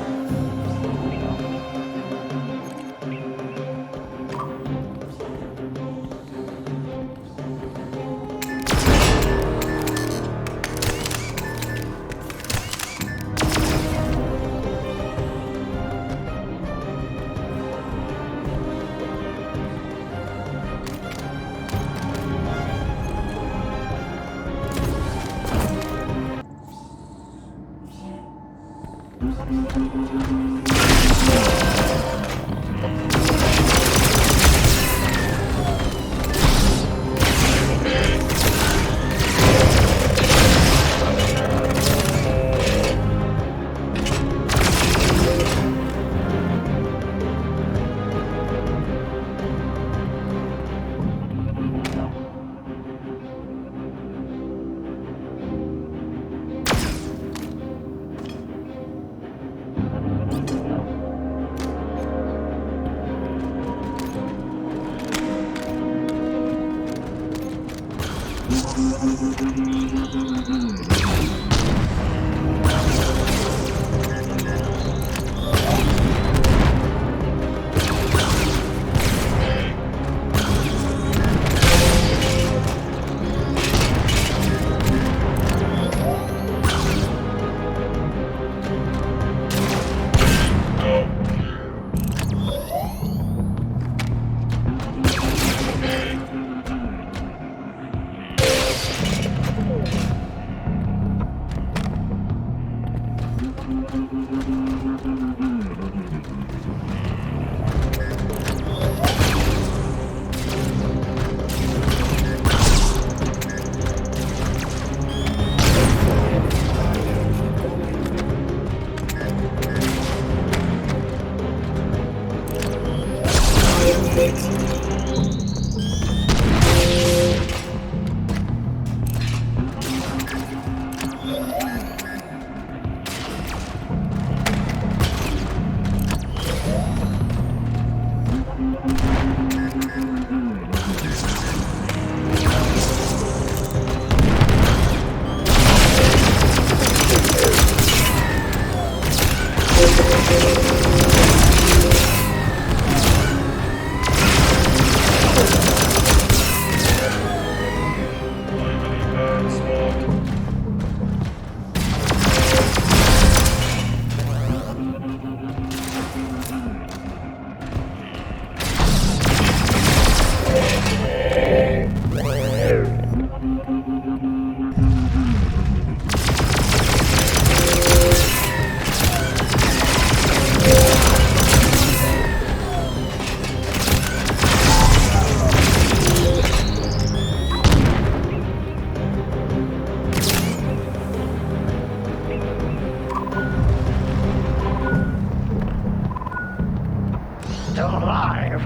Still alive?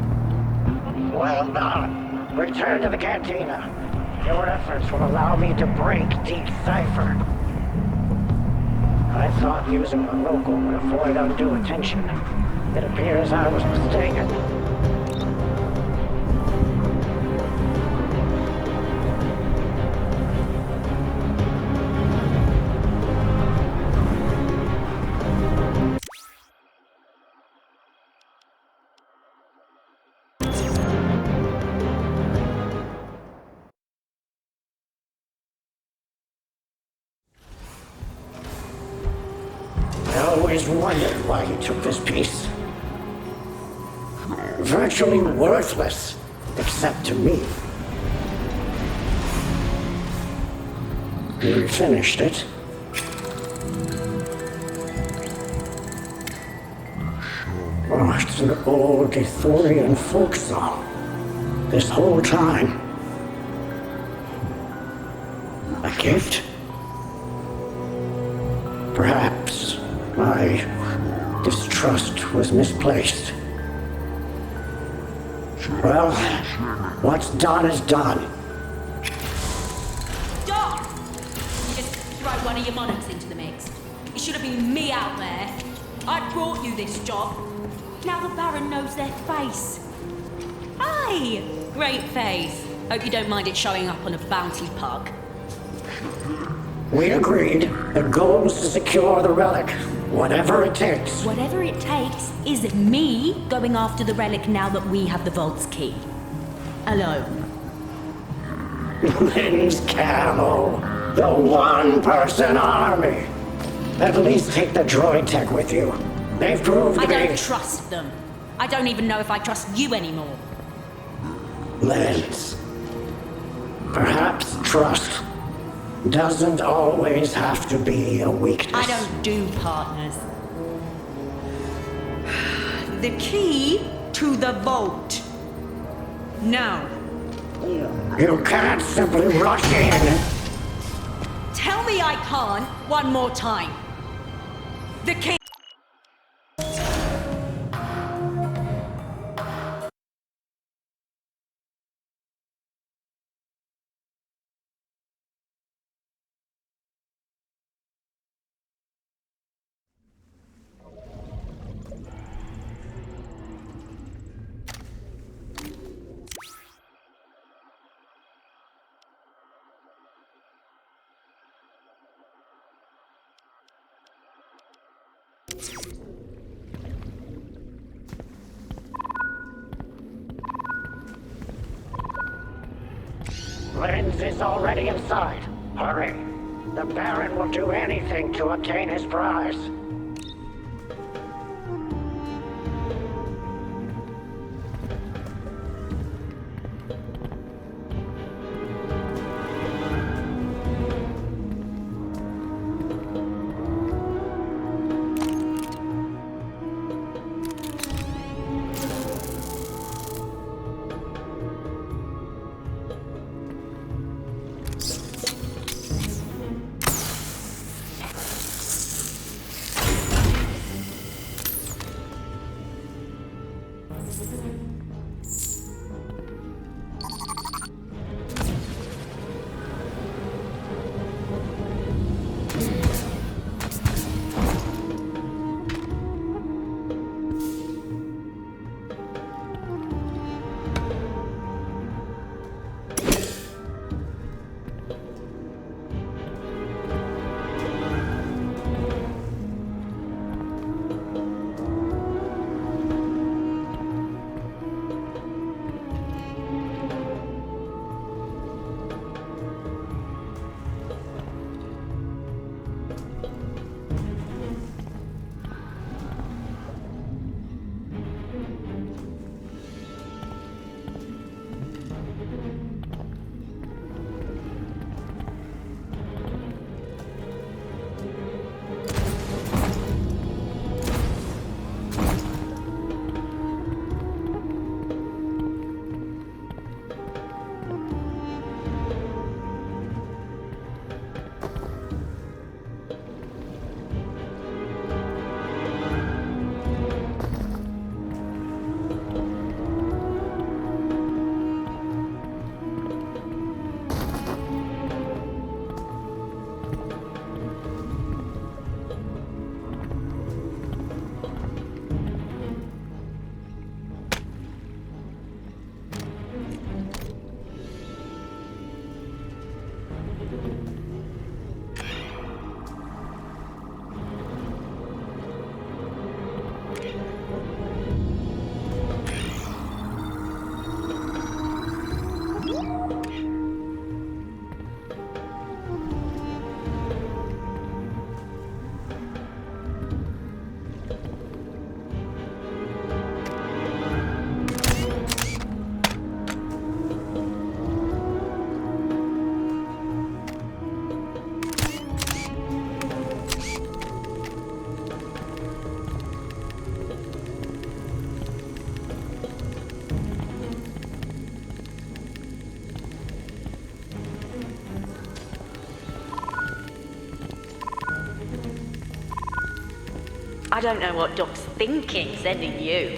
Well done. Return to the Cantina. Your efforts will allow me to break Deep Cipher. I thought using a local would avoid undue attention. It appears I was mistaken. I always wondered why he took this piece. Virtually worthless, except to me. He finished it. Oh, it's an old Ithorian folk song. This whole time. A gift? Perhaps my distrust was misplaced. Well, what's done is done. Doc! You just throw one of your monarchs into the mix. It should have been me out there. I brought you this job. Now the Baron knows their face. Hi! Great face. Hope you don't mind it showing up on a bounty pug. We agreed. The goal was to secure the relic. Whatever it takes. Whatever it takes is me going after the relic now that we have the vault's key. Alone. Lynn's Camo. The one-person army. At least take the droid tech with you. They've proved to be... I don't trust them. I don't even know if I trust you anymore. Lens. Perhaps trust doesn't always have to be a weakness. I don't do partners. The key to the vault. No. You can't simply rush in. Tell me I can't one more time. The key. Lens is already inside. Hurry. The Baron will do anything to obtain his prize. don't know what Doc's thinking sending you.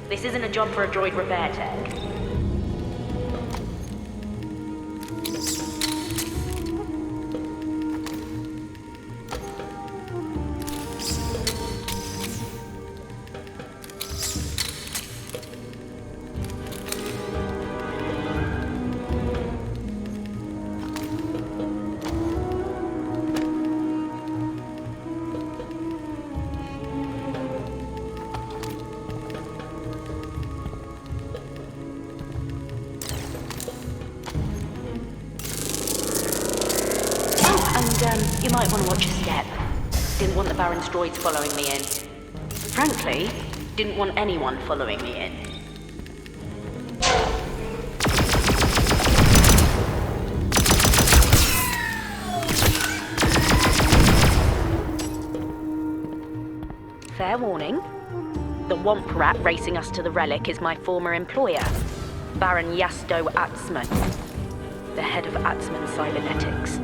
This isn't a job for a droid repair tech. You might want to watch your step. Didn't want the Baron's droids following me in. Frankly, didn't want anyone following me in. Fair warning. The womp rat racing us to the relic is my former employer, Baron Yasto Atman, the head of Atman Cybernetics.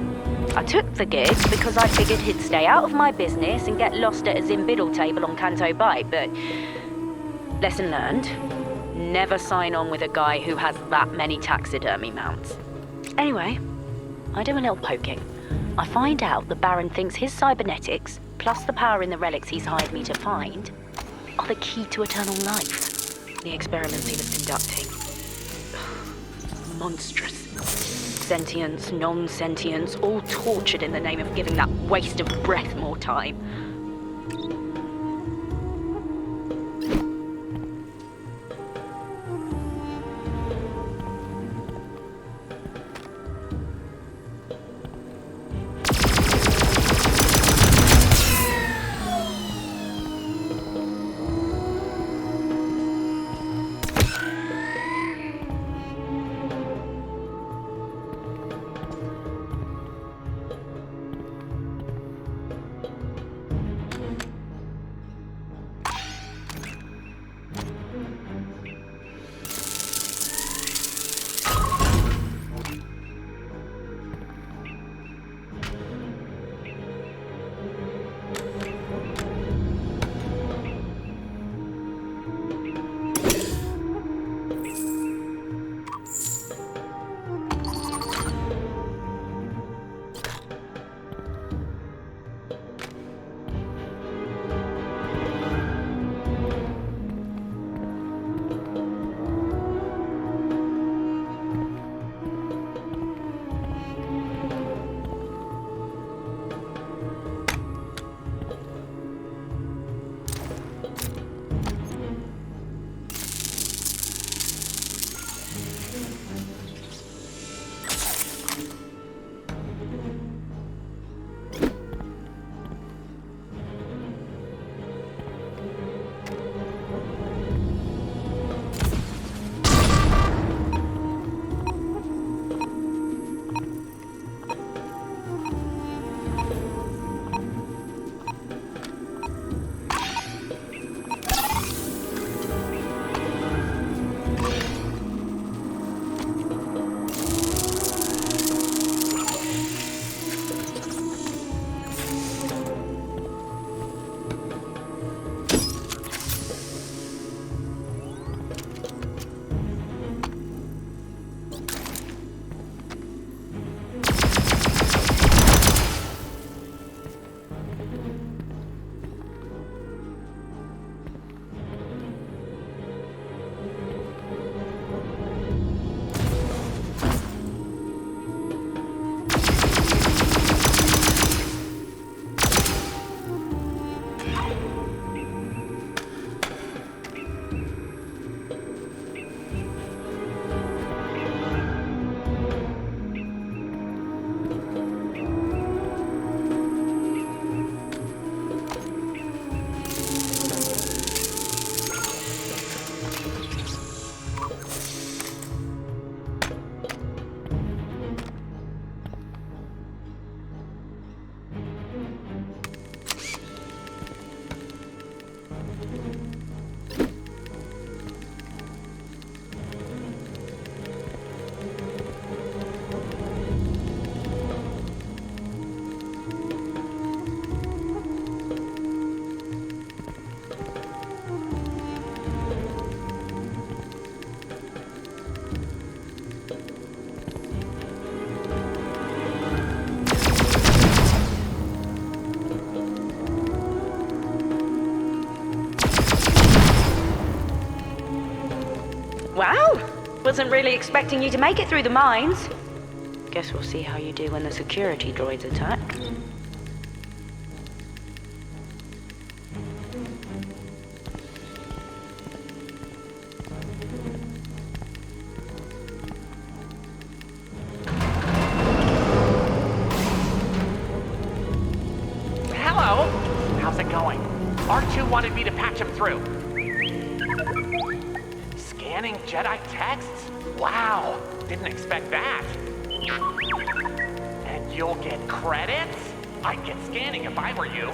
I took the gig because I figured he'd stay out of my business and get lost at a Zimbiddle table on Canto Bight, but lesson learned, never sign on with a guy who has that many taxidermy mounts. Anyway, I do a little poking. I find out the Baron thinks his cybernetics, plus the power in the relics he's hired me to find, are the key to eternal life. The experiments he was conducting. Monstrous. Sentience, non-sentience, all tortured in the name of giving that waste of breath more time. Wow! Wasn't really expecting you to make it through the mines. Guess we'll see how you do when the security droids attack. Hello? How's it going? R2 wanted me to patch him through. Scanning Jedi texts? Wow, didn't expect that. And you'll get credits? I'd get scanning if I were you.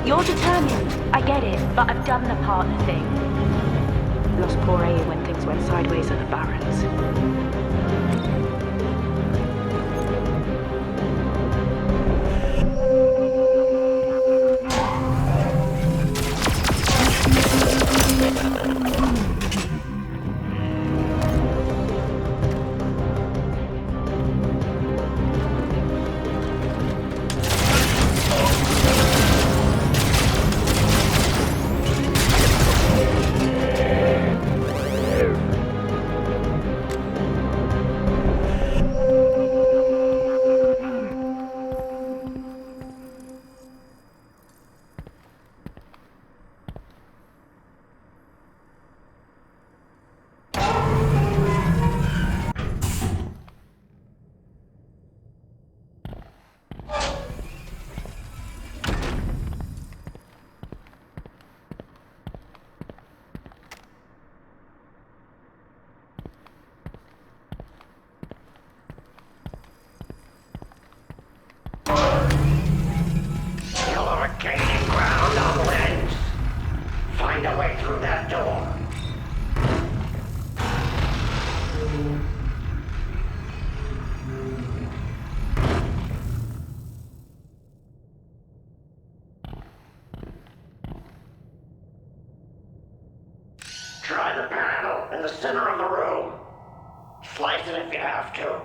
You're determined. I get it, but I've done the partner thing. Lost poor A when things went sideways at the Barrens. that door. Try the panel in the center of the room. Slice it if you have to.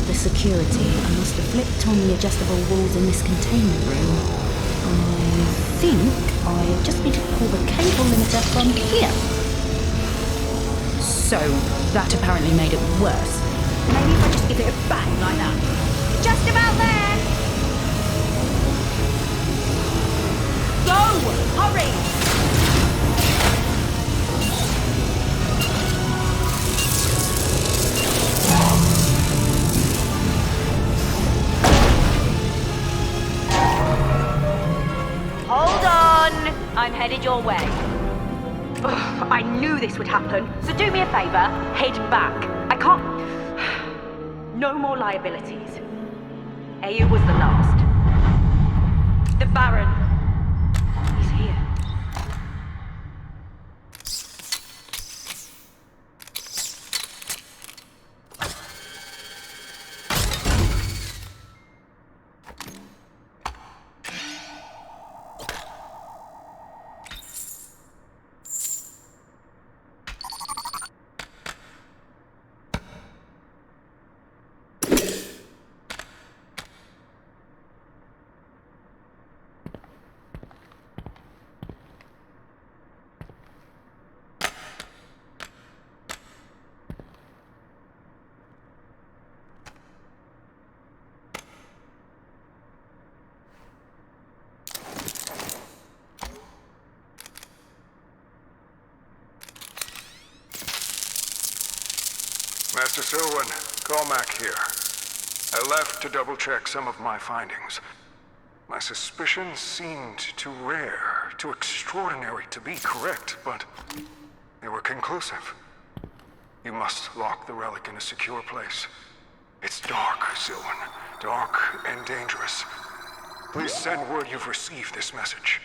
The security, I must have flipped on the adjustable walls in this containment room. I think I just need to pull the cable limiter from here. So, that apparently made it worse. Maybe if I just give it a bang like that. Just about there! Go! Hurry! Hold on! I'm headed your way. Ugh, I knew this would happen, so do me a favor, head back. I can't... No more liabilities. AU was the last. The Baron. He's here. Master Selwyn, Cormac here. I left to double-check some of my findings. My suspicions seemed too rare, too extraordinary to be correct, but they were conclusive. You must lock the relic in a secure place. It's dark, Selwyn. Dark and dangerous. Please send word you've received this message.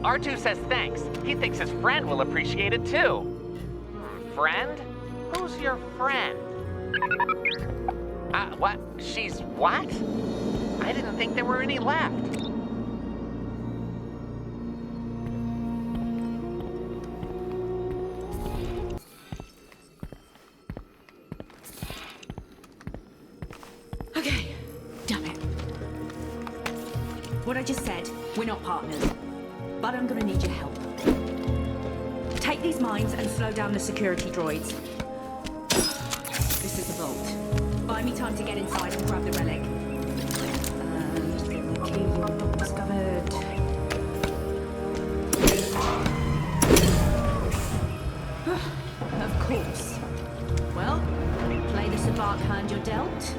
R2 says thanks. He thinks his friend will appreciate it too. Friend? Who's Who's your friend? What? She's what? I didn't think there were any left. Okay, damn it. What I just said, we're not partners. But I'm gonna need your help. Take these mines and slow down the security droids. This is the vault. Buy me time to get inside and grab the relic. And the key you not discovered. Of course. Well, play the savant hand you're dealt.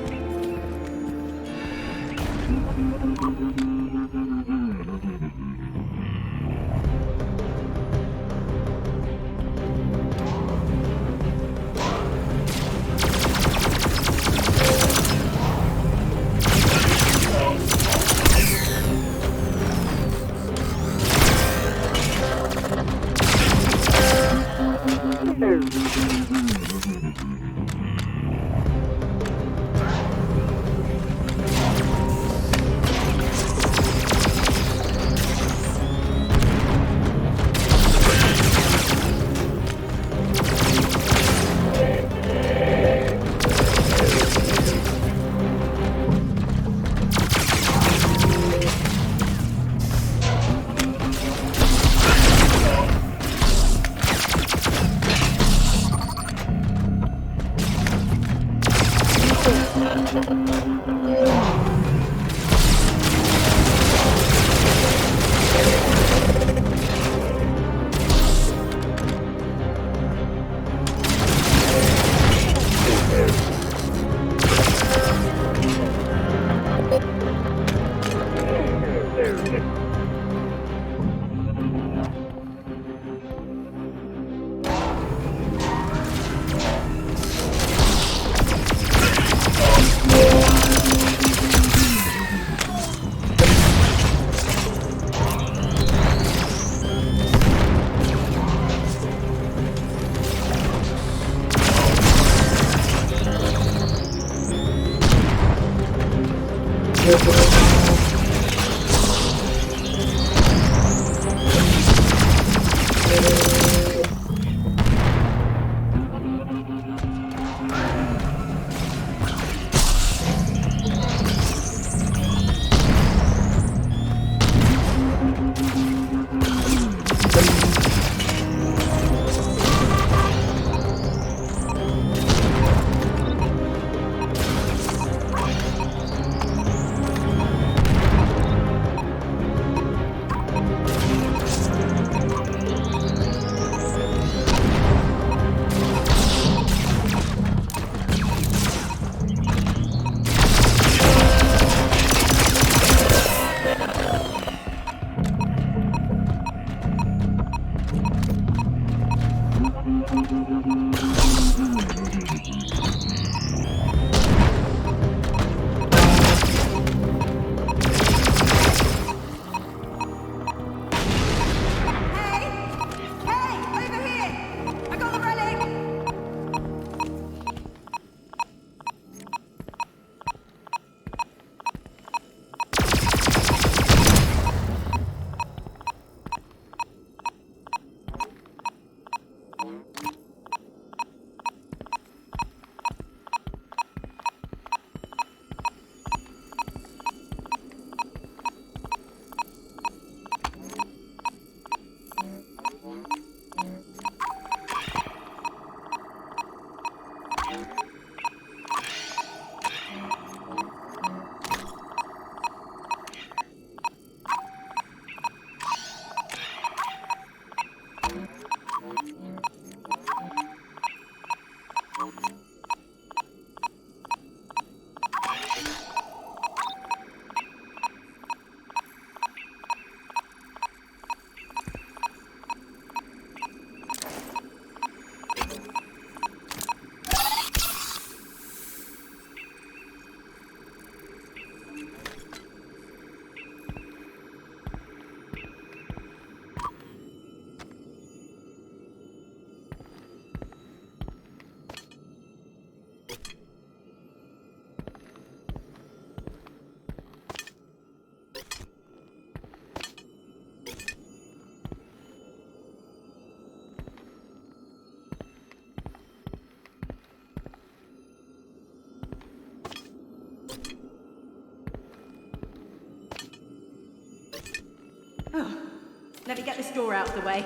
Let me get this door out of the way.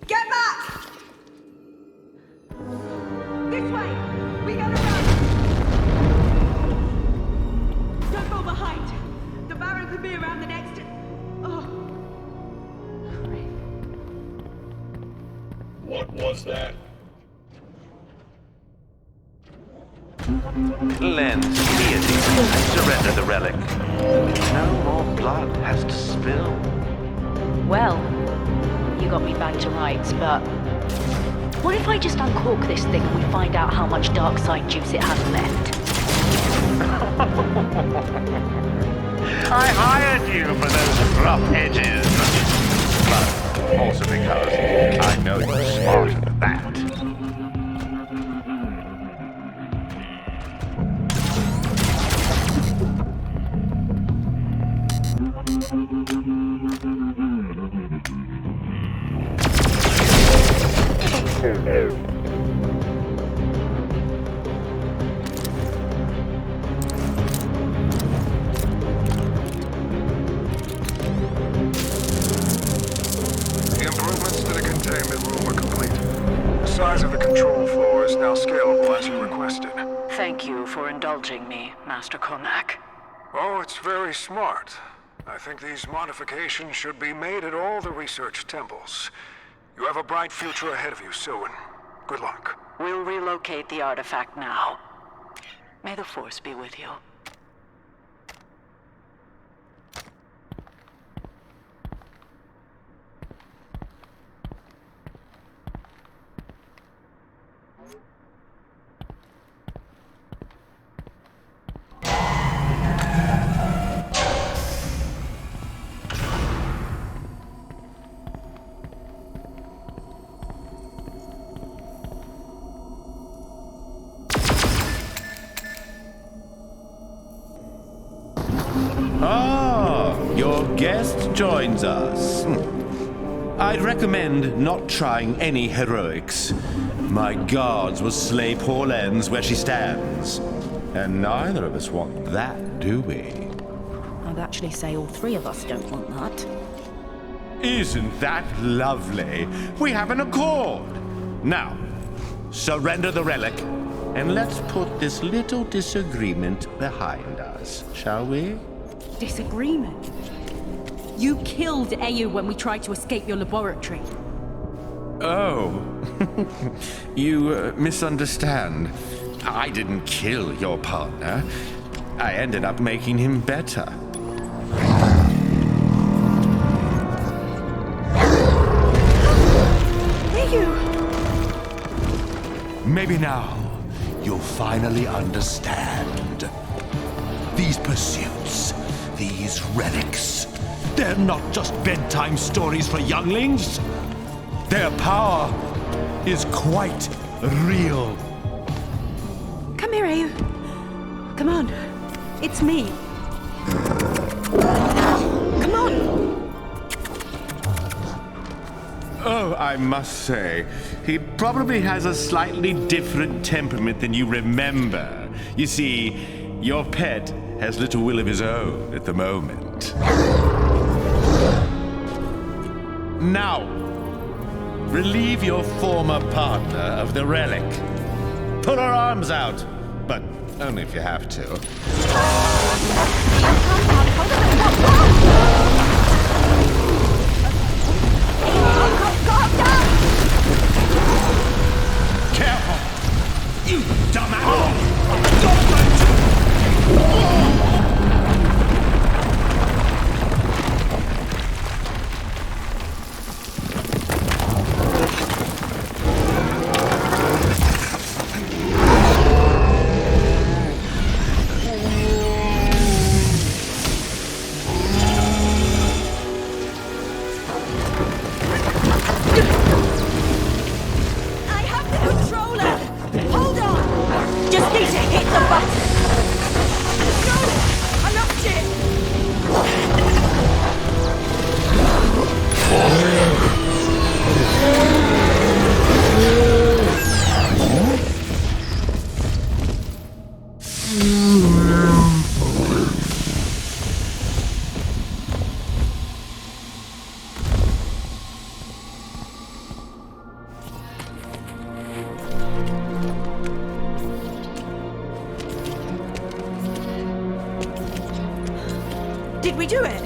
Get back! This way! We gotta run! Don't go behind! The Baron could be around the next... Oh. What was that? Lend deity, surrender the relic. No more blood has to spill. Well, you got me back to rights, but what if I just uncork this thing and we find out how much dark side juice it has left? I hired you for those rough edges. But also because I know you're smarter than that. The improvements to the containment room are complete. The size of the control floor is now scalable as you requested. Thank you for indulging me, Master Cormac. Oh, it's very smart. I think these modifications should be made at all the research temples. You have a bright future ahead of you, Silwen. Good luck. We'll relocate the artifact now. May the Force be with you. Your guest joins us. I'd recommend not trying any heroics. My guards will slay poor Lens where she stands. And neither of us want that, do we? I'd actually say all three of us don't want that. Isn't that lovely? We have an accord. Now, surrender the relic, and let's put this little disagreement behind us, shall we? Disagreement? You killed Ayu when we tried to escape your laboratory. Oh, you misunderstand. I didn't kill your partner. I ended up making him better. Ayu! Maybe now you'll finally understand. These pursuits, these relics, they're not just bedtime stories for younglings. Their power is quite real. Come here, Ayu. Come on. It's me. Come on! Oh, I must say, he probably has a slightly different temperament than you remember. You see, your pet has little will of his own at the moment. Now, relieve your former partner of the relic. Pull her arms out, but only if you have to. Careful! You dumbass! Did we do it?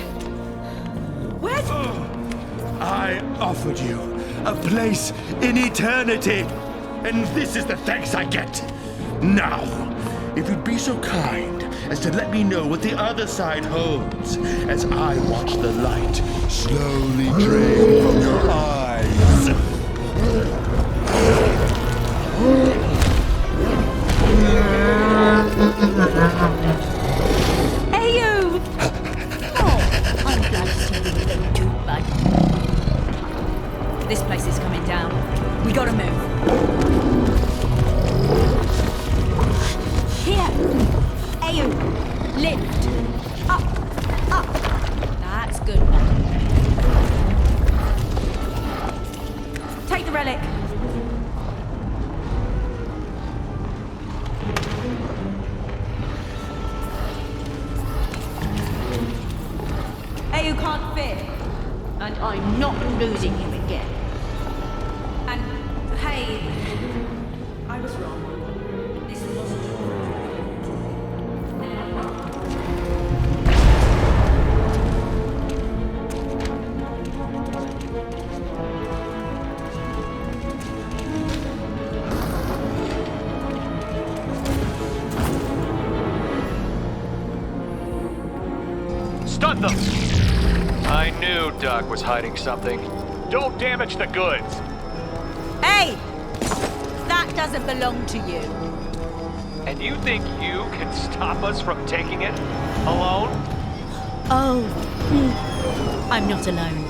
Where? I offered you a place in eternity, and this is the thanks I get. Now, if you'd be so kind as to let me know what the other side holds, as I watch the light slowly drain from your eyes. Hey, you! Oh, I'm glad to see you little too, bud. This place is coming down. We gotta move. Here! Hey, you! Lift! Up! Up! That's good, bud. Take the relic. You can't fit, and I'm not losing you again. And hey, I was wrong. This wasn't your Stun them! I knew Doc was hiding something. Don't damage the goods! Hey! That doesn't belong to you. And you think you can stop us from taking it? Alone? Oh, I'm not alone.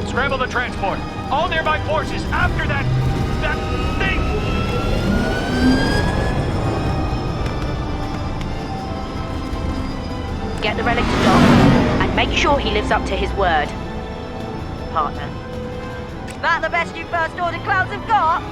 Scramble the transport! All nearby forces after that thing! Get the relic to Doc, and make sure he lives up to his word. Partner. That the best you First Order clowns have got?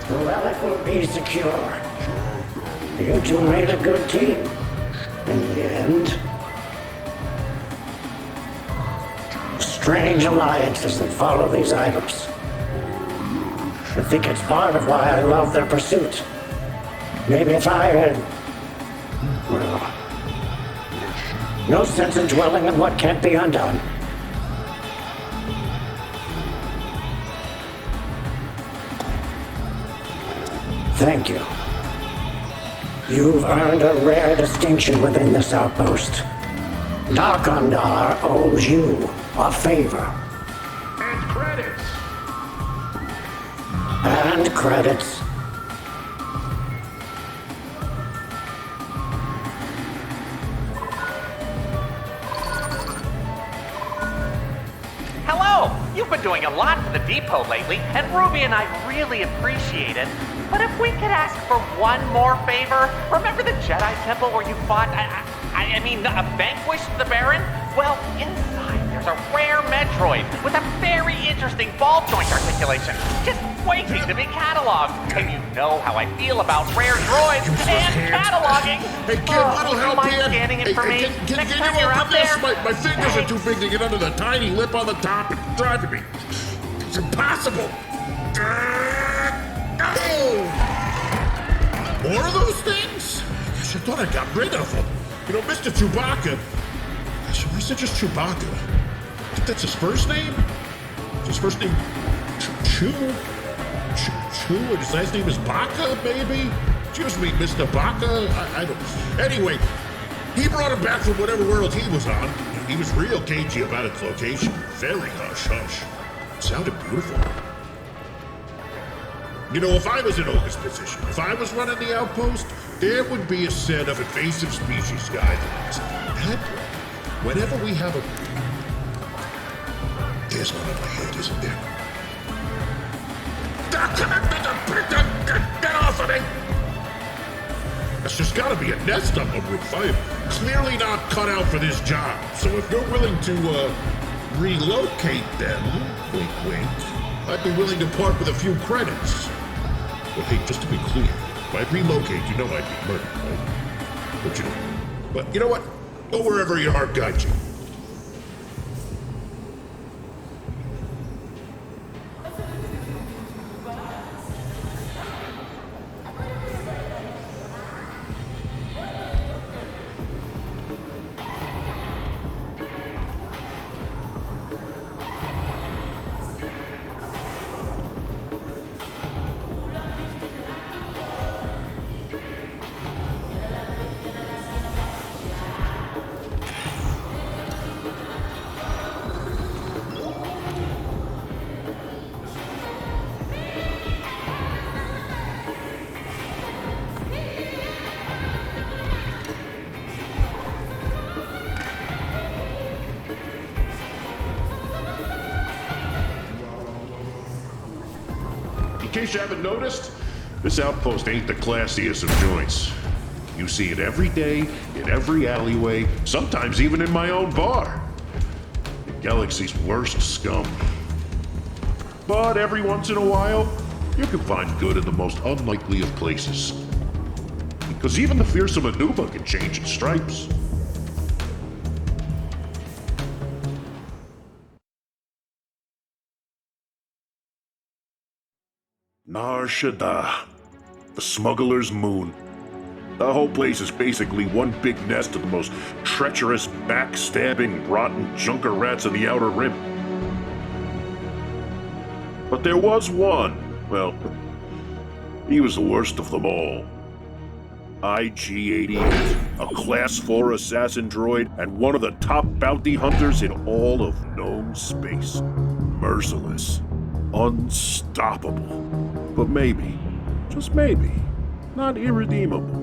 The relic will be secure. You two made a good team. In the end. Strange alliances that follow these items. I think it's part of why I love their pursuit. Maybe if I had... well... no sense in dwelling on what can't be undone. Thank you. You've earned a rare distinction within this outpost. Darkondar owes you a favor. And credits! And credits. Hello! You've been doing a lot for the depot lately, and Ruby and I really appreciate it. But if we could ask for one more favor, remember the Jedi Temple where you fought, vanquished the Baron? Well, inside there's a rare Metroid with a very interesting ball joint articulation, just waiting to be cataloged. And you know how I feel about rare droids and cataloging. Hey, kid, what'll help mind here? scanning it for me? Can Next you time you're open out this? there. My fingers are too big to get under the tiny lip on the top. It's driving me. It's impossible. More of those things? Gosh, I thought I got rid of them. You know, Mr. Chewbacca. Gosh, why is it just Chewbacca? I think that's his first name? Is his first name Chew? And his last name is Baca, maybe? Excuse me, Mr. Baca? I don't... Anyway, he brought him back from whatever world he was on. He was real cagey about its location. Very hush-hush. Sounded beautiful. You know, if I was in Oga's position, if I was running the outpost, there would be a set of invasive species guidelines. That, whenever we have a... There's one on my head, isn't there? Get off of me! There's just gotta be a nest on the roof. I am clearly not cut out for this job. So if you're willing to, relocate them, wink wink, I'd be willing to part with a few credits. But hey, just to be clear, if I relocate, you know I'd be murdered, right? But you know what? Go wherever your heart guides you. In case you haven't noticed, this outpost ain't the classiest of joints. You see it every day, in every alleyway, sometimes even in my own bar. The galaxy's worst scum. But every once in a while, you can find good in the most unlikely of places. Because even the fearsome Anuba can change in stripes. Nar Shaddaa, the smuggler's moon. The whole place is basically one big nest of the most treacherous, backstabbing, rotten junker rats of the Outer Rim. But there was one, well, he was the worst of them all. IG-88, a Class 4 assassin droid and one of the top bounty hunters in all of known space. Merciless, unstoppable. But maybe, just maybe, not irredeemable.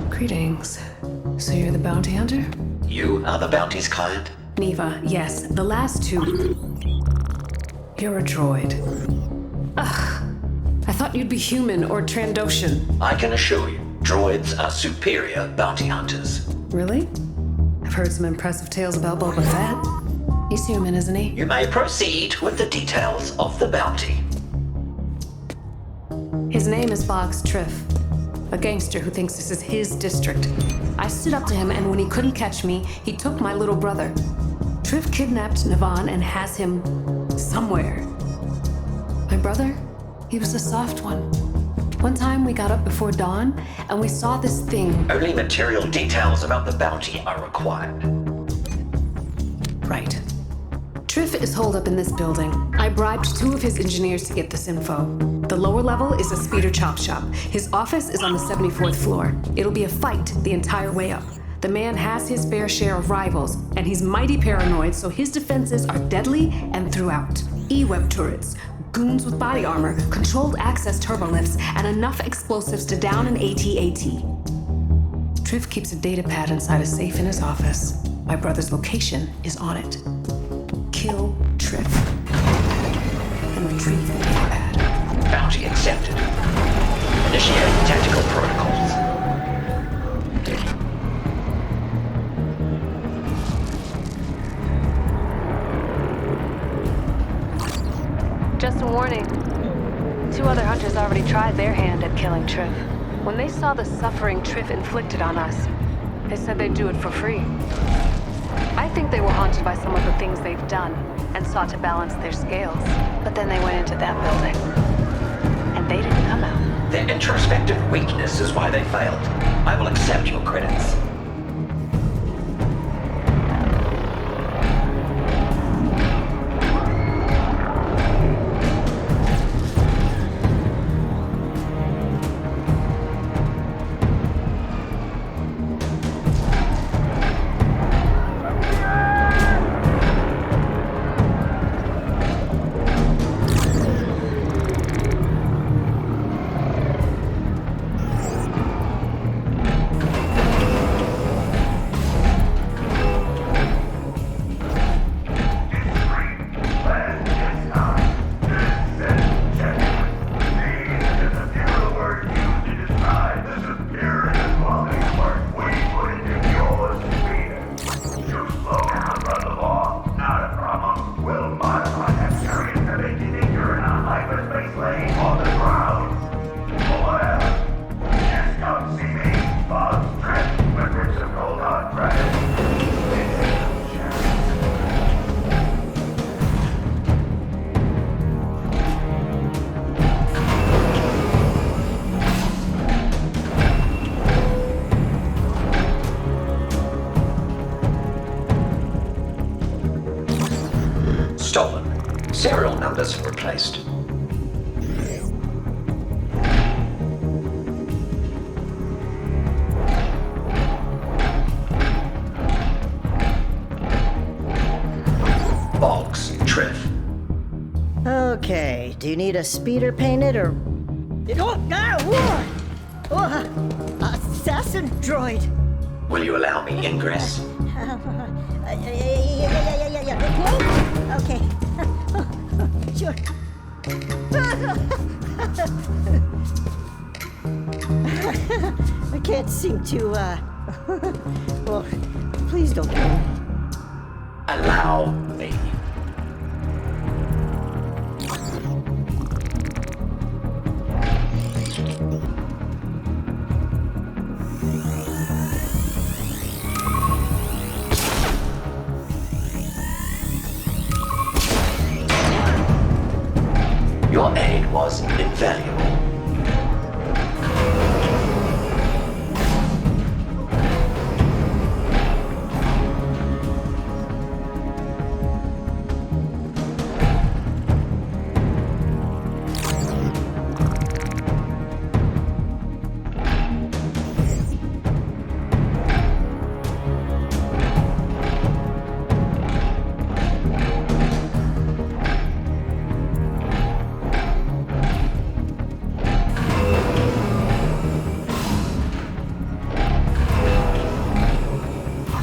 Greetings. So you're the bounty hunter? You are the bounty's client? Neva, yes. The last two. You're a droid. Ugh. I thought you'd be human or Trandoshan. I can assure you, droids are superior bounty hunters. Really? I've heard some impressive tales about Boba Fett. He's human, isn't he? You may proceed with the details of the bounty. His name is Boggs Triff. A gangster who thinks this is his district. I stood up to him, and when he couldn't catch me, he took my little brother. Triff kidnapped Navan and has him somewhere. My brother? He was a soft one. One time we got up before dawn, and we saw this thing. Only material details about the bounty are required. Right. Triff is holed up in this building. I bribed 2 of his engineers to get this info. The lower level is a speeder chop shop. His office is on the 74th floor. It'll be a fight the entire way up. The man has his fair share of rivals, and he's mighty paranoid, so his defenses are deadly and throughout. E-web turrets, goons with body armor, controlled access turbolifts, and enough explosives to down an AT-AT. Triff keeps a data pad inside a safe in his office. My brother's location is on it. Kill Triff and retrieve the data pad. Bounty accepted. Initiating tactical protocols. Just a warning. 2 other hunters already tried their hand at killing Triff. When they saw the suffering Triff inflicted on us, they said they'd do it for free. I think they were haunted by some of the things they've done and sought to balance their scales. But then they went into that building, and they didn't come out. Their introspective weakness is why they failed. I will accept your credits. numbers replaced. Box, Triff. Okay, do you need a speeder painted or... Oh, no! Assassin droid! Will you allow me ingress? Yeah. Okay. Sure. I can't seem to, well, please don't kill me. Allow me. Your aid was invaluable.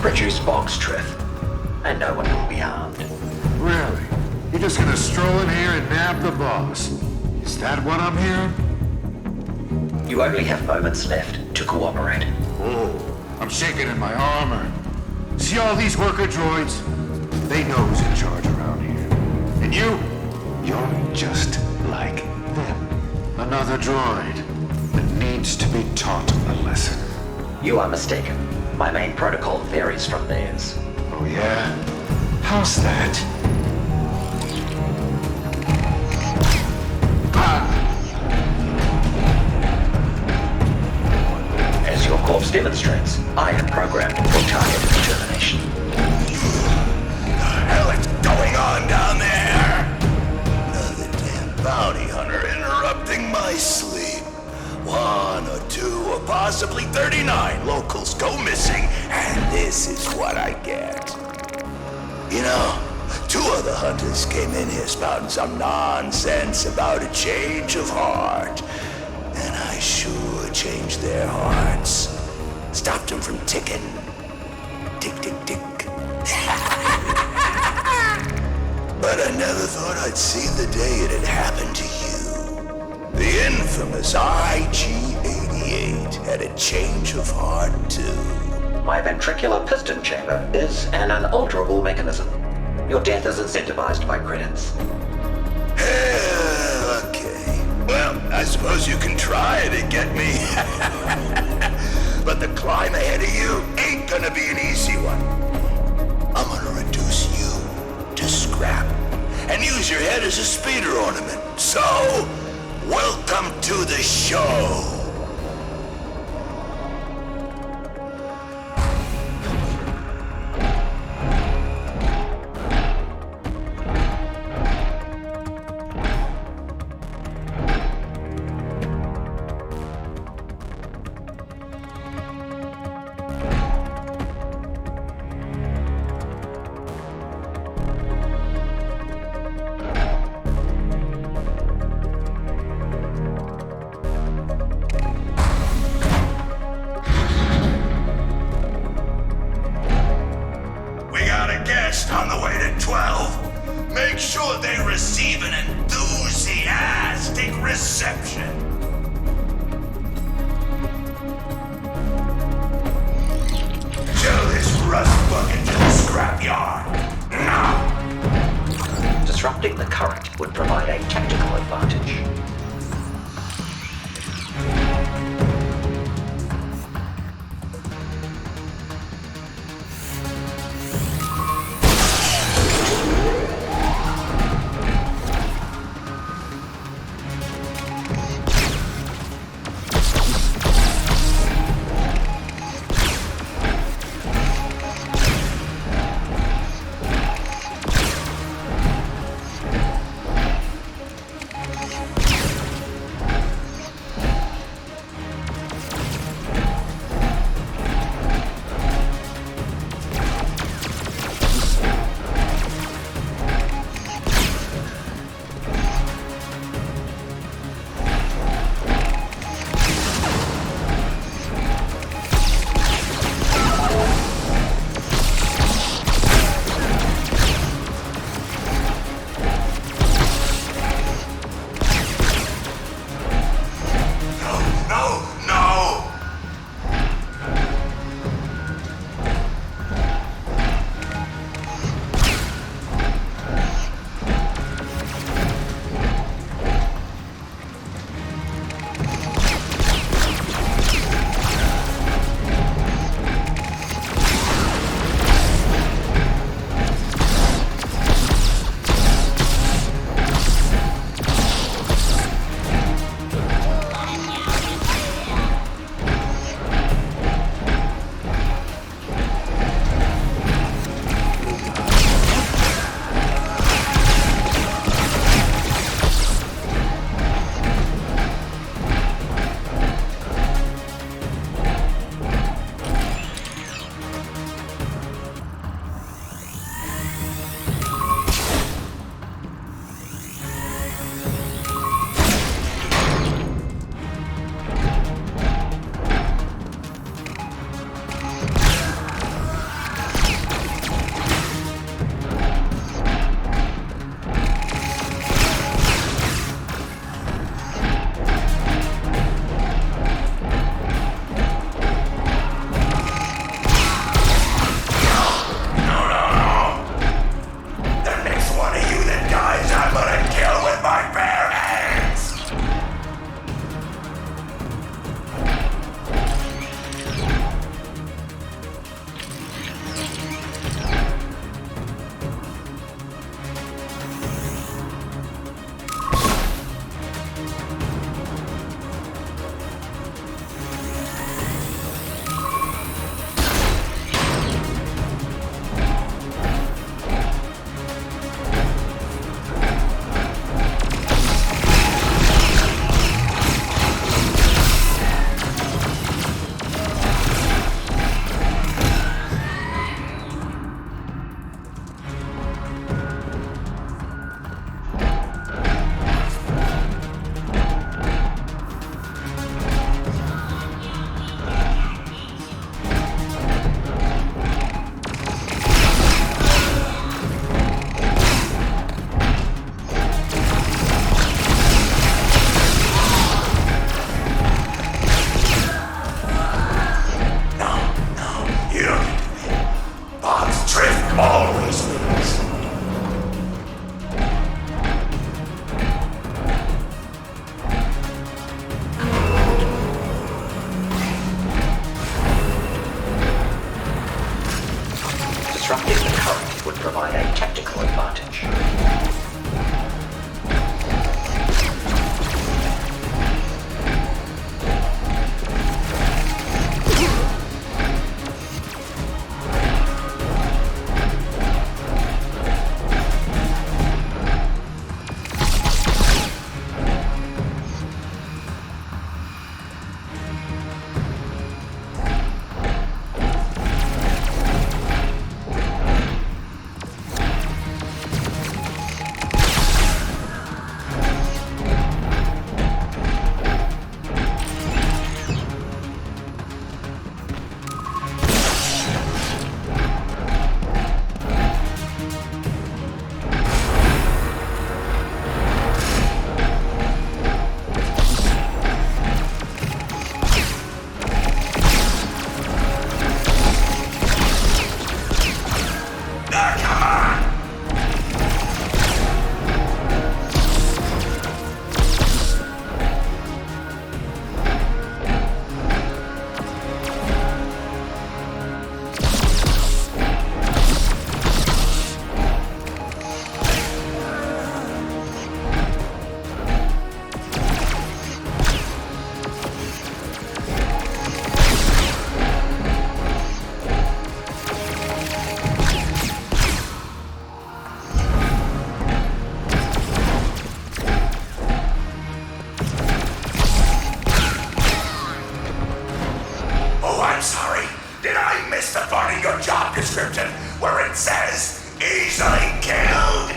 Produce box, Triff, and no one will be harmed. Really? You're just gonna stroll in here and nab the boss? Is that what I'm hearing? You only have moments left to cooperate. Oh, I'm shaking in my armor. See all these worker droids? They know who's in charge around here. And you're just like them. Another droid that needs to be taught a lesson. You are mistaken. My main protocol varies from theirs. Oh yeah? How's that? As your corpse demonstrates, I am programmed for target determination. The hell is going on down there? Another damn bounty hunter interrupting my sleep. 1 or 2 or possibly 39 locals go missing, and this is what I get. You know, 2 other hunters came in here spouting some nonsense about a change of heart. And I sure changed their hearts. Stopped them from ticking. Tick, tick, tick. But I never thought I'd see the day it had happened to you. The infamous IG-88 had a change of heart, too. My ventricular piston chamber is an unalterable mechanism. Your death is incentivized by credits. Okay. Well, I suppose you can try to get me. But the climb ahead of you ain't gonna be an easy one. I'm gonna reduce you to scrap and use your head as a speeder ornament. So, welcome to the show. On the way to 12. Make sure they receive an enthusiastic reception. Show this rust bucket to the scrapyard. Now. Disrupting the current would provide a tactical advantage. provide a tactical advantage. Where it says easily killed.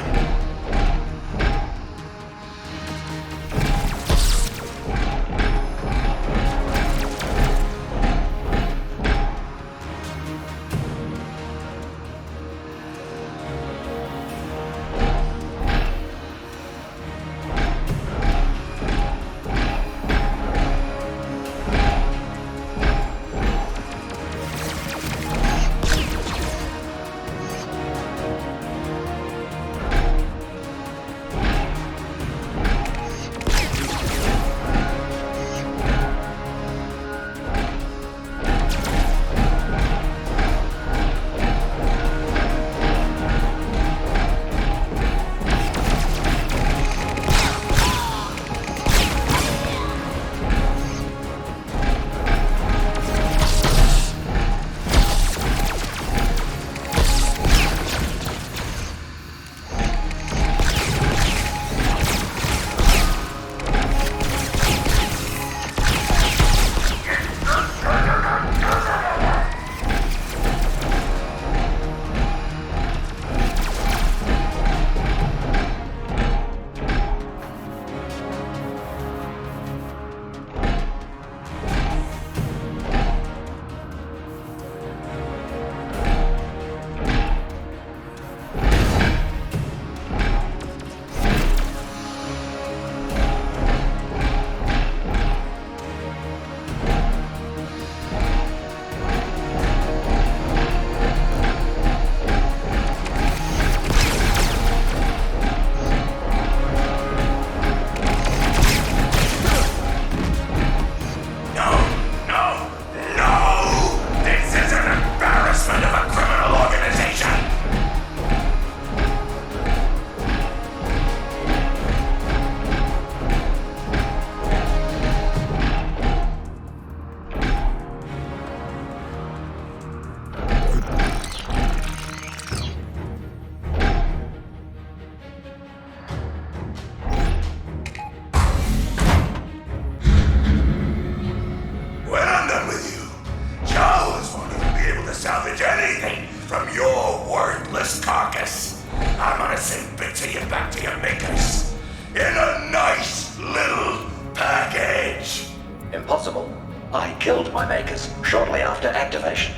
Impossible. I killed my makers shortly after activation.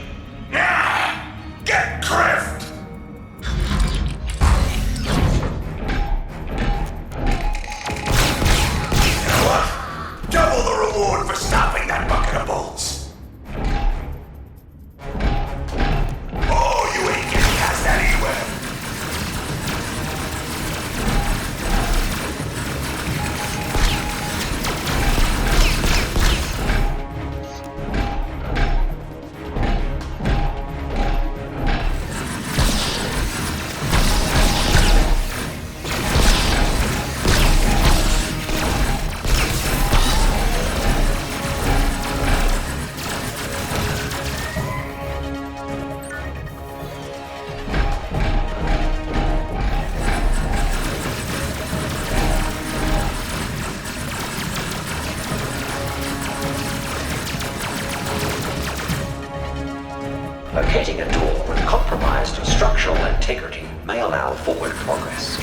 Get Triff! You know what? Double the reward for stopping that bucket of bolts. Oh, you ain't getting past that anywhere. Locating a door with compromised structural integrity may allow forward progress.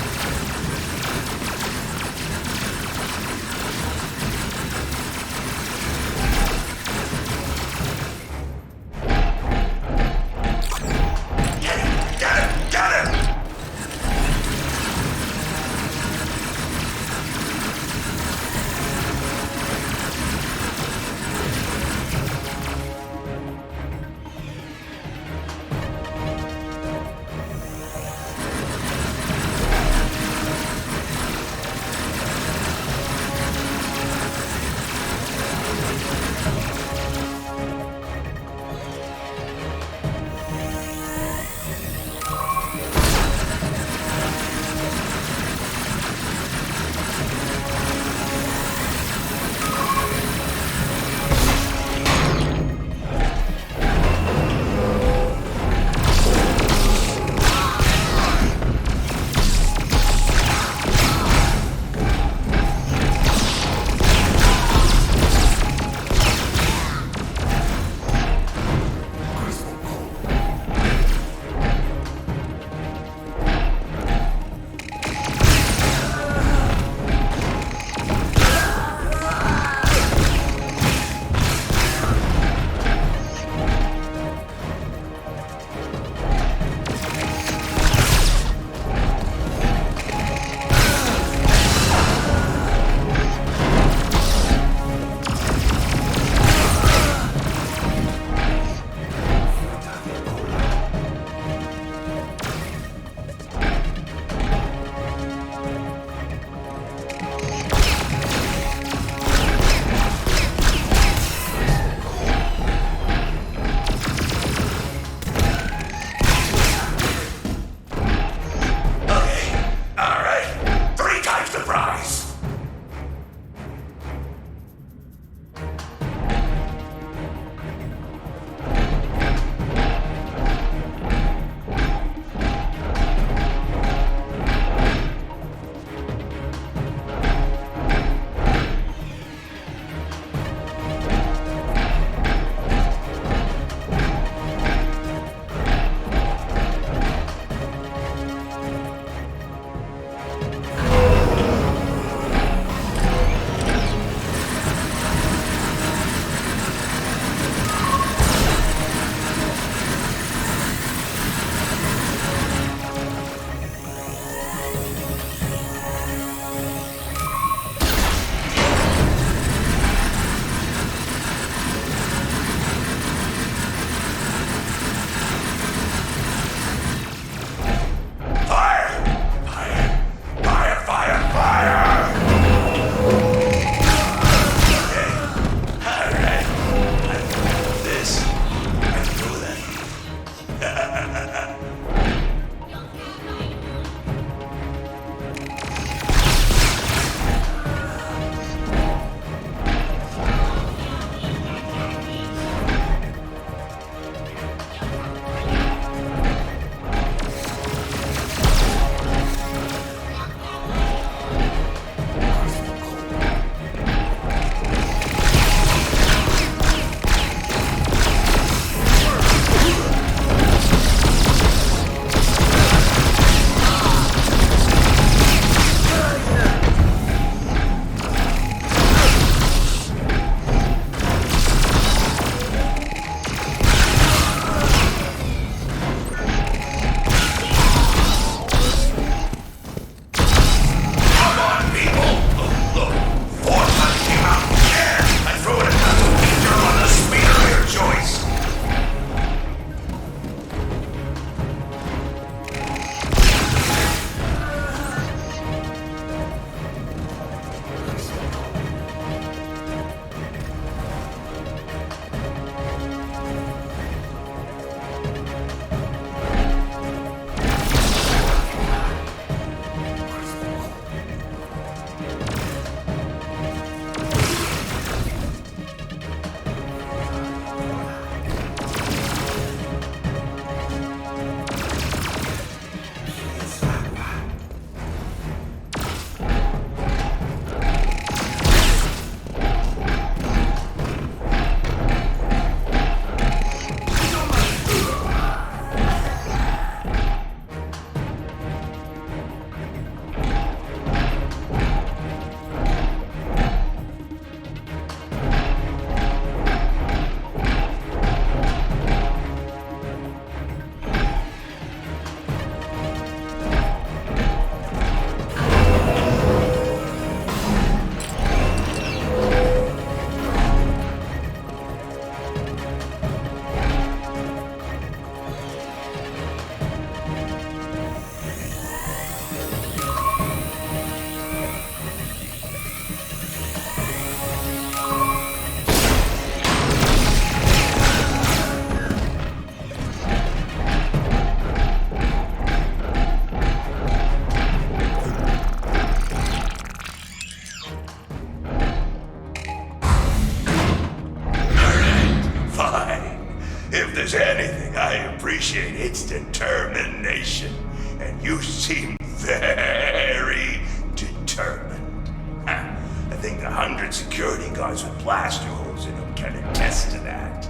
there's anything I appreciate, it's determination. And you seem very determined. I think 100 security guards with blaster holes in them can attest to that.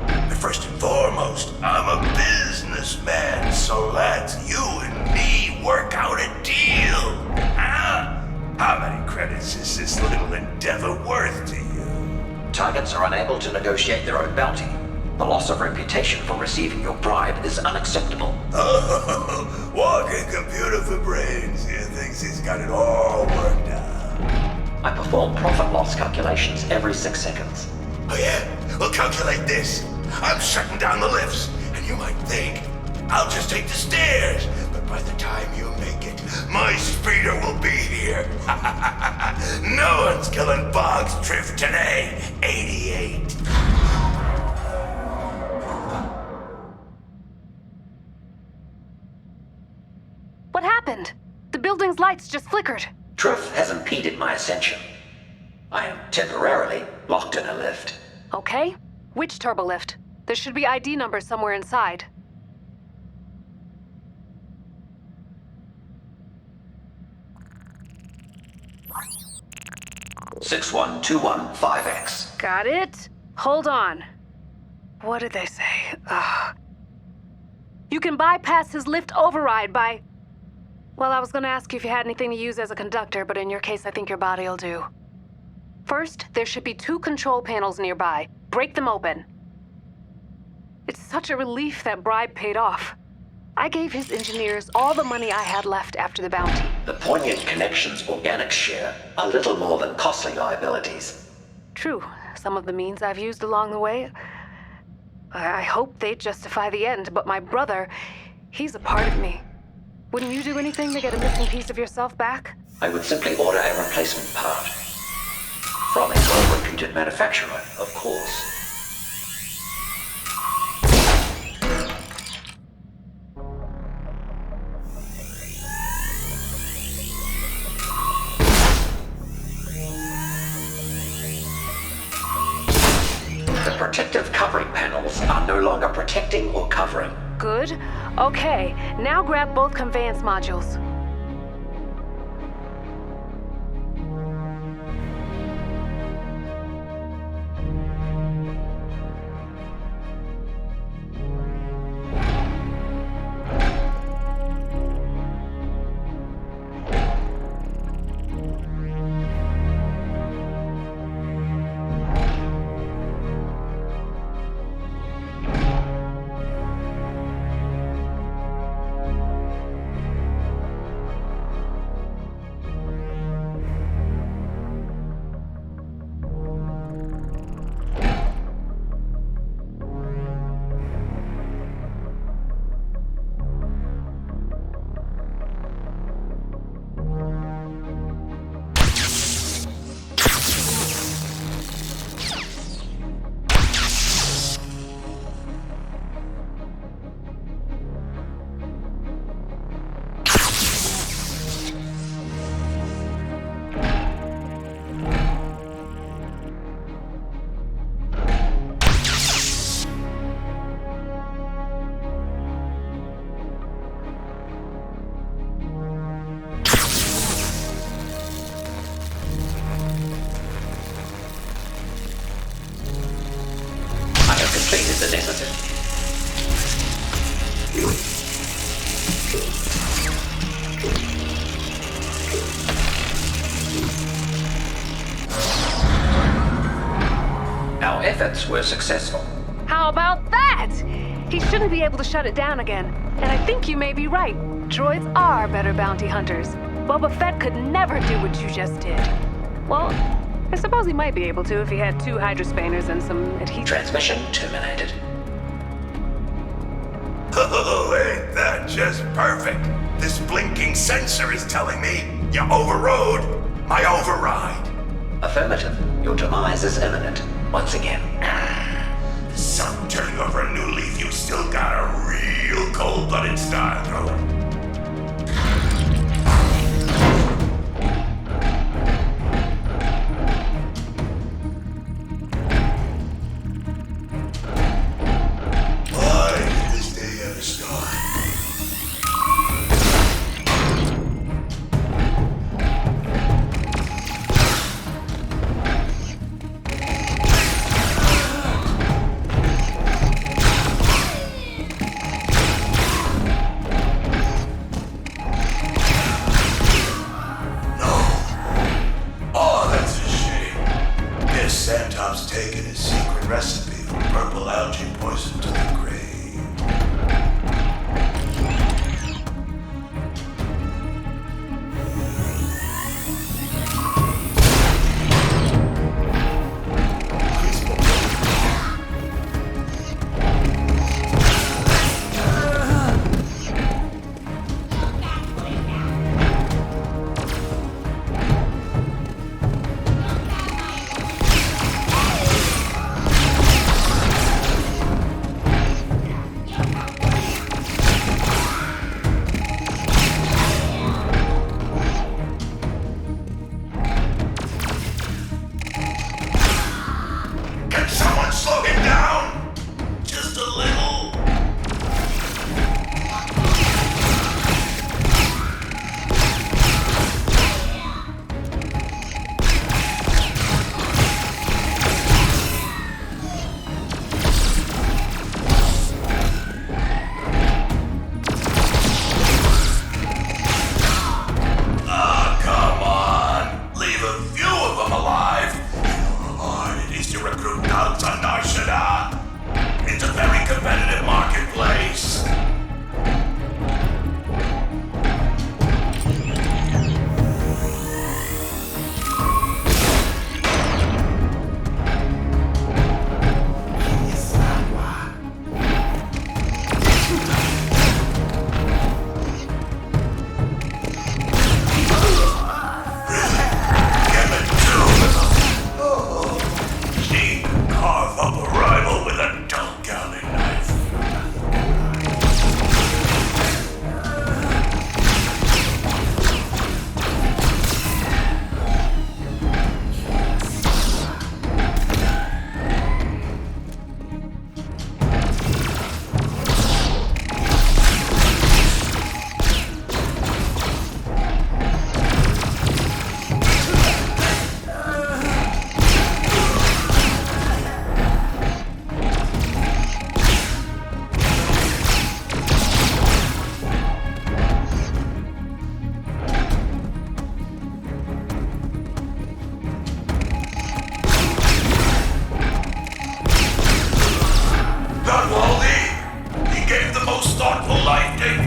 But first and foremost, I'm a businessman, so let's you and me work out a deal. Huh? How many credits is this little endeavor worth to you? Targets are unable to negotiate their own bounty. The loss of reputation for receiving your bribe is unacceptable. Oh, walking computer for brains. He thinks he's got it all worked out. I perform profit-loss calculations every 6 seconds. Oh yeah? Well, calculate this. I'm shutting down the lifts, and you might think I'll just take the stairs. But by the time you make it, my speeder will be here. No one's killing Boggs Triff today. 88. What happened? The building's lights just flickered. Triff has impeded my ascension. I am temporarily locked in a lift. Okay. Which turbolift? There should be ID numbers somewhere inside. $61215X. Got it? Hold on. What did they say? You can bypass his lift override by... Well, I was gonna ask you if you had anything to use as a conductor, but in your case, I think your body'll do. First, there should be 2 control panels nearby. Break them open. It's such a relief that bribe paid off. I gave his engineers all the money I had left after the bounty. The poignant connections organics share are little more than costly liabilities. True. Some of the means I've used along the way, I hope they justify the end, but my brother, he's a part of me. Wouldn't you do anything to get a missing piece of yourself back? I would simply order a replacement part. From a well-reputed manufacturer, of course. The protective covering panels are no longer protecting or covering. Good. Okay, now grab both conveyance modules. The necessary. Our efforts were successful. How about that? He shouldn't be able to shut it down again. And I think you may be right. Droids are better bounty hunters. Boba Fett could never do what you just did. Well, I suppose he might be able to if he had 2 hydrospanners and some adhesive. Transmission terminated. Oh, ain't that just perfect? This blinking sensor is telling me you overrode my override. Affirmative. Your demise is imminent. Once again. The sun turning over a new leaf, you still got a real cold-blooded style going. to the grave.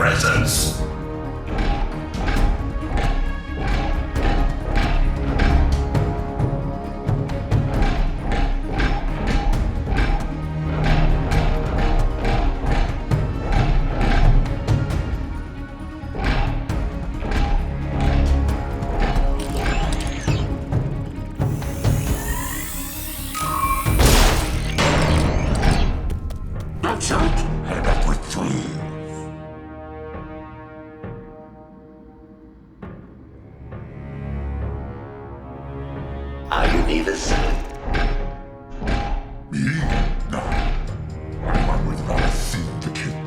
presence. Are you neither silly? Me? No. I'm one without a syndicate.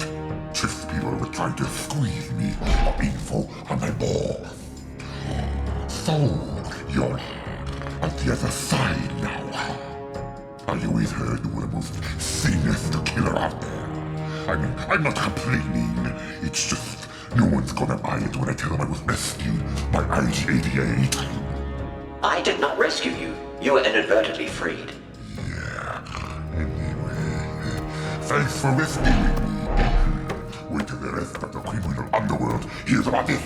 Triff people were trying to squeeze me for info on my balls. So, you're at the other side now. I always heard you were the most sinister killer out there. I'm not complaining. It's just no one's gonna buy it when I tell them I was rescued by IG-88. I did not rescue you. You were inadvertently freed. Thanks for rescuing me. Wait till the rest of the criminal underworld hears about this.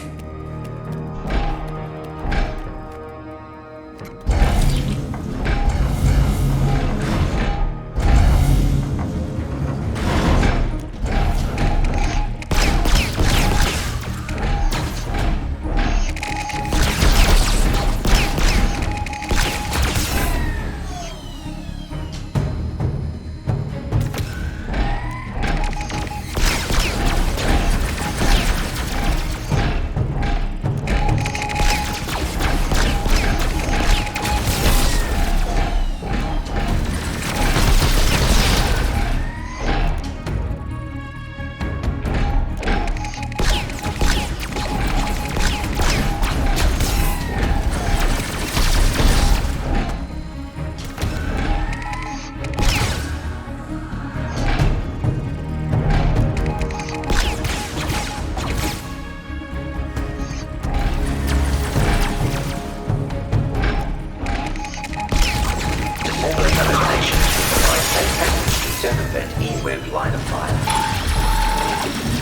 line of fire.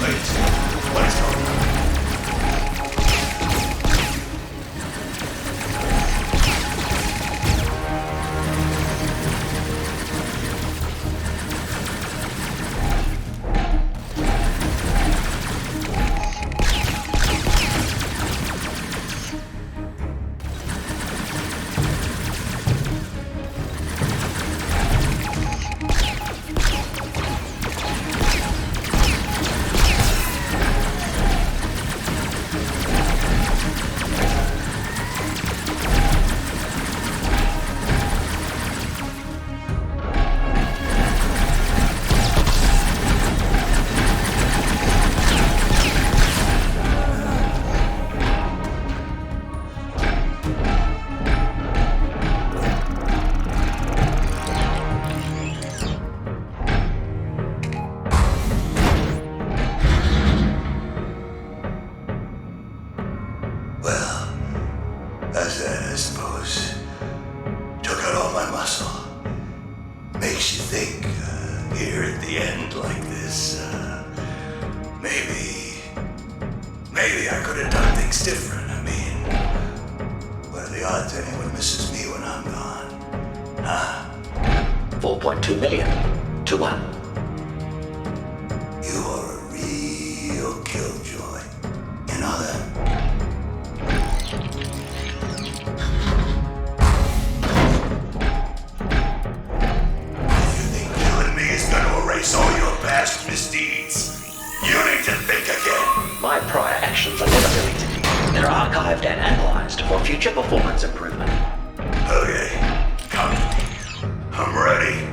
Wait, what is going on? Maybe I could have done things different. I mean, what are the odds anyone misses me when I'm gone? Huh? 4.2 million to 1. You are a real killjoy. You know that? You think killing me is gonna erase all your past misdeeds? You need to think again. My prior actions are never deleted. They're archived and analyzed for future performance improvement. Okay, come. I'm ready.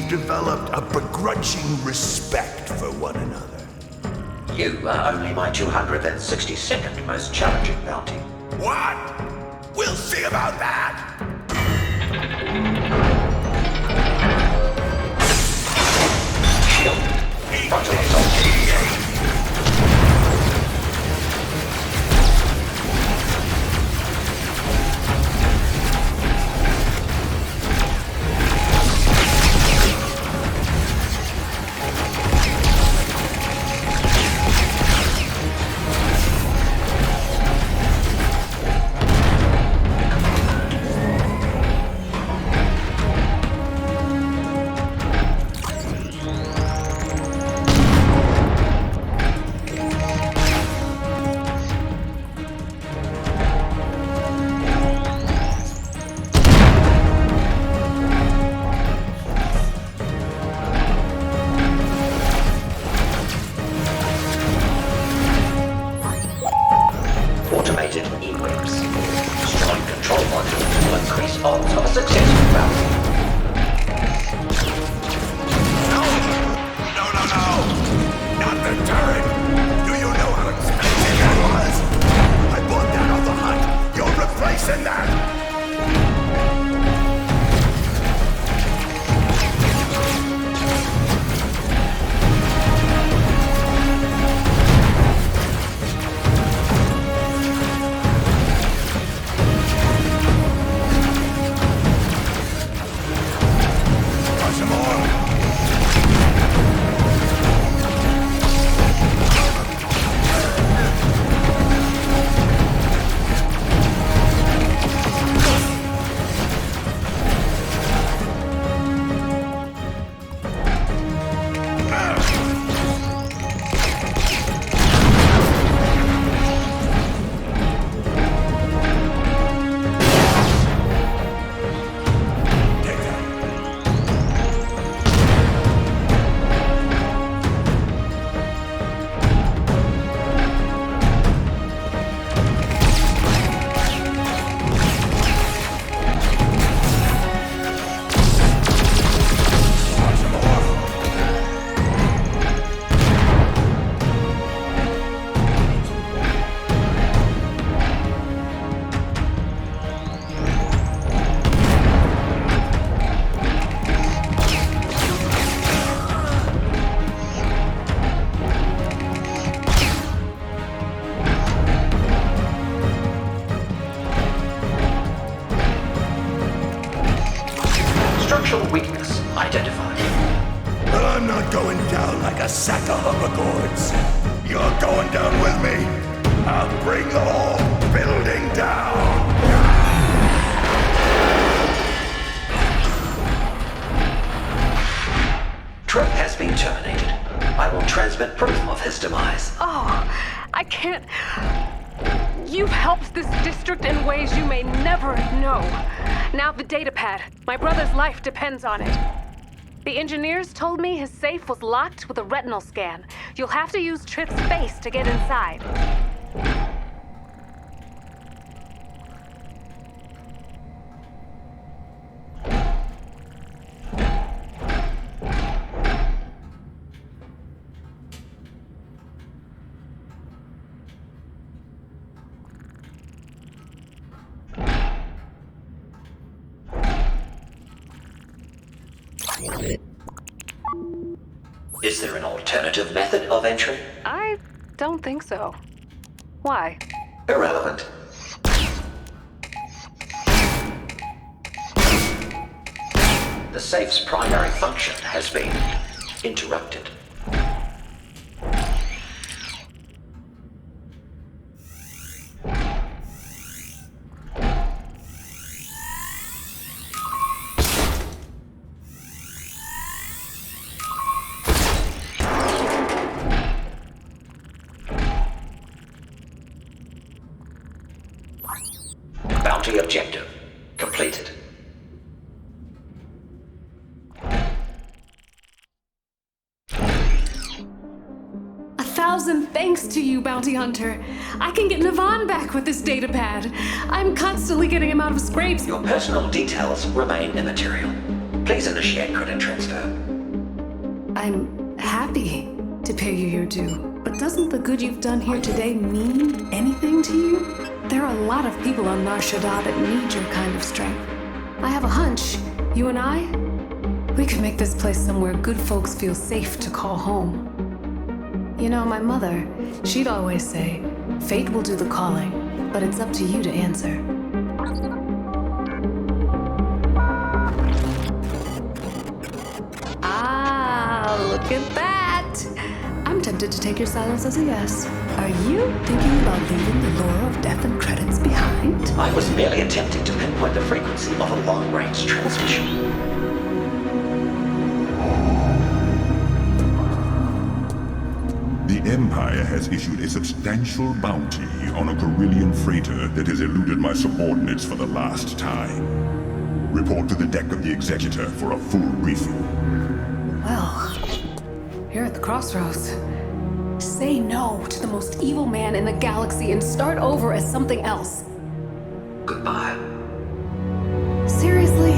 Developed a begrudging respect for one another. You are only my 262nd most challenging bounty. What? We'll see about that. like a sack of hoverboards. You're going down with me. I'll bring the whole building down. Triff has been terminated. I will transmit proof of his demise. Oh, I can't. You've helped this district in ways you may never know. Now the datapad. My brother's life depends on it. The engineers told me his safe was locked with a retinal scan. You'll have to use Triff's face to get inside. Is there an alternative method of entry? I don't think so. Why? Irrelevant. The safe's primary function has been interrupted. Bounty objective completed. A thousand thanks to you, Bounty Hunter. I can get Navan back with this datapad. I'm constantly getting him out of scrapes. Your personal details remain immaterial. Please initiate credit transfer. I'm happy to pay you your due, but doesn't the good you've done here today mean anything to you? There are a lot of people on Nar Shaddaa that need your kind of strength. I have a hunch, you and I, we could make this place somewhere good folks feel safe to call home. You know, my mother, she'd always say, fate will do the calling, but it's up to you to answer. Ah, look at that! I'm tempted to take your silence as a yes. Are you thinking about leaving the lore of death and credits behind? I was merely attempting to pinpoint the frequency of a long-range transmission. The Empire has issued a substantial bounty on a Carillion freighter that has eluded my subordinates for the last time. Report to the deck of the Executor for a full briefing. Well, you're at the crossroads. Say no to the most evil man in the galaxy and start over as something else. Goodbye. Seriously?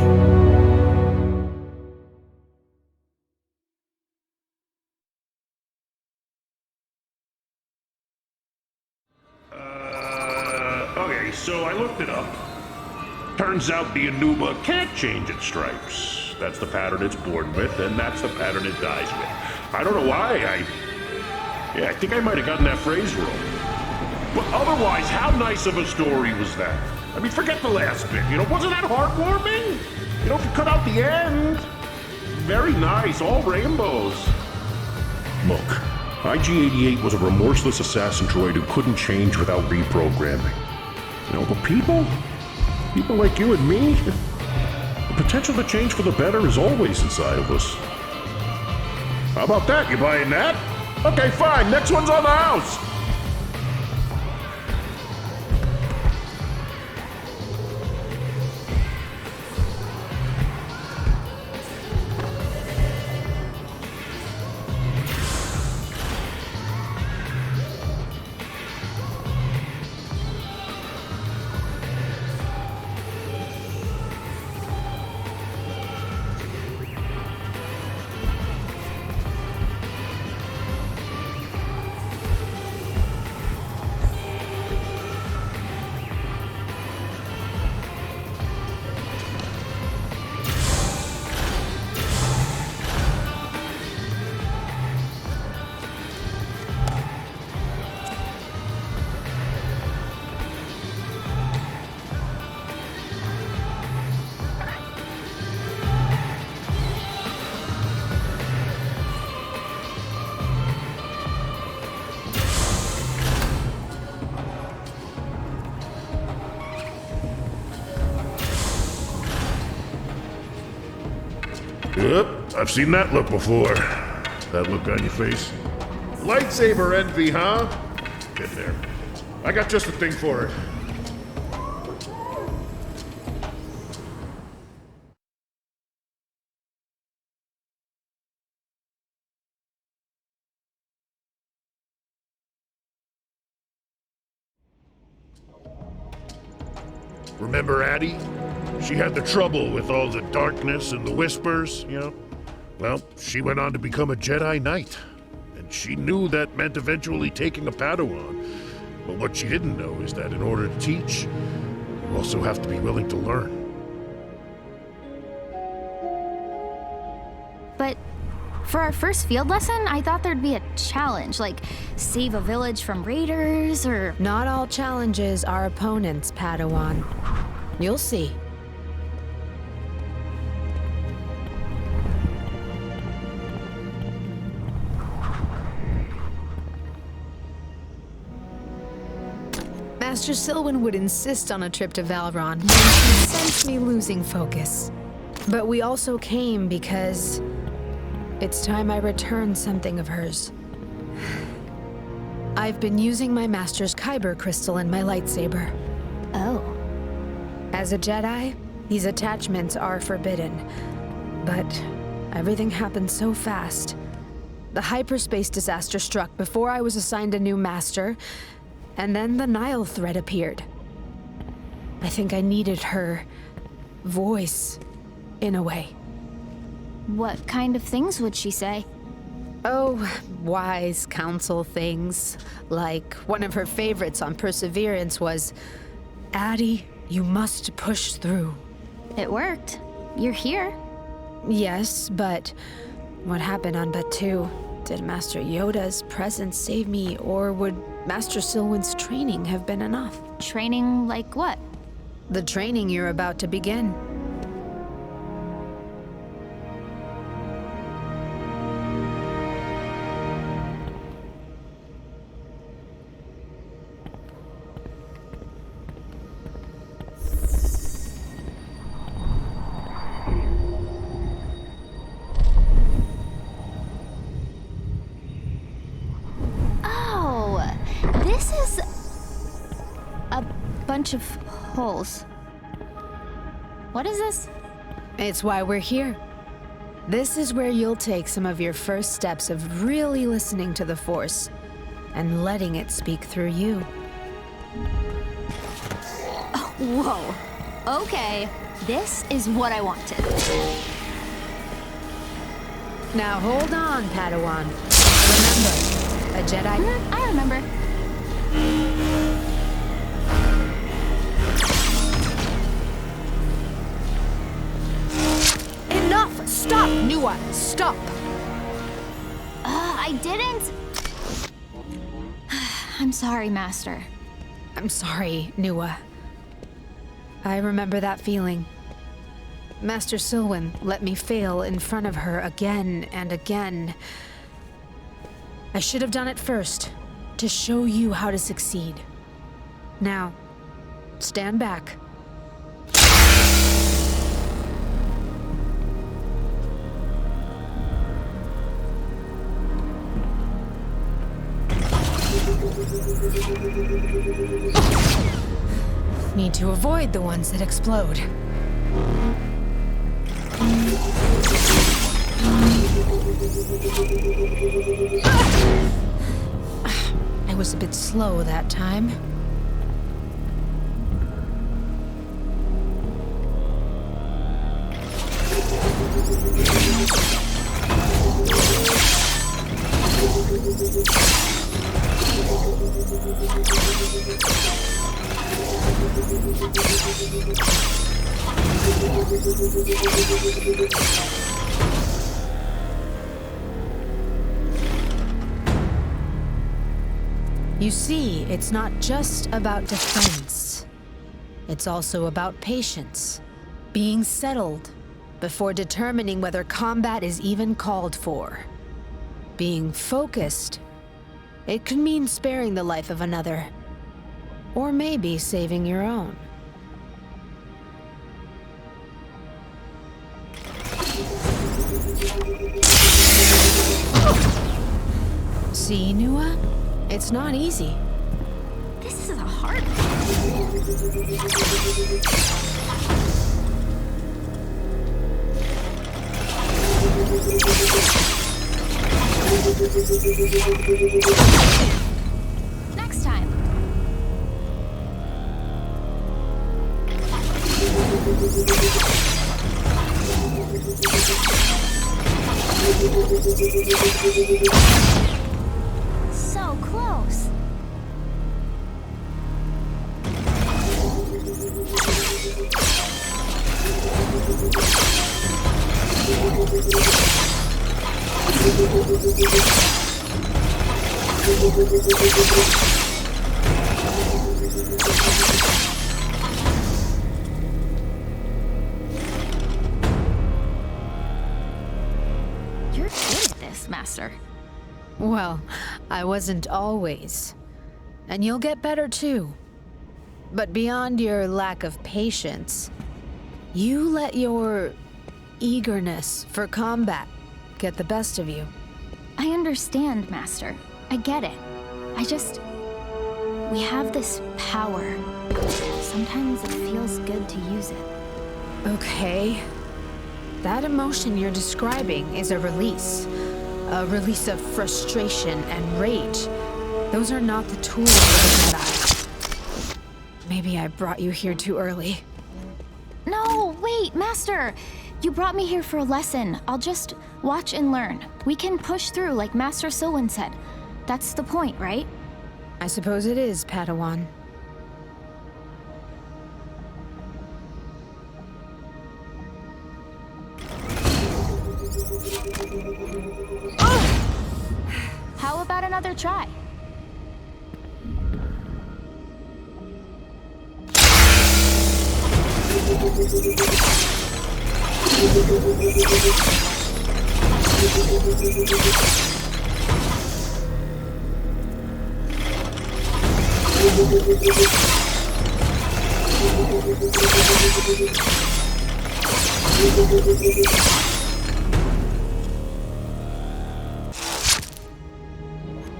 Okay, so I looked it up. Turns out the Anuba can't change its stripes. That's the pattern it's born with, and that's the pattern it dies with. I don't know why, I think I might have gotten that phrase wrong. But otherwise, how nice of a story was that? I mean, forget the last bit, wasn't that heartwarming? If you cut out the end. Very nice, all rainbows. Look, IG-88 was a remorseless assassin droid who couldn't change without reprogramming. But people like you and me, the potential to change for the better is always inside of us. How about that? You buying that? Okay, fine. Next one's on the house. Yep, I've seen that look before. That look on your face. Lightsaber envy, huh? Get there. I got just the thing for it. Remember Addie? She had the trouble with all the darkness and the whispers, you know? Well, she went on to become a Jedi Knight. And she knew that meant eventually taking a Padawan. But what she didn't know is that in order to teach, you also have to be willing to learn. But for our first field lesson, I thought there'd be a challenge, like save a village from raiders or... Not all challenges are opponents, Padawan. You'll see. Master Silwyn would insist on a trip to Valron when she sensed me losing focus. But we also came because it's time I returned something of hers. I've been using my master's Kyber crystal in my lightsaber. Oh. As a Jedi, these attachments are forbidden. But everything happened so fast. The hyperspace disaster struck before I was assigned a new master, and then the Nile threat appeared. I think I needed her voice, in a way. What kind of things would she say? Oh, wise counsel things. Like, one of her favorites on Perseverance was, Addie, you must push through. It worked. You're here. Yes, but what happened on Batuu? Did Master Yoda's presence save me, or would Master Silwyn's training have been enough? Training like what? The training you're about to begin. Bunch of holes. What is this? It's why we're here. This is where you'll take some of your first steps of really listening to the Force and letting it speak through you. Oh, whoa. Okay, this is what I wanted. Now hold on, Padawan. Remember, a Jedi... I remember. Enough! Stop, Nua! Stop! I didn't... I'm sorry, Master. I'm sorry, Nua. I remember that feeling. Master Silwyn let me fail in front of her again and again. I should have done it first, to show you how to succeed. Now, stand back. Need to avoid the ones that explode. I was a bit slow that time. You see, it's not just about defense. It's also about patience. Being settled before determining whether combat is even called for. Being focused. It could mean sparing the life of another. Or maybe saving your own. See, Nua? It's not easy. This is a hard Next time. So close. You're good at this, Master. Well, I wasn't always. And you'll get better too. But beyond your lack of patience, you let your eagerness for combat get the best of you. I understand, Master. I get it. We have this power. Sometimes it feels good to use it. Okay. That emotion you're describing is a release. A release of frustration and rage. Those are not the tools of the Jedi. Maybe I brought you here too early. No, wait, Master! You brought me here for a lesson. I'll just watch and learn. We can push through like Master Silwen said. That's the point, right? I suppose it is, Padawan. How about another try?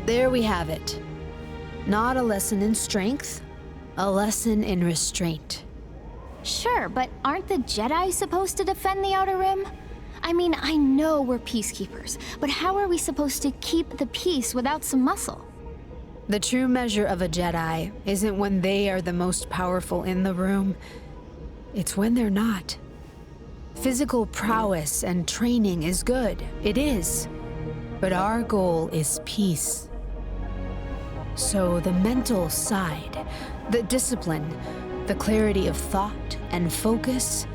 There we have it. Not a lesson in strength, a lesson in restraint. Sure, but aren't the Jedi supposed to defend the Outer Rim? I mean, I know we're peacekeepers, but how are we supposed to keep the peace without some muscle? The true measure of a Jedi isn't when they are the most powerful in the room. It's when they're not. Physical prowess and training is good. It is. But our goal is peace. So the mental side, the discipline, the clarity of thought and focus,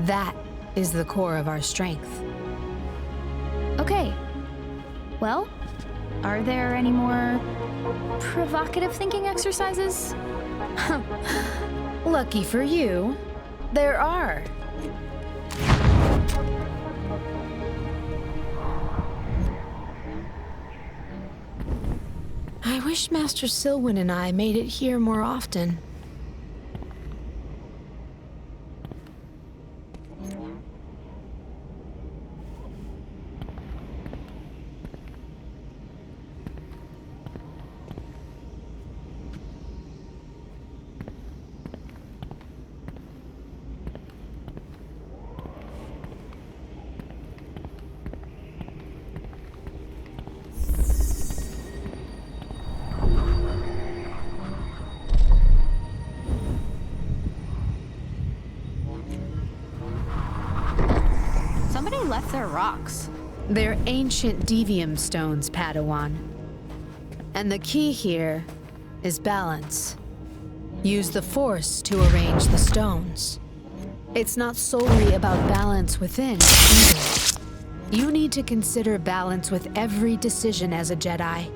that is the core of our strength. Okay. Well, are there any more provocative thinking exercises? Lucky for you, there are. I wish Master Silwen and I made it here more often. Somebody left their rocks. They're ancient devium stones, Padawan. And the key here is balance. Use the Force to arrange the stones. It's not solely about balance within, either. You need to consider balance with every decision as a Jedi.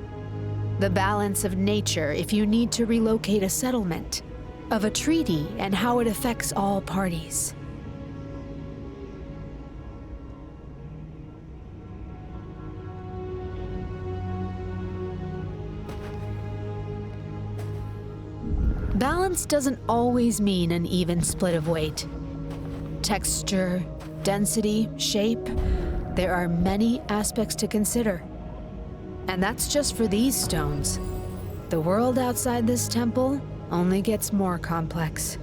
The balance of nature if you need to relocate a settlement, of a treaty and how it affects all parties. Balance doesn't always mean an even split of weight. Texture, density, shape, there are many aspects to consider. And that's just for these stones. The world outside this temple only gets more complex.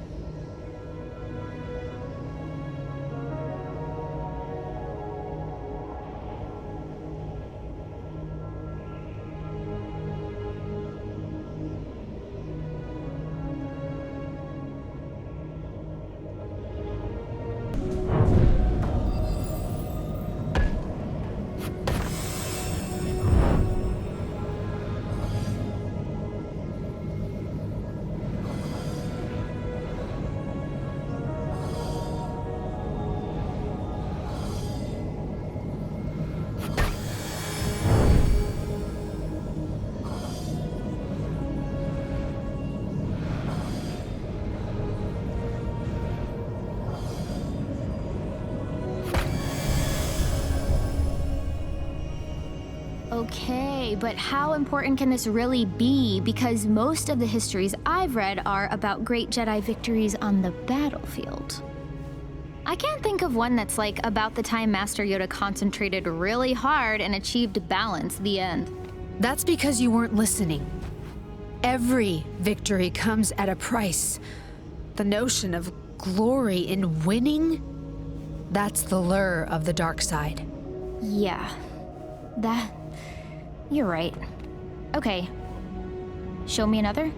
Okay, but how important can this really be? Because most of the histories I've read are about great Jedi victories on the battlefield. I can't think of one that's like about the time Master Yoda concentrated really hard and achieved balance, the end. That's because you weren't listening. Every victory comes at a price. The notion of glory in winning, that's the lure of the dark side. Yeah, you're right. Okay, show me another.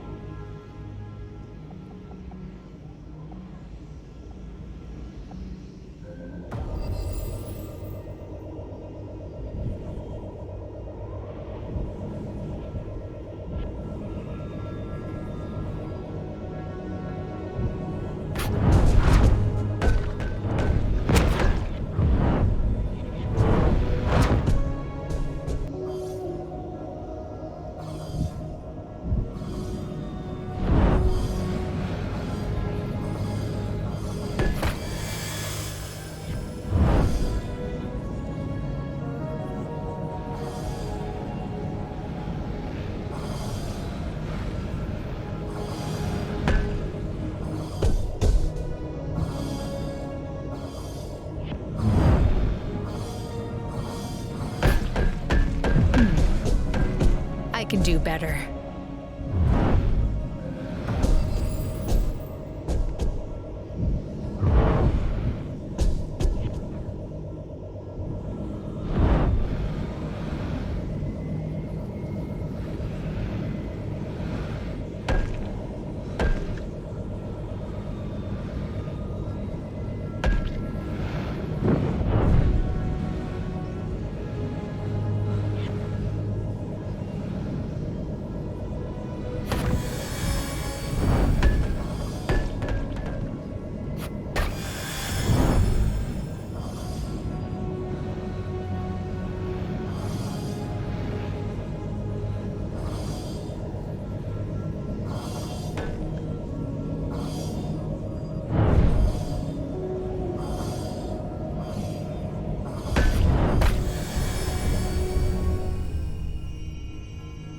I can do better.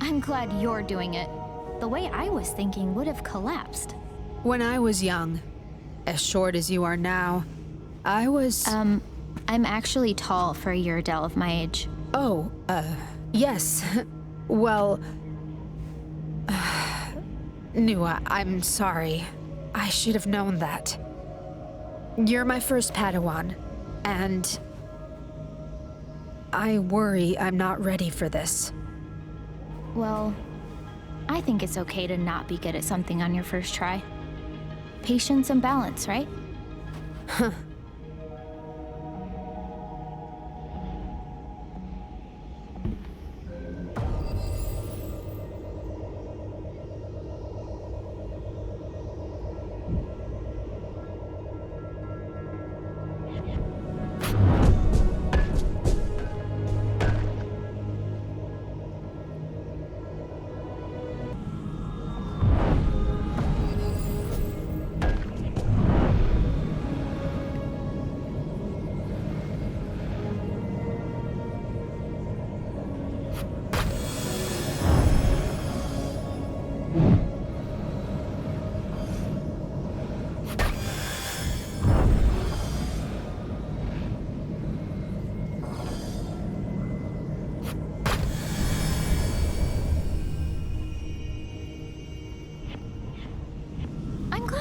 I'm glad you're doing it. The way I was thinking would have collapsed. When I was young, as short as you are now, I was... I'm actually tall for a Eurodel of my age. Oh, yes. Well... Nua, I'm sorry. I should have known that. You're my first Padawan, and... I worry I'm not ready for this. Well, I think it's okay to not be good at something on your first try. Patience and balance, right? Huh.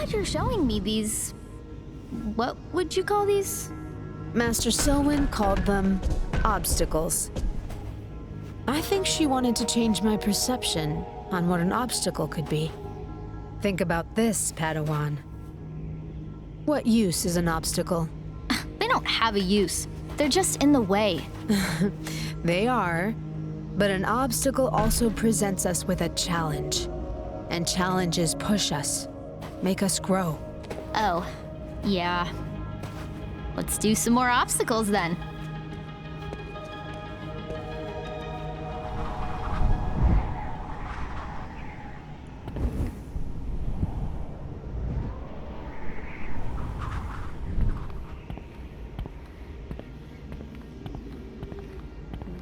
glad you're showing me these... What would you call these? Master Selwyn called them obstacles. I think she wanted to change my perception on what an obstacle could be. Think about this, Padawan. What use is an obstacle? They don't have a use. They're just in the way. They are, but an obstacle also presents us with a challenge. And challenges push us, make us grow. Oh, yeah. Let's do some more obstacles then.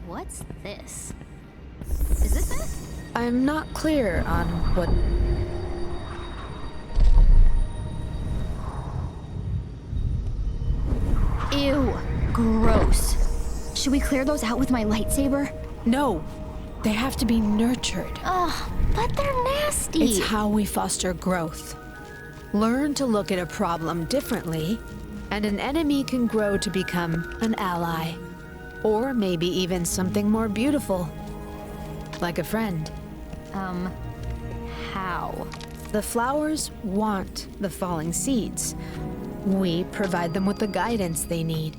What's this? Is this it? I'm not clear on what... Ew, gross. Should we clear those out with my lightsaber? No, they have to be nurtured. Ugh, but they're nasty. It's how we foster growth. Learn to look at a problem differently, and an enemy can grow to become an ally. Or maybe even something more beautiful. Like a friend. How? The flowers want the falling seeds. We provide them with the guidance they need.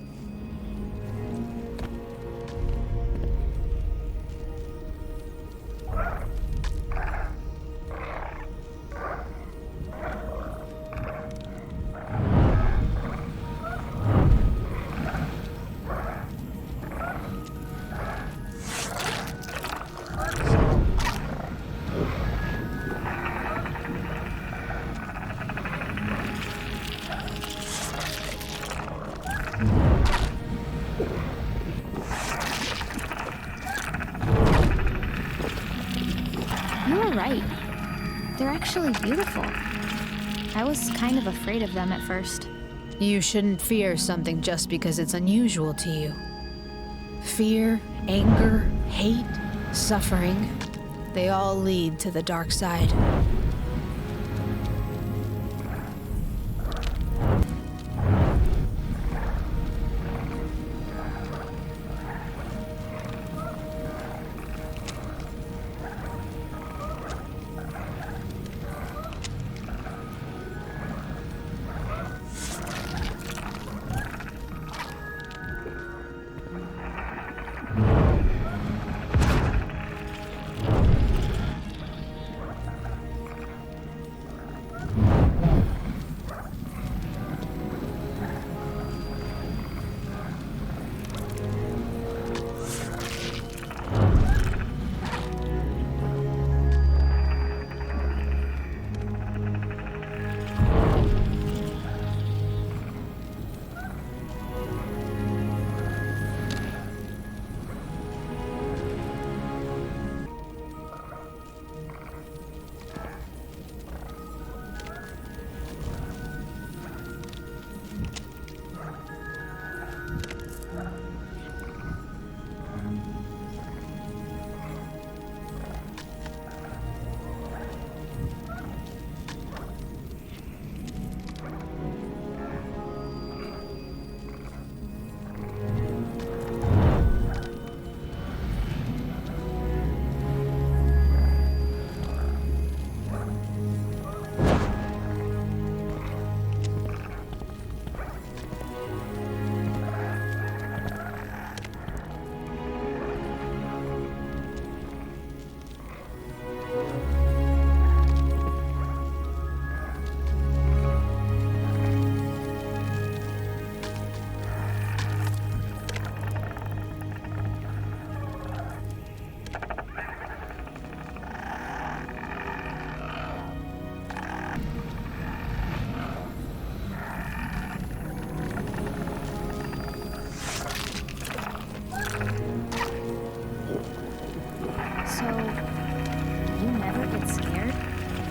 They're actually beautiful. I was kind of afraid of them at first. You shouldn't fear something just because it's unusual to you. Fear, anger, hate, suffering, they all lead to the dark side.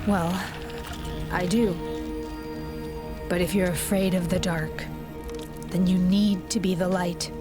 Well, I do. But if you're afraid of the dark, then you need to be the light.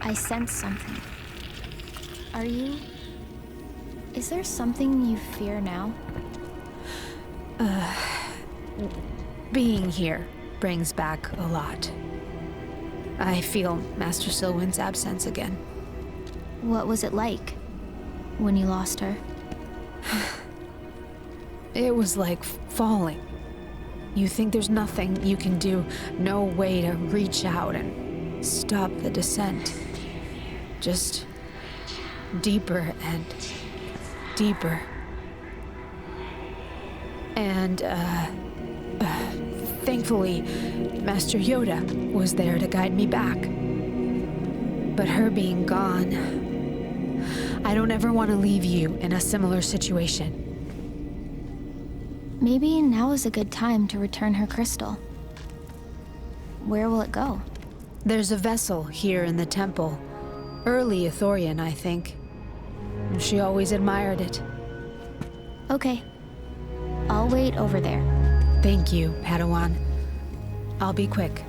I sense something. Are you... Is there something you fear now? Being here brings back a lot. I feel Master Silwyn's absence again. What was it like when you lost her? It was like falling. You think there's nothing you can do, no way to reach out and stop the descent. Just deeper and deeper. And, thankfully, Master Yoda was there to guide me back. But her being gone, I don't ever want to leave you in a similar situation. Maybe now is a good time to return her crystal. Where will it go? There's a vessel here in the temple. Early Ithorian, I think. She always admired it. Okay. I'll wait over there. Thank you, Padawan. I'll be quick.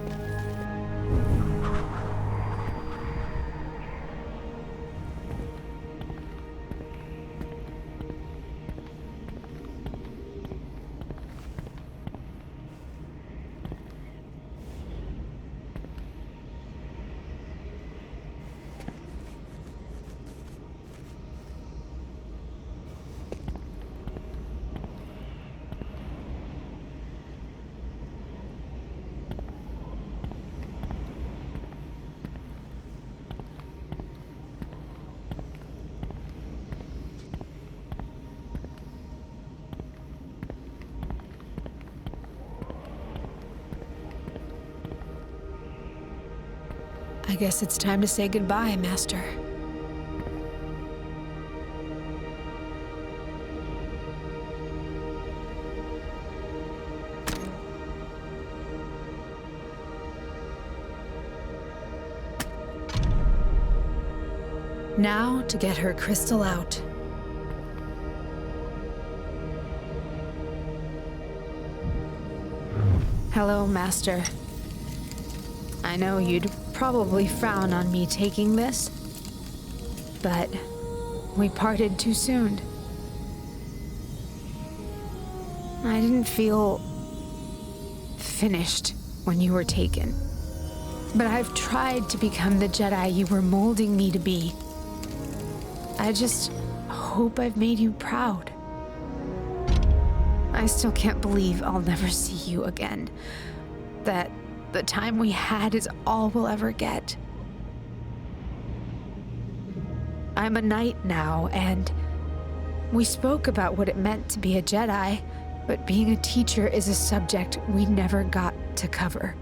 I guess it's time to say goodbye, Master. Now to get her crystal out. Hello, Master. I know you'd probably frown on me taking this, but we parted too soon. I didn't feel finished when you were taken, but I've tried to become the Jedi you were molding me to be. I just hope I've made you proud. I still can't believe I'll never see you again. That the time we had is all we'll ever get. I'm a knight now, and we spoke about what it meant to be a Jedi, but being a teacher is a subject we never got to cover.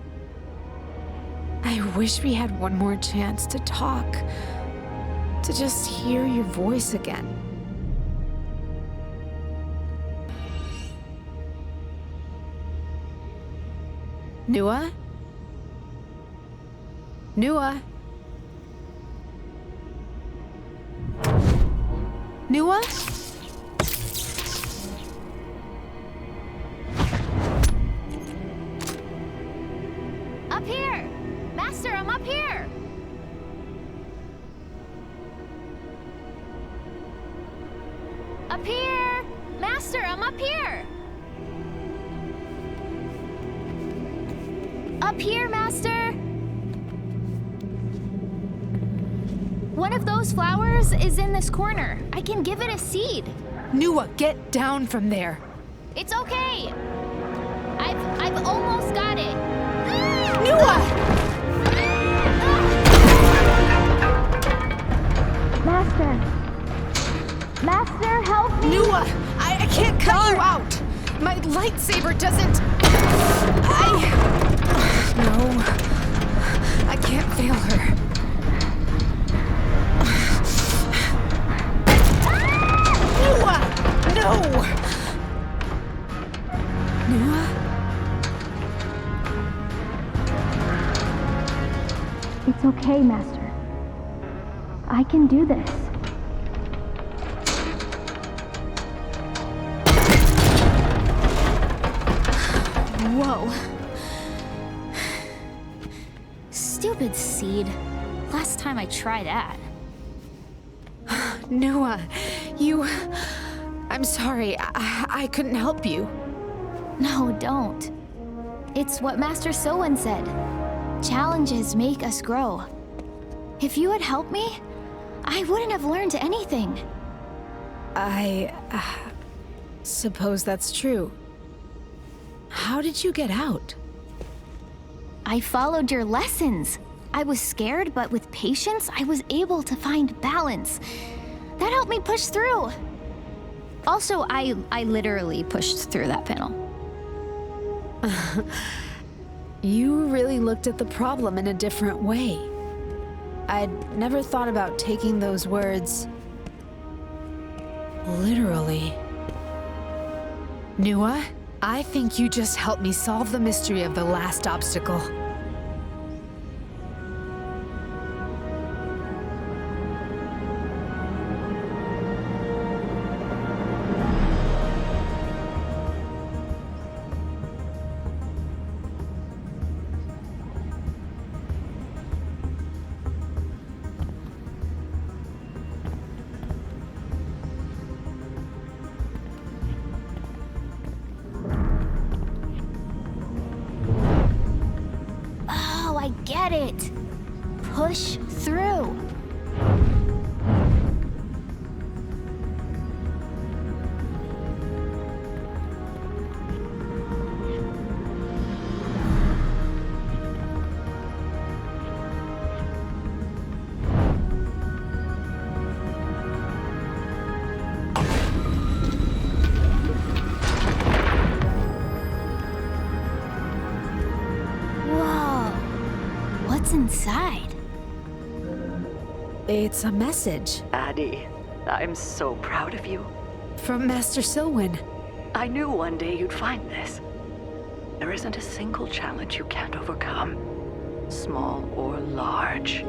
I wish we had one more chance to talk, to just hear your voice again. Nua? Nua? Nua? Up here! Master, I'm up here! Up here! Master, I'm up here! Up here, Master! One of those flowers is in this corner. I can give it a seed. Nua, get down from there. It's okay. I've almost got it. Nua! Master, help me! Nua, I can't cut you out. My lightsaber doesn't... No, I can't fail her. Nua! No! Nua? It's okay, Master. I can do this. Whoa. Stupid seed. last time I tried that? Noah, I'm sorry. I couldn't help you. No, don't. It's what Master Sowen said. Challenges make us grow. If you had helped me, I wouldn't have learned anything. I suppose that's true. How did you get out? I followed your lessons. I was scared, but with patience, I was able to find balance. That helped me push through. Also, I literally pushed through that panel. You really looked at the problem in a different way. I'd never thought about taking those words literally. Nua, I think you just helped me solve the mystery of the last obstacle. Get it! Push through! Inside? It's a message. Addie, I'm so proud of you. From Master Silwyn. I knew one day you'd find this. There isn't a single challenge you can't overcome. Small or large.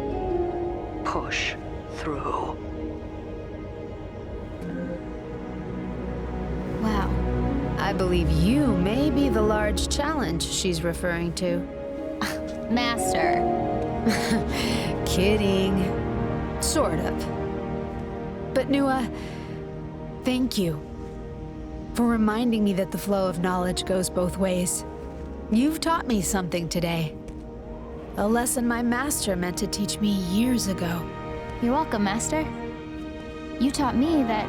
Push through. Wow. I believe you may be the large challenge she's referring to. Master. Kidding. Sort of. But Nua, thank you for reminding me that the flow of knowledge goes both ways. You've taught me something today. A lesson my master meant to teach me years ago. You're welcome, Master. You taught me that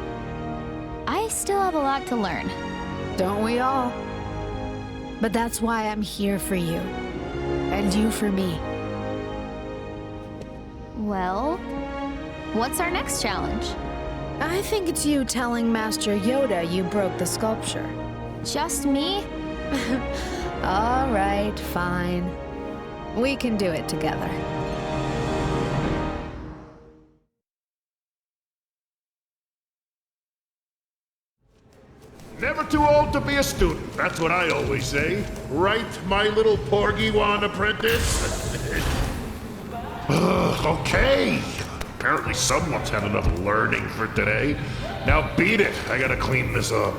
I still have a lot to learn. Don't we all? But that's why I'm here for you. And you for me. Well, what's our next challenge? I think it's you telling Master Yoda you broke the sculpture. Just me? All right, fine. We can do it together. Never too old to be a student, that's what I always say. Right, my little Porgy-wan apprentice? Okay. Apparently someone's had enough learning for today. Now beat it. I gotta clean this up.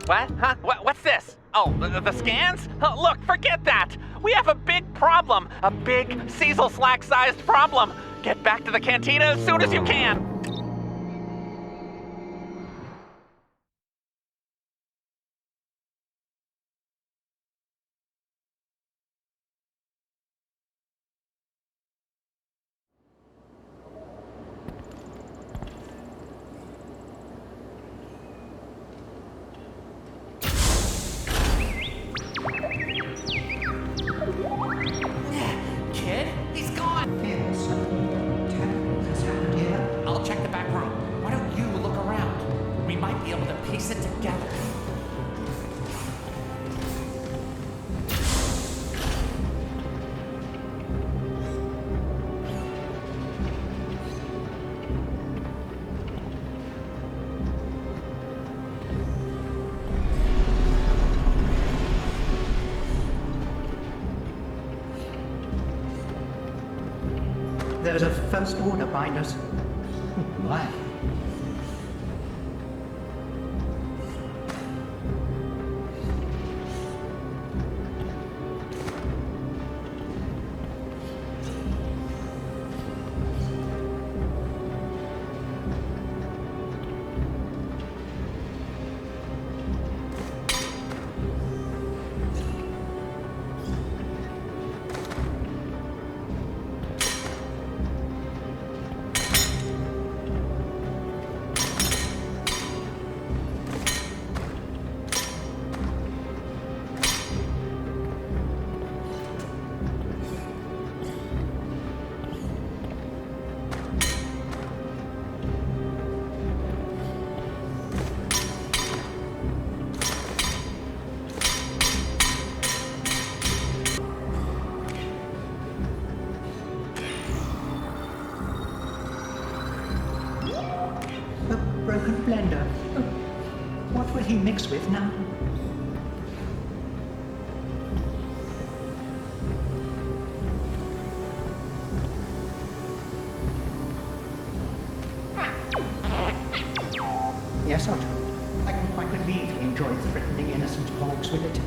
What? Huh? What's this? Oh, the scans? Oh, look, forget that! We have a big problem! A big Cecil-Slack-sized problem! Get back to the cantina as soon as you can! Kid? He's gone! Yes. Terrible has happened here. I'll check the back room. Why don't you look around? We might be able to piece it together. There's a first order behind us. Why? Broken blender. What will he mix with now? Yes, Sergeant. I can quite believe he enjoyed threatening innocent folks with it.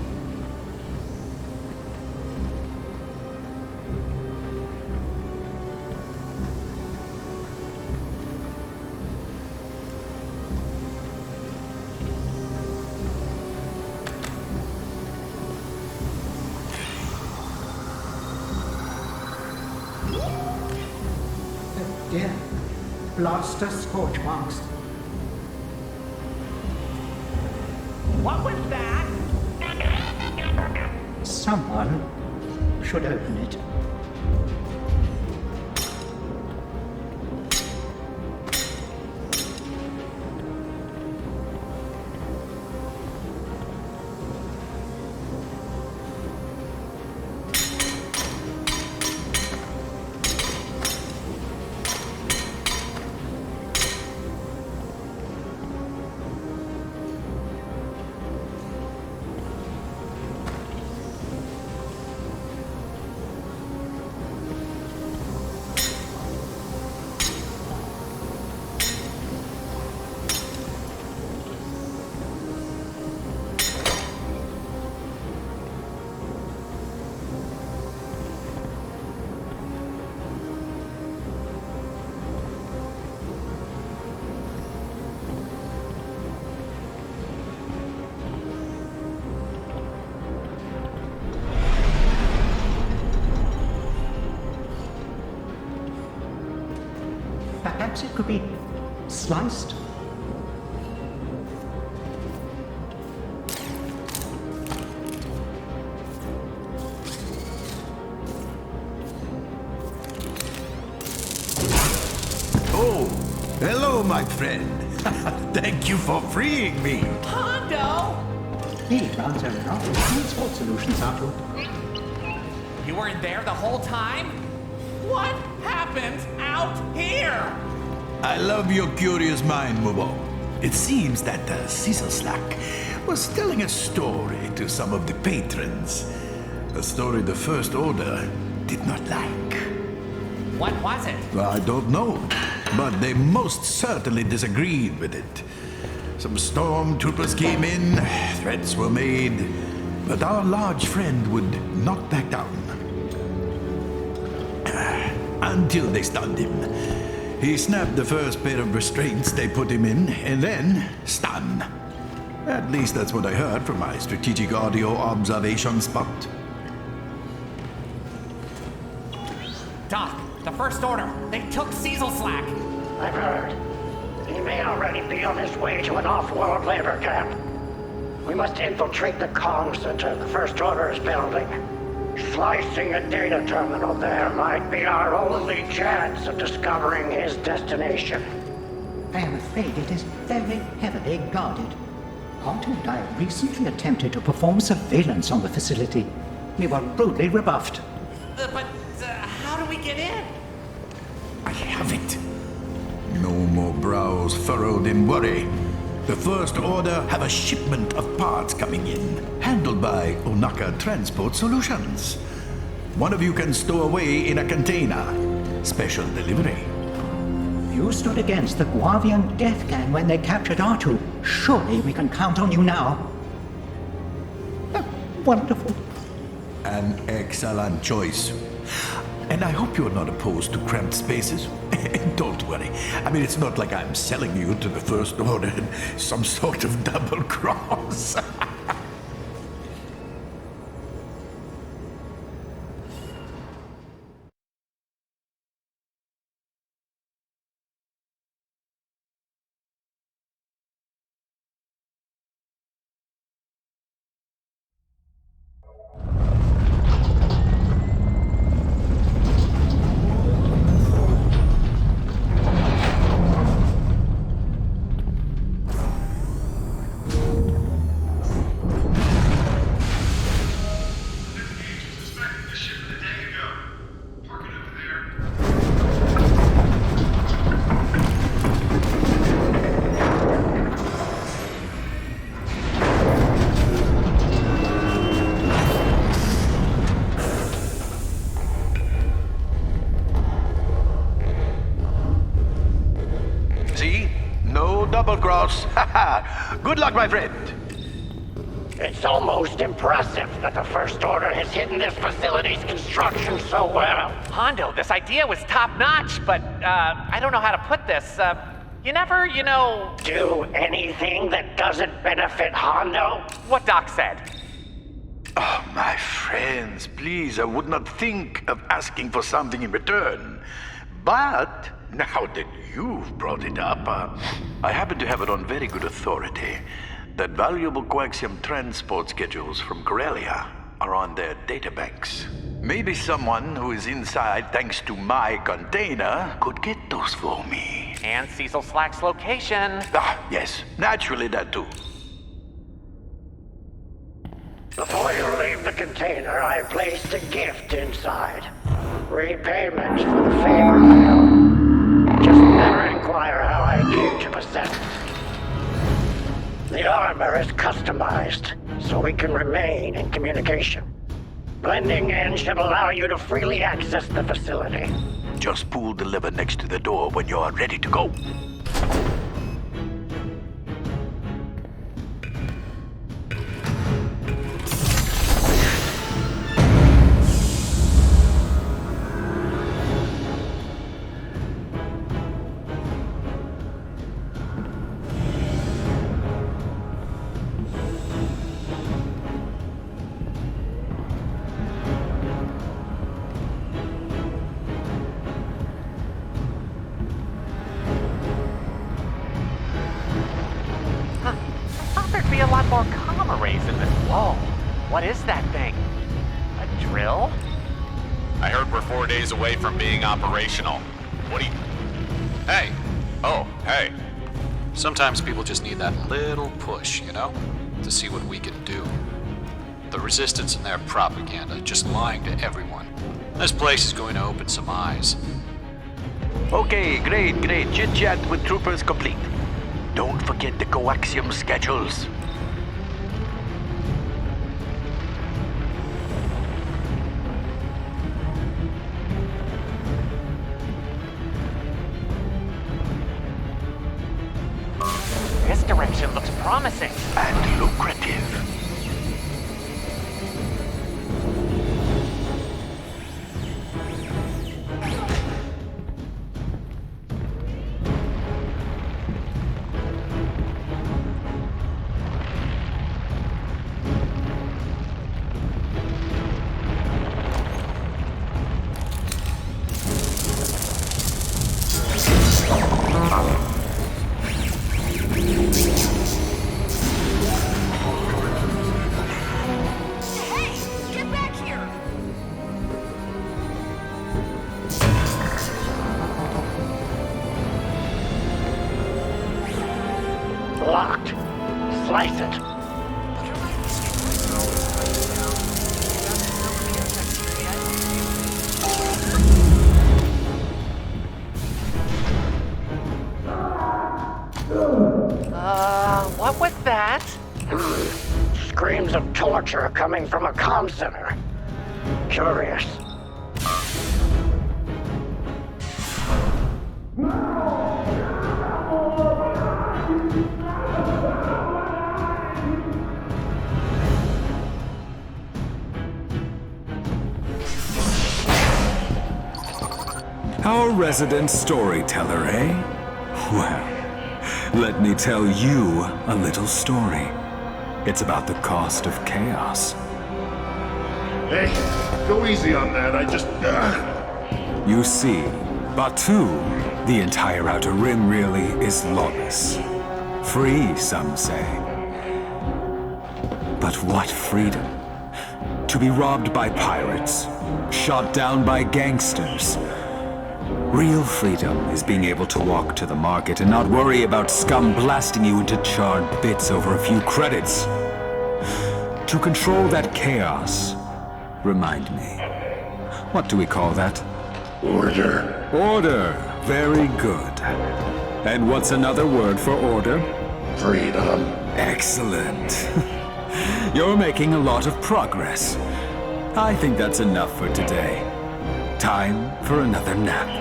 Dear, blaster scorch marks. What was that? Someone should open it. Perhaps it could be sliced? Oh, hello, my friend. Thank you for freeing me. Hondo! He runs a lot of transport solutions out to. You were there the whole time? What happens out here? I love your curious mind, Mubo. It seems that Cecil Slack was telling a story to some of the patrons. A story the First Order did not like. What was it? I don't know, but they most certainly disagreed with it. Some stormtroopers came in, threats were made, but our large friend would not back down. Until they stunned him. He snapped the first pair of restraints they put him in, and then stun. At least that's what I heard from my strategic audio observation spot. Doc, the First Order, they took Cecil Slack. I've heard. He may already be on his way to an off-world labor camp. We must infiltrate the comm center the First Order is building. Slicing a data terminal there might be our only chance of discovering his destination. I am afraid it is very heavily guarded. Hondo and I recently attempted to perform surveillance on the facility. We were rudely rebuffed. But how do we get in? I have it. No more brows furrowed in worry. The First Order have a shipment of parts coming in, handled by Onaka Transport Solutions. One of you can stow away in a container. Special delivery. You stood against the Guavian Death Gang when they captured R2. Surely we can count on you now. Wonderful. An excellent choice. And I hope you're not opposed to cramped spaces. Don't worry. I mean, it's not like I'm selling you to the First Order in some sort of double cross. Double cross. Good luck, my friend. It's almost impressive that the First Order has hidden this facility's construction so well. Hondo, this idea was top-notch, but I don't know how to put this. You never, do anything that doesn't benefit Hondo? What Doc said. Oh, my friends, please, I would not think of asking for something in return. But now that you've brought it up, I happen to have it on very good authority that valuable coaxium transport schedules from Corellia are on their databanks. Maybe someone who is inside thanks to my container could get those for me. And Cecil Slack's location. Yes, naturally that too. Before you leave the container, I placed a gift inside. Repayment for the favor I owe. Just never inquire how I came to possess it. The armor is customized, so we can remain in communication. Blending in should allow you to freely access the facility. Just pull the lever next to the door when you are ready to go. What is that thing? A drill? I heard we're 4 days away from being operational. What do you... Hey! Oh, hey. Sometimes people just need that little push, you know? To see what we can do. The Resistance and their propaganda, just lying to everyone. This place is going to open some eyes. Okay, great. Chit-chat with troopers complete. Don't forget the coaxium schedules. This direction looks promising. And lucrative. Locked. Slice it. What was that? Screams of torture coming from a comm center. Curious. Our resident storyteller, eh? Well, let me tell you a little story. It's about the cost of chaos. Hey, go easy on that. I just... You see, Batuu, the entire Outer Rim really is lawless. Free, some say. But what freedom? To be robbed by pirates, shot down by gangsters. Real freedom is being able to walk to the market and not worry about scum blasting you into charred bits over a few credits. To control that chaos, remind me, what do we call that? Order. Order. Very good. And what's another word for order? Freedom. Excellent. You're making a lot of progress. I think that's enough for today. Time for another nap.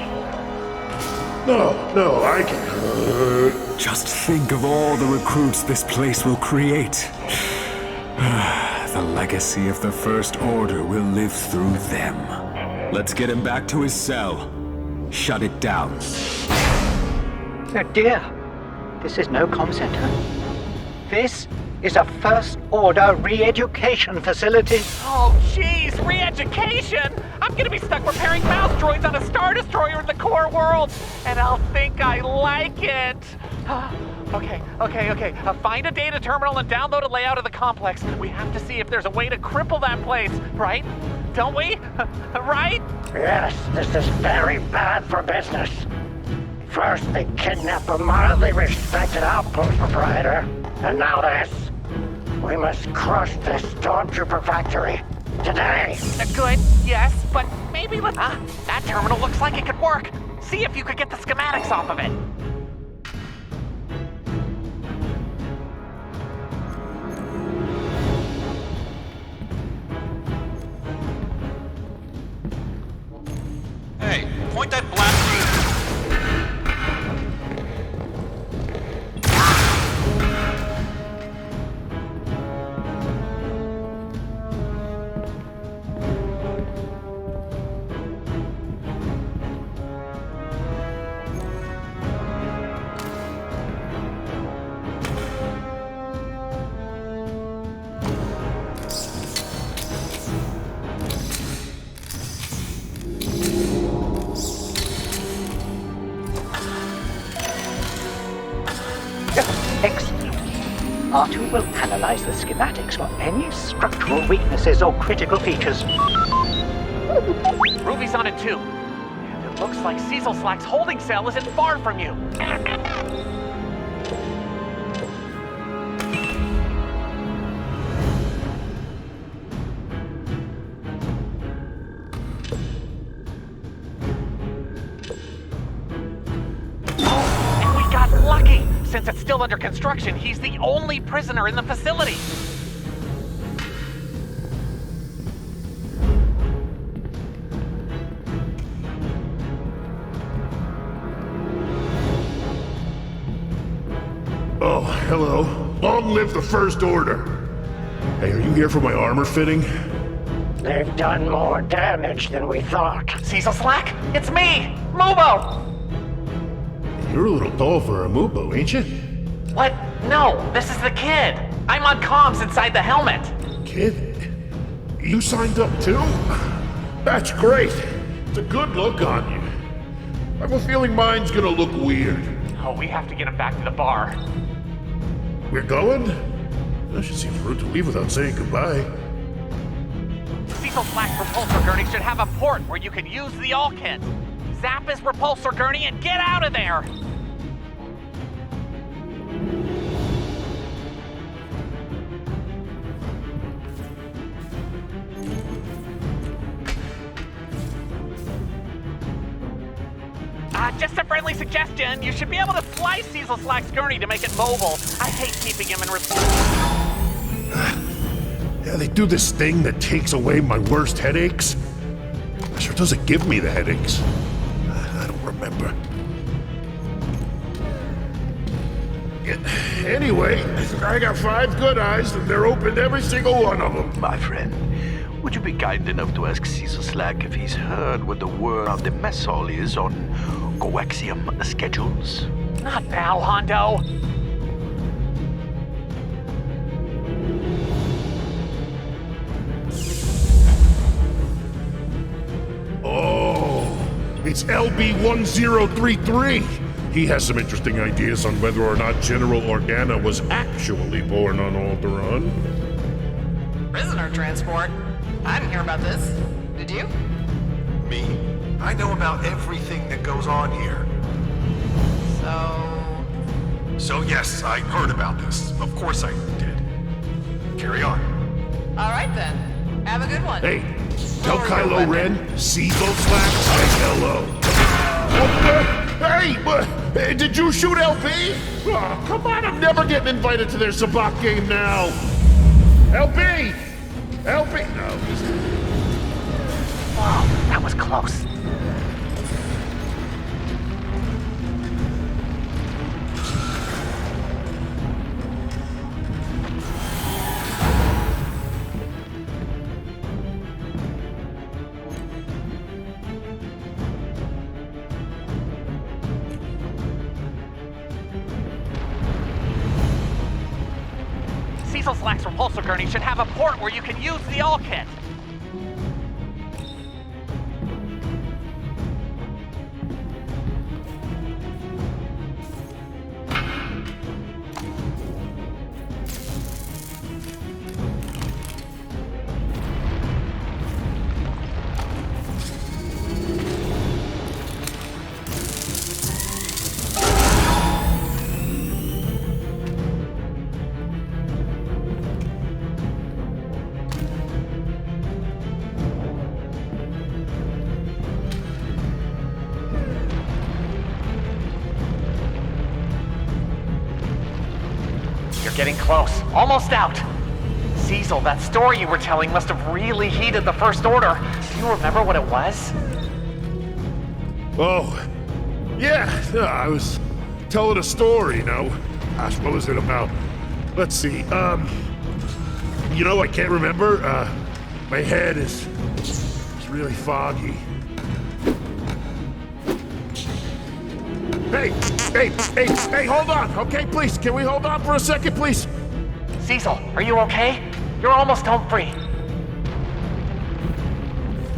No, I can... Just think of all the recruits this place will create. The legacy of the First Order will live through them. Let's get him back to his cell. Shut it down. Oh dear. This is no comm center. This is a First Order re-education facility. Oh, jeez, re-education? I'm gonna be stuck repairing mouse droids on a Star Destroyer in the core world, and I'll think I like it. Okay. Find a data terminal and download a layout of the complex. We have to see if there's a way to cripple that place, right? Don't we? Right? Yes, this is very bad for business. First, they kidnap a mildly respected Outpost proprietor, and now this. We must crush this Stormtrooper factory. Today. Good, yes, but maybe let's... that terminal looks like it could work. See if you could get the schematics off of it. Hey, point that blaster... R2 will analyze the schematics for any structural weaknesses or critical features. Ruby's on it too. And it looks like Cecil Slack's holding cell isn't far from you. And we got lucky! Since it's still under construction, he's the only prisoner in the facility. Oh, hello. Long live the First Order. Hey, are you here for my armor fitting? They've done more damage than we thought. Cecil Slack, it's me, Mubo! You're a little tall for a Mubo, ain't you? What? No, this is the kid. I'm on comms inside the helmet. Kid? You signed up too? That's great. It's a good look on you. I have a feeling mine's gonna look weird. Oh, we have to get him back to the bar. We're going? That should seem rude to leave without saying goodbye. Cecil Slack's repulsor gurney should have a port where you can use the all kit. Zap his repulsor gurney and get out of there! Just a friendly suggestion. You should be able to slice Cecil Slack's gurney to make it mobile. I hate keeping him in Yeah, they do this thing that takes away my worst headaches. Sure doesn't give me the headaches. I don't remember. Anyway, I got 5 good eyes and they're open every single one of them. My friend, would you be kind enough to ask Cecil Slack if he's heard what the word of the mess hall is on coaxium schedules? Not now, Hondo. Oh, it's LB1033. He has some interesting ideas on whether or not General Organa was actually born on Alderaan. Prisoner transport? I didn't hear about this. Did you? Me? I know about everything that goes on here. So yes, I heard about this. Of course I did. Carry on. All right then. Have a good one. Hey, tell Kylo Ren, Cecil Slack says hello. Hey, did you shoot LB? Oh, come on, I'm never getting invited to their sabacc game now. LB! LB! No. Wow, that was close. Cecil Slack's repulsor gurney should have a port where you can use the all kit. Getting close. Almost out. Cecil, that story you were telling must have really heated the First Order. Do you remember what it was? Oh, yeah, I was telling a story, you know. Gosh, what was it about? Let's see, you know, I can't remember. My head is really foggy. Hey, hold on, okay, please. Can we hold on for a second, please? Cecil, are you okay? You're almost home free.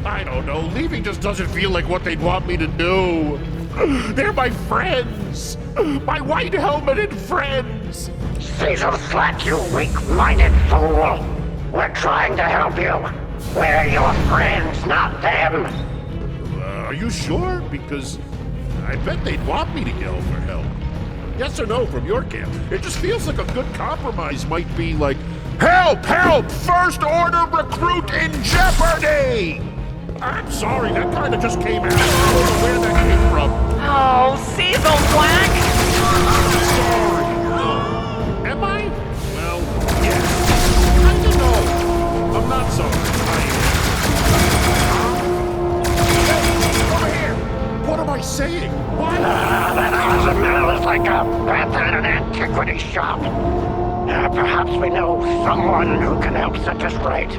I don't know, leaving just doesn't feel like what they'd want me to do. They're my friends. My white helmeted friends. Caesar slack, you weak-minded fool. We're trying to help you. We're your friends, not them. Are you sure? Because I bet they'd want me to yell for help. Yes or no from your camp? It just feels like a good compromise might be like, help! Help! First order recruit in jeopardy! I'm sorry, that kind of just came out. I don't know where that came from. Oh, Cecil Black! Sorry. Am I? Well, yes. Kind of no. I'm not sorry. Hey, over here! What am I saying? What? That Cozumel is like a breath in an antiquity shop. Perhaps we know someone who can help set us right.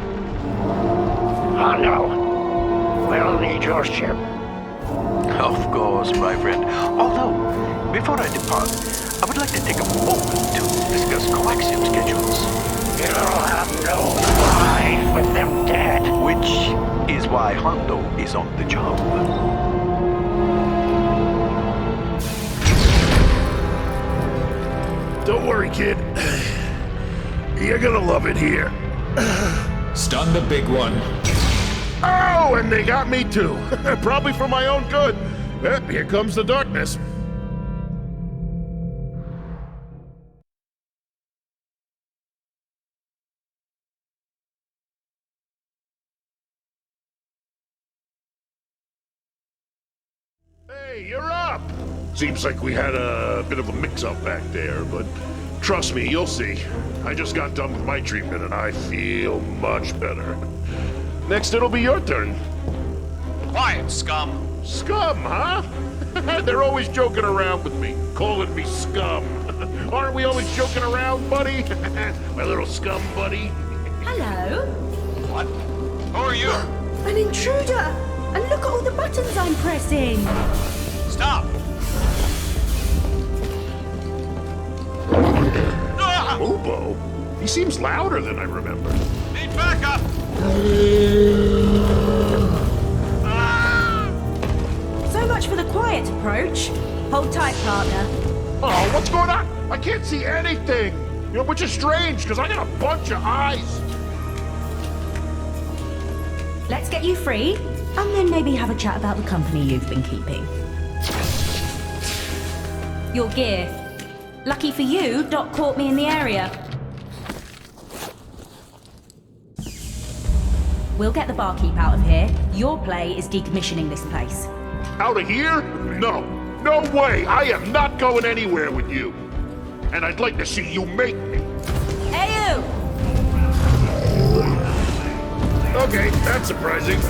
Oh no. We'll need your ship. Of course, my friend. Although, before I depart, I would like to take a moment to discuss coaxium schedules. You'll have no pride with them dead. Which is why Hondo is on the job. Don't worry, kid. You're gonna love it here. Stun the big one. Oh, and they got me too. Probably for my own good. Here comes the darkness. Hey, you're up! Seems like we had a bit of a mix-up back there, but trust me, you'll see. I just got done with my treatment and I feel much better. Next, it'll be your turn. Quiet, scum. Scum, huh? They're always joking around with me, calling me scum. Aren't we always joking around, buddy? My little scum buddy. Hello? What? Who are you? An intruder! And look at all the buttons I'm pressing! Stop! Bobo? He seems louder than I remember. Need backup! So much for the quiet approach. Hold tight, partner. Oh, what's going on? I can't see anything! You know, which is strange, because I got a bunch of eyes. Let's get you free, and then maybe have a chat about the company you've been keeping. Your gear. Lucky for you, Doc caught me in the area. We'll get the barkeep out of here. Your play is decommissioning this place. Out of here? No. No way! I am not going anywhere with you. And I'd like to see you make me. Hey, you! Okay, that's surprising.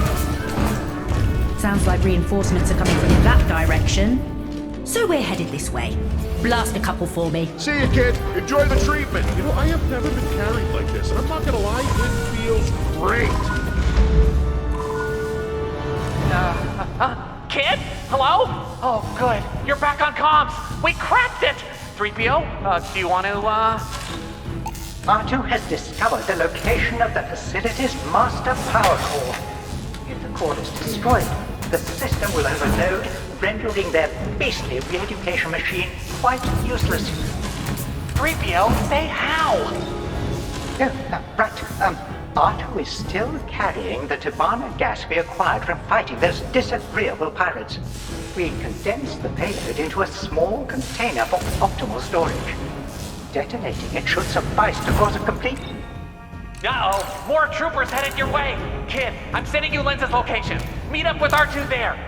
Sounds like reinforcements are coming from that direction. So we're headed this way. Blast a couple for me. See you, kid. Enjoy the treatment. You know, I have never been carried like this, and I'm not gonna lie, it feels great. Kid? Hello? Oh, good. You're back on comms. We cracked it! 3PO, do you want to, R2 has discovered the location of the facility's master power core. If the core is destroyed, the system will overload, rendering their beastly re-education machine quite useless. 3PO, say how? Right. R2 is still carrying the Tabana gas we acquired from fighting those disagreeable pirates. We condensed the payload into a small container for optimal storage. Detonating it should suffice to cause a complete... Uh-oh, more troopers headed your way. Kid, I'm sending you Lenz's location. Meet up with R2 there.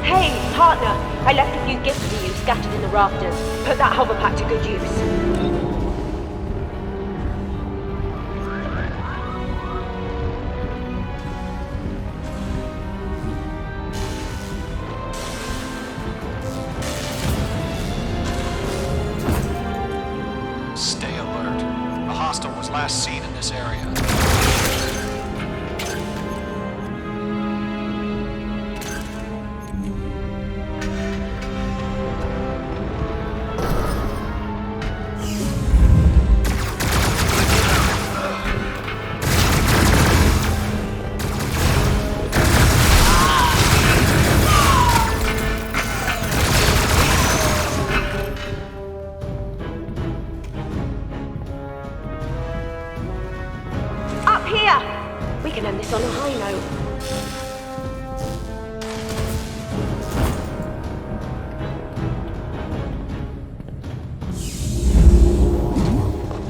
Hey, partner, I left a few gifts for you scattered in the rafters. Put that hover pack to good use. Stay alert. A hostile was last seen in this area. On a high note.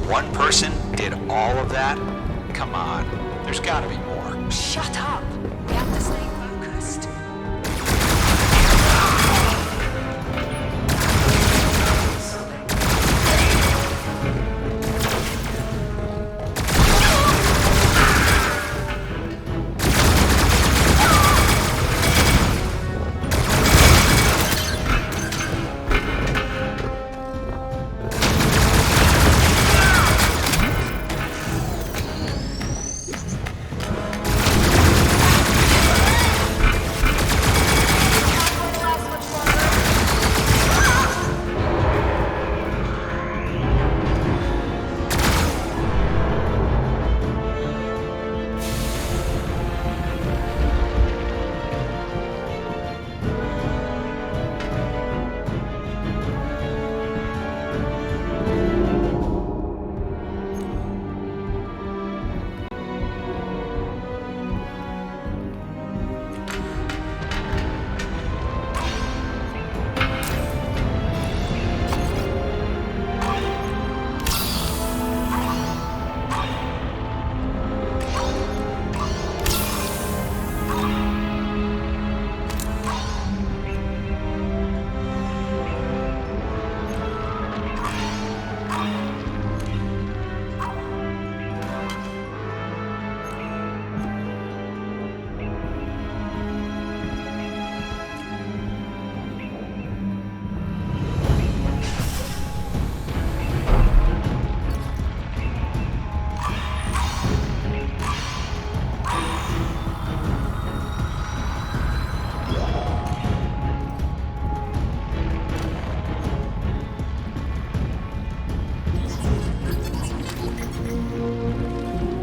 One person did all of that? Come on, there's gotta be more. Shut up! We have to stay focused.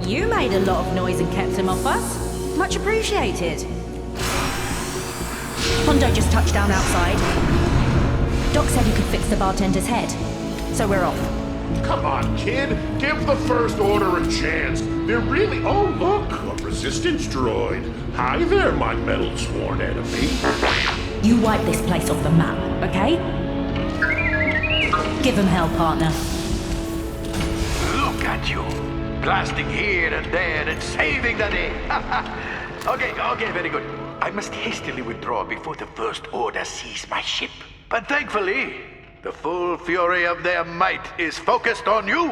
You made a lot of noise and kept him off us. Much appreciated. Hondo just touched down outside. Doc said he could fix the bartender's head. So we're off. Come on, kid. Give the First Order a chance. They're really... Oh, look! A resistance droid. Hi there, my metal sworn enemy. You wipe this place off the map, okay? Give him hell, partner. Look at you. Blasting here and there and saving the day. Okay, very good. I must hastily withdraw before the First Order sees my ship. But thankfully, the full fury of their might is focused on you.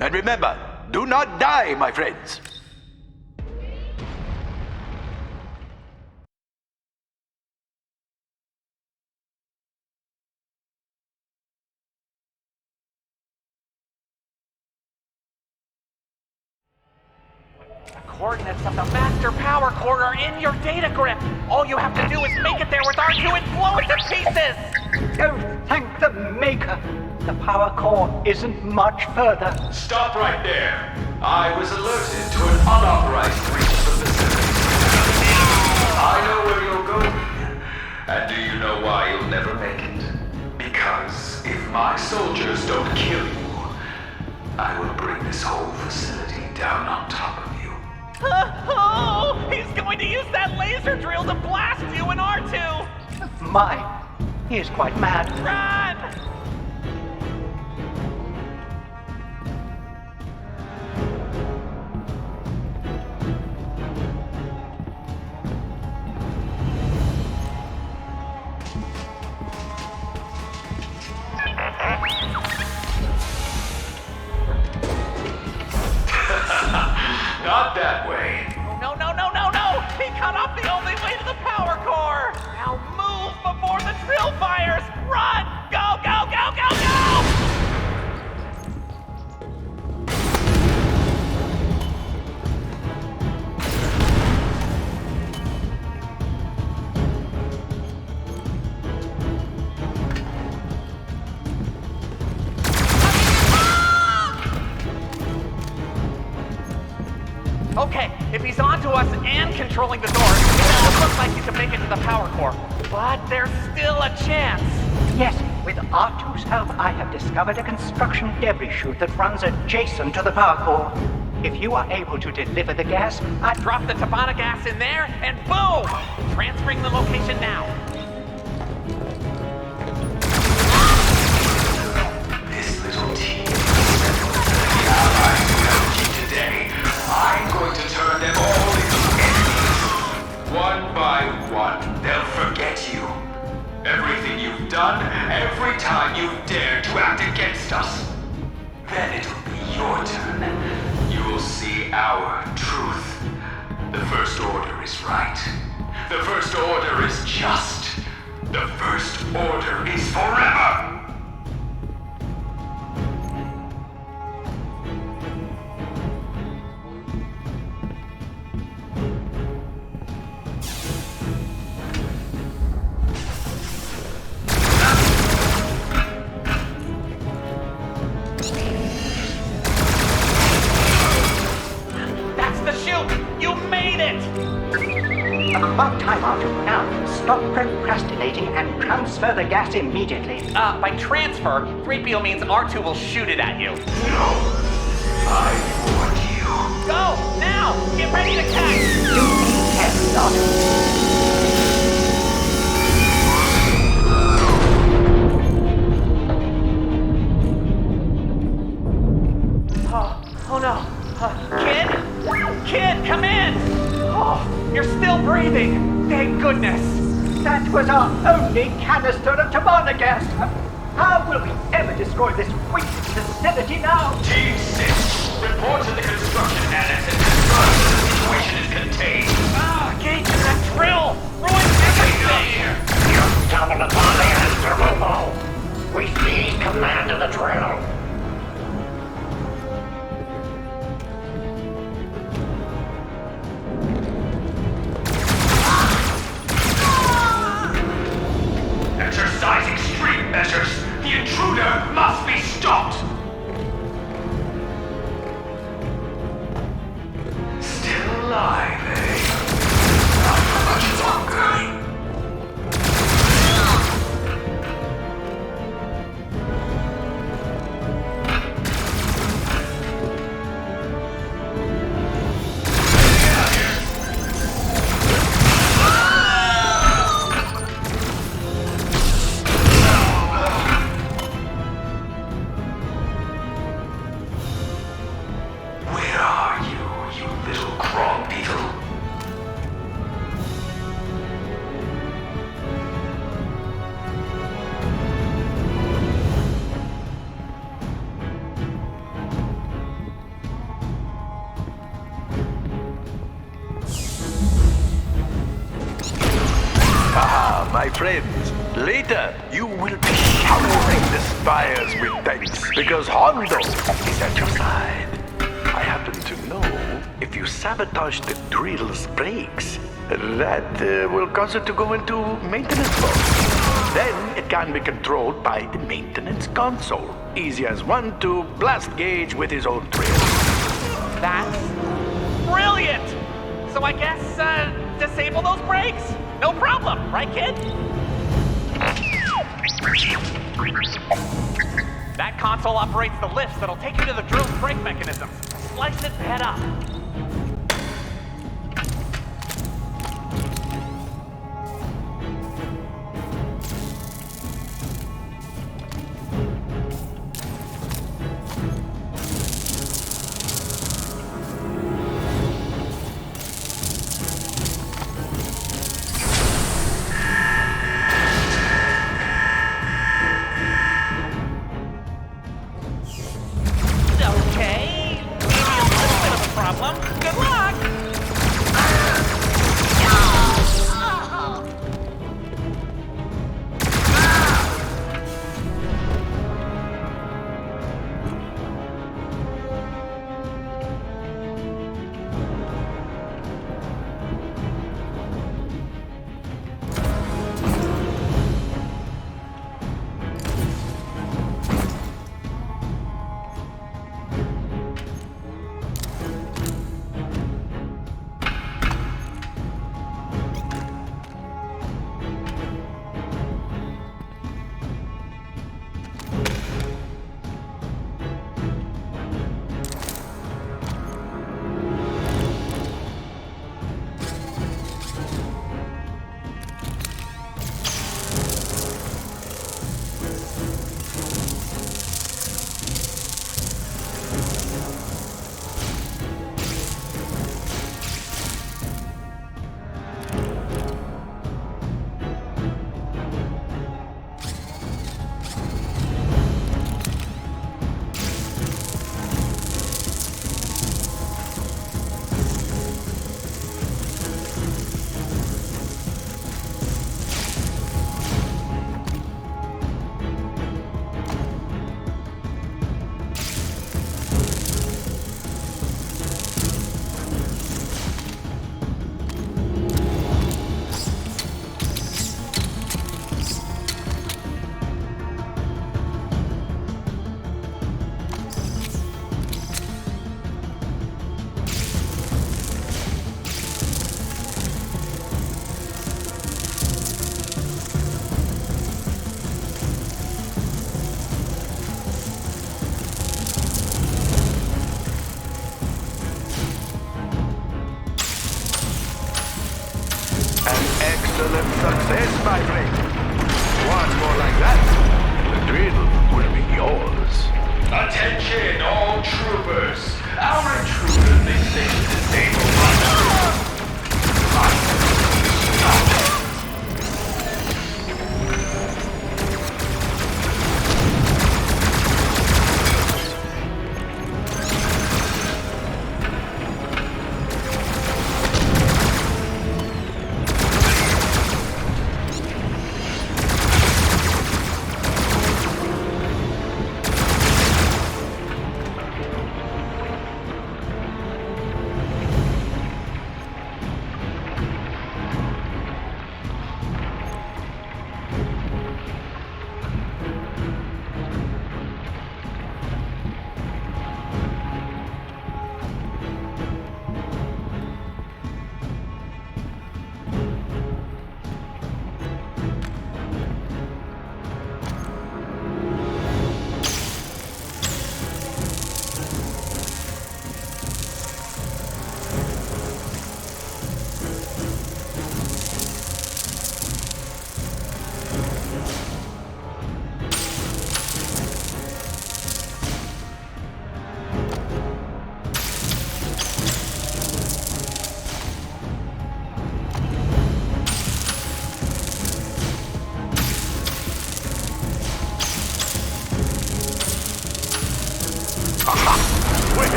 And remember, do not die, my friends. Coordinates of the master power core are in your data grip. All you have to do is make it there with R2 and blow it to pieces. Oh, thank the Maker. The power core isn't much further. Stop right there. I was alerted to an unauthorized breach of the facility. I know where you're going. And do you know why you'll never make it? Because if my soldiers don't kill you, I will bring this whole facility down on top of you. Oh, he's going to use that laser drill to blast you and R2! My, he is quite mad. Run! controlling the doors, it looks like you can make it to the power core. But there's still a chance. Yes, with R2's help, I have discovered a construction debris chute that runs adjacent to the power core. If you are able to deliver the gas, I drop the Tabana gas in there, and boom! Transferring the location now. This little team the allies who helped you today, I'm going to turn them all into enemies. One by one, they'll forget you. Everything you've done, every time you've dared to act against us. Then it'll be your turn. You'll see our truth. The First Order is right. The First Order is just. The First Order is forever! About time, R2. Now, stop procrastinating and transfer the gas immediately. By transfer, 3PO means R2 will shoot it at you. No! I warned you. Go! Now! Get ready to catch! Do be careful, R2. Oh no. Kid? Kid, come in! Oh, you're still breathing. Thank goodness. That was our only canister of Tabana gas. How will we ever destroy this weak facility now? Team 6, report to the construction annex and confirm the situation is contained. Gage, that drill! Ruined everything! You've doubled upon the answer, Robo. We seize command of the drill. Exercise extreme measures. The intruder must be stopped. Still alive, eh? Not for much longer. My friends, later you will be showering the spires with thanks because Hondo is at your side. I happen to know if you sabotage the drill's brakes, that will cause it to go into maintenance mode. Then it can be controlled by the maintenance console. Easy as one to blast Gage with his own drill. That's brilliant! So I guess, disable those brakes? No problem, right, kid? That console operates the lifts that'll take you to the drill's brake mechanisms. Slice it, head up. Problem?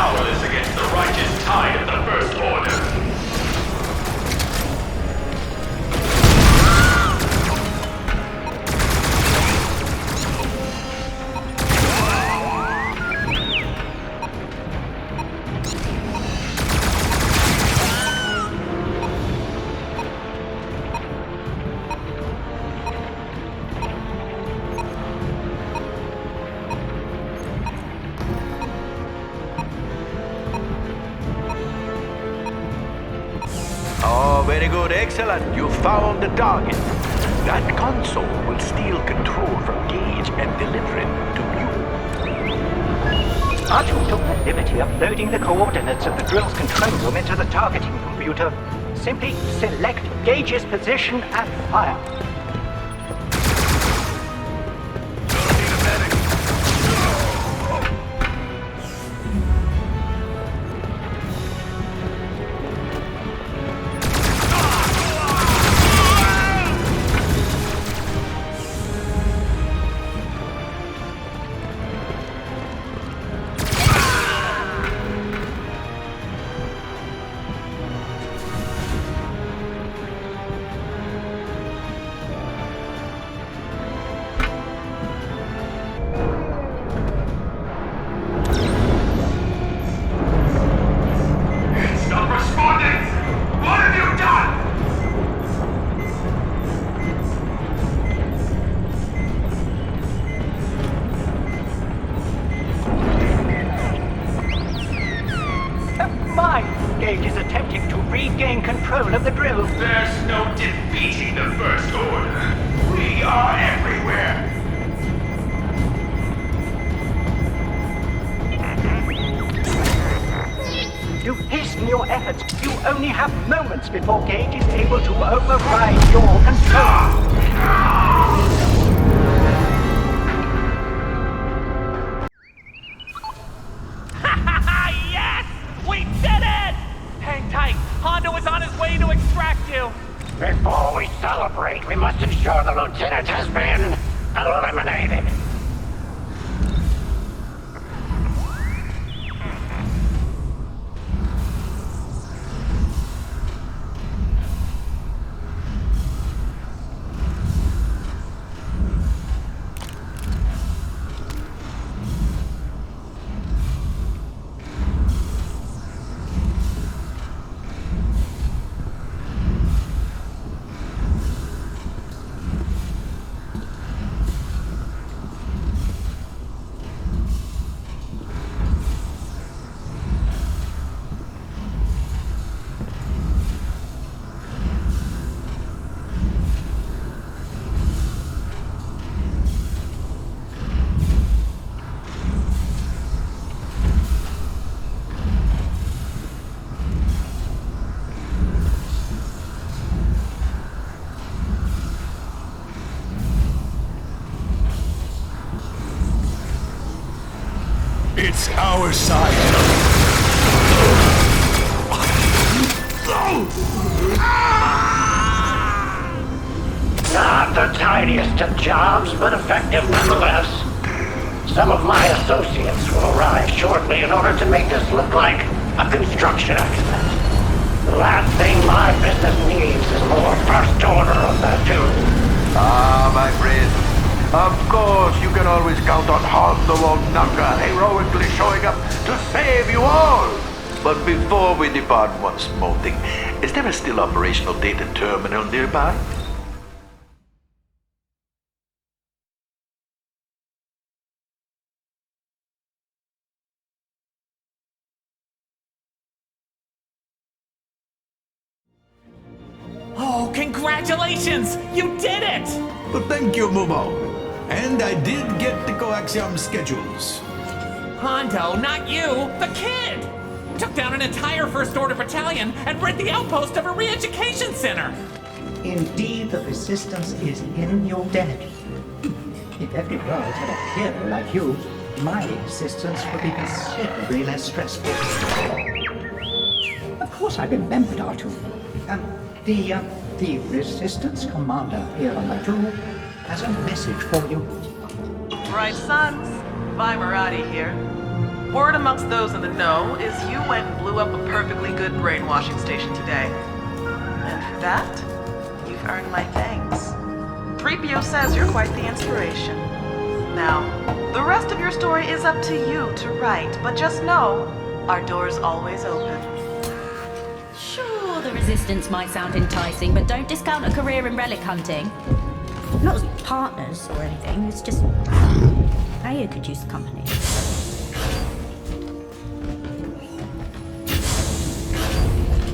powerless against the righteous tide of the First Order. Very good, excellent. You found the target. That console will steal control from Gage and deliver it to you. Batuu took the liberty of loading the coordinates of the drill's control room into the targeting computer. Simply select Gage's position and fire. Gage is attempting to regain control of the drill. There's no defeating the First Order. We are everywhere. To hasten your efforts, you only have moments before Gage is able to override your control. To extract you. Before we celebrate, we must ensure the lieutenant has been eliminated. It's our side. Not the tiniest of jobs, but effective nonetheless. Some of my associates will arrive shortly in order to make this look like a construction accident. The last thing my business needs is more First Order of Batuu. Ah, my friend. Of course, you can always count on Hard-the-Wall Naka heroically showing up to save you all. But before we depart, one small thing. Is there a still operational data terminal nearby? Oh, congratulations! You did it! Well, thank you, Mubo. And I did get the coaxium schedules. Hondo, not you! The kid! Took down an entire First Order battalion and rid the outpost of a re-education center! Indeed, the resistance is in your debt. If every world had a hero like you, my existence would be considerably less stressful. Of course, I remembered Batuu. The resistance commander here on Batuu has a message for you. Right, sons. Vimerati here. Word amongst those in the know is you went and blew up a perfectly good brainwashing station today. And for that, you've earned my thanks. 3PO says you're quite the inspiration. Now, the rest of your story is up to you to write, but just know, our door's always open. Sure, the Resistance might sound enticing, but don't discount a career in relic hunting. Not as partners or anything, it's just... Aya could use the company.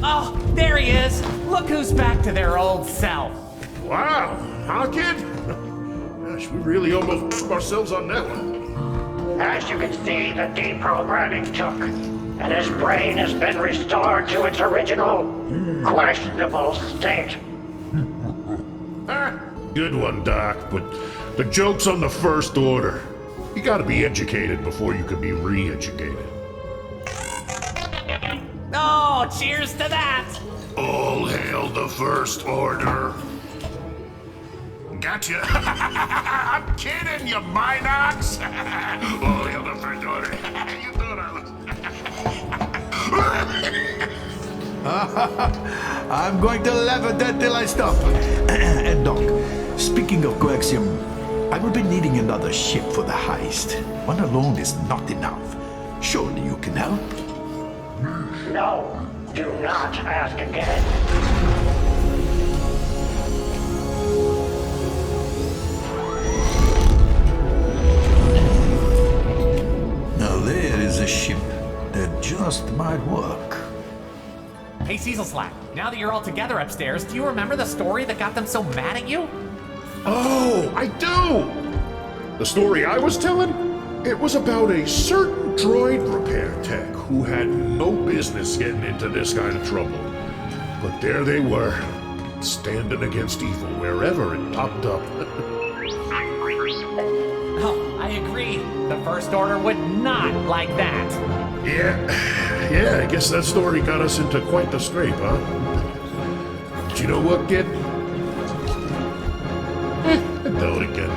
Oh, there he is! Look who's back to their old self. Wow, huh, kid? Gosh, we really almost put ourselves on that one. As you can see, the deprogramming took, and his brain has been restored to its original, questionable state. Good one, Doc, but the joke's on the First Order. You gotta be educated before you can be re-educated. Oh, cheers to that! All hail the First Order. Gotcha. I'm kidding, you Minox. All hail the First Order. You thought I was... I'm going to laugh at that till I stop. And Doc, speaking of coaxium, I will be needing another ship for the heist. One alone is not enough. Surely you can help? No, do not ask again. Now there is a ship that just might work. Hey, Cecil Slack, now that you're all together upstairs, do you remember the story that got them so mad at you? Oh, I do! The story I was telling? It was about a certain droid repair tech who had no business getting into this kind of trouble. But there they were, standing against evil wherever it popped up. Oh, I agree. The First Order would not like that. Yeah, I guess that story got us into quite the scrape, huh? But you know what, kid? I'd tell it again.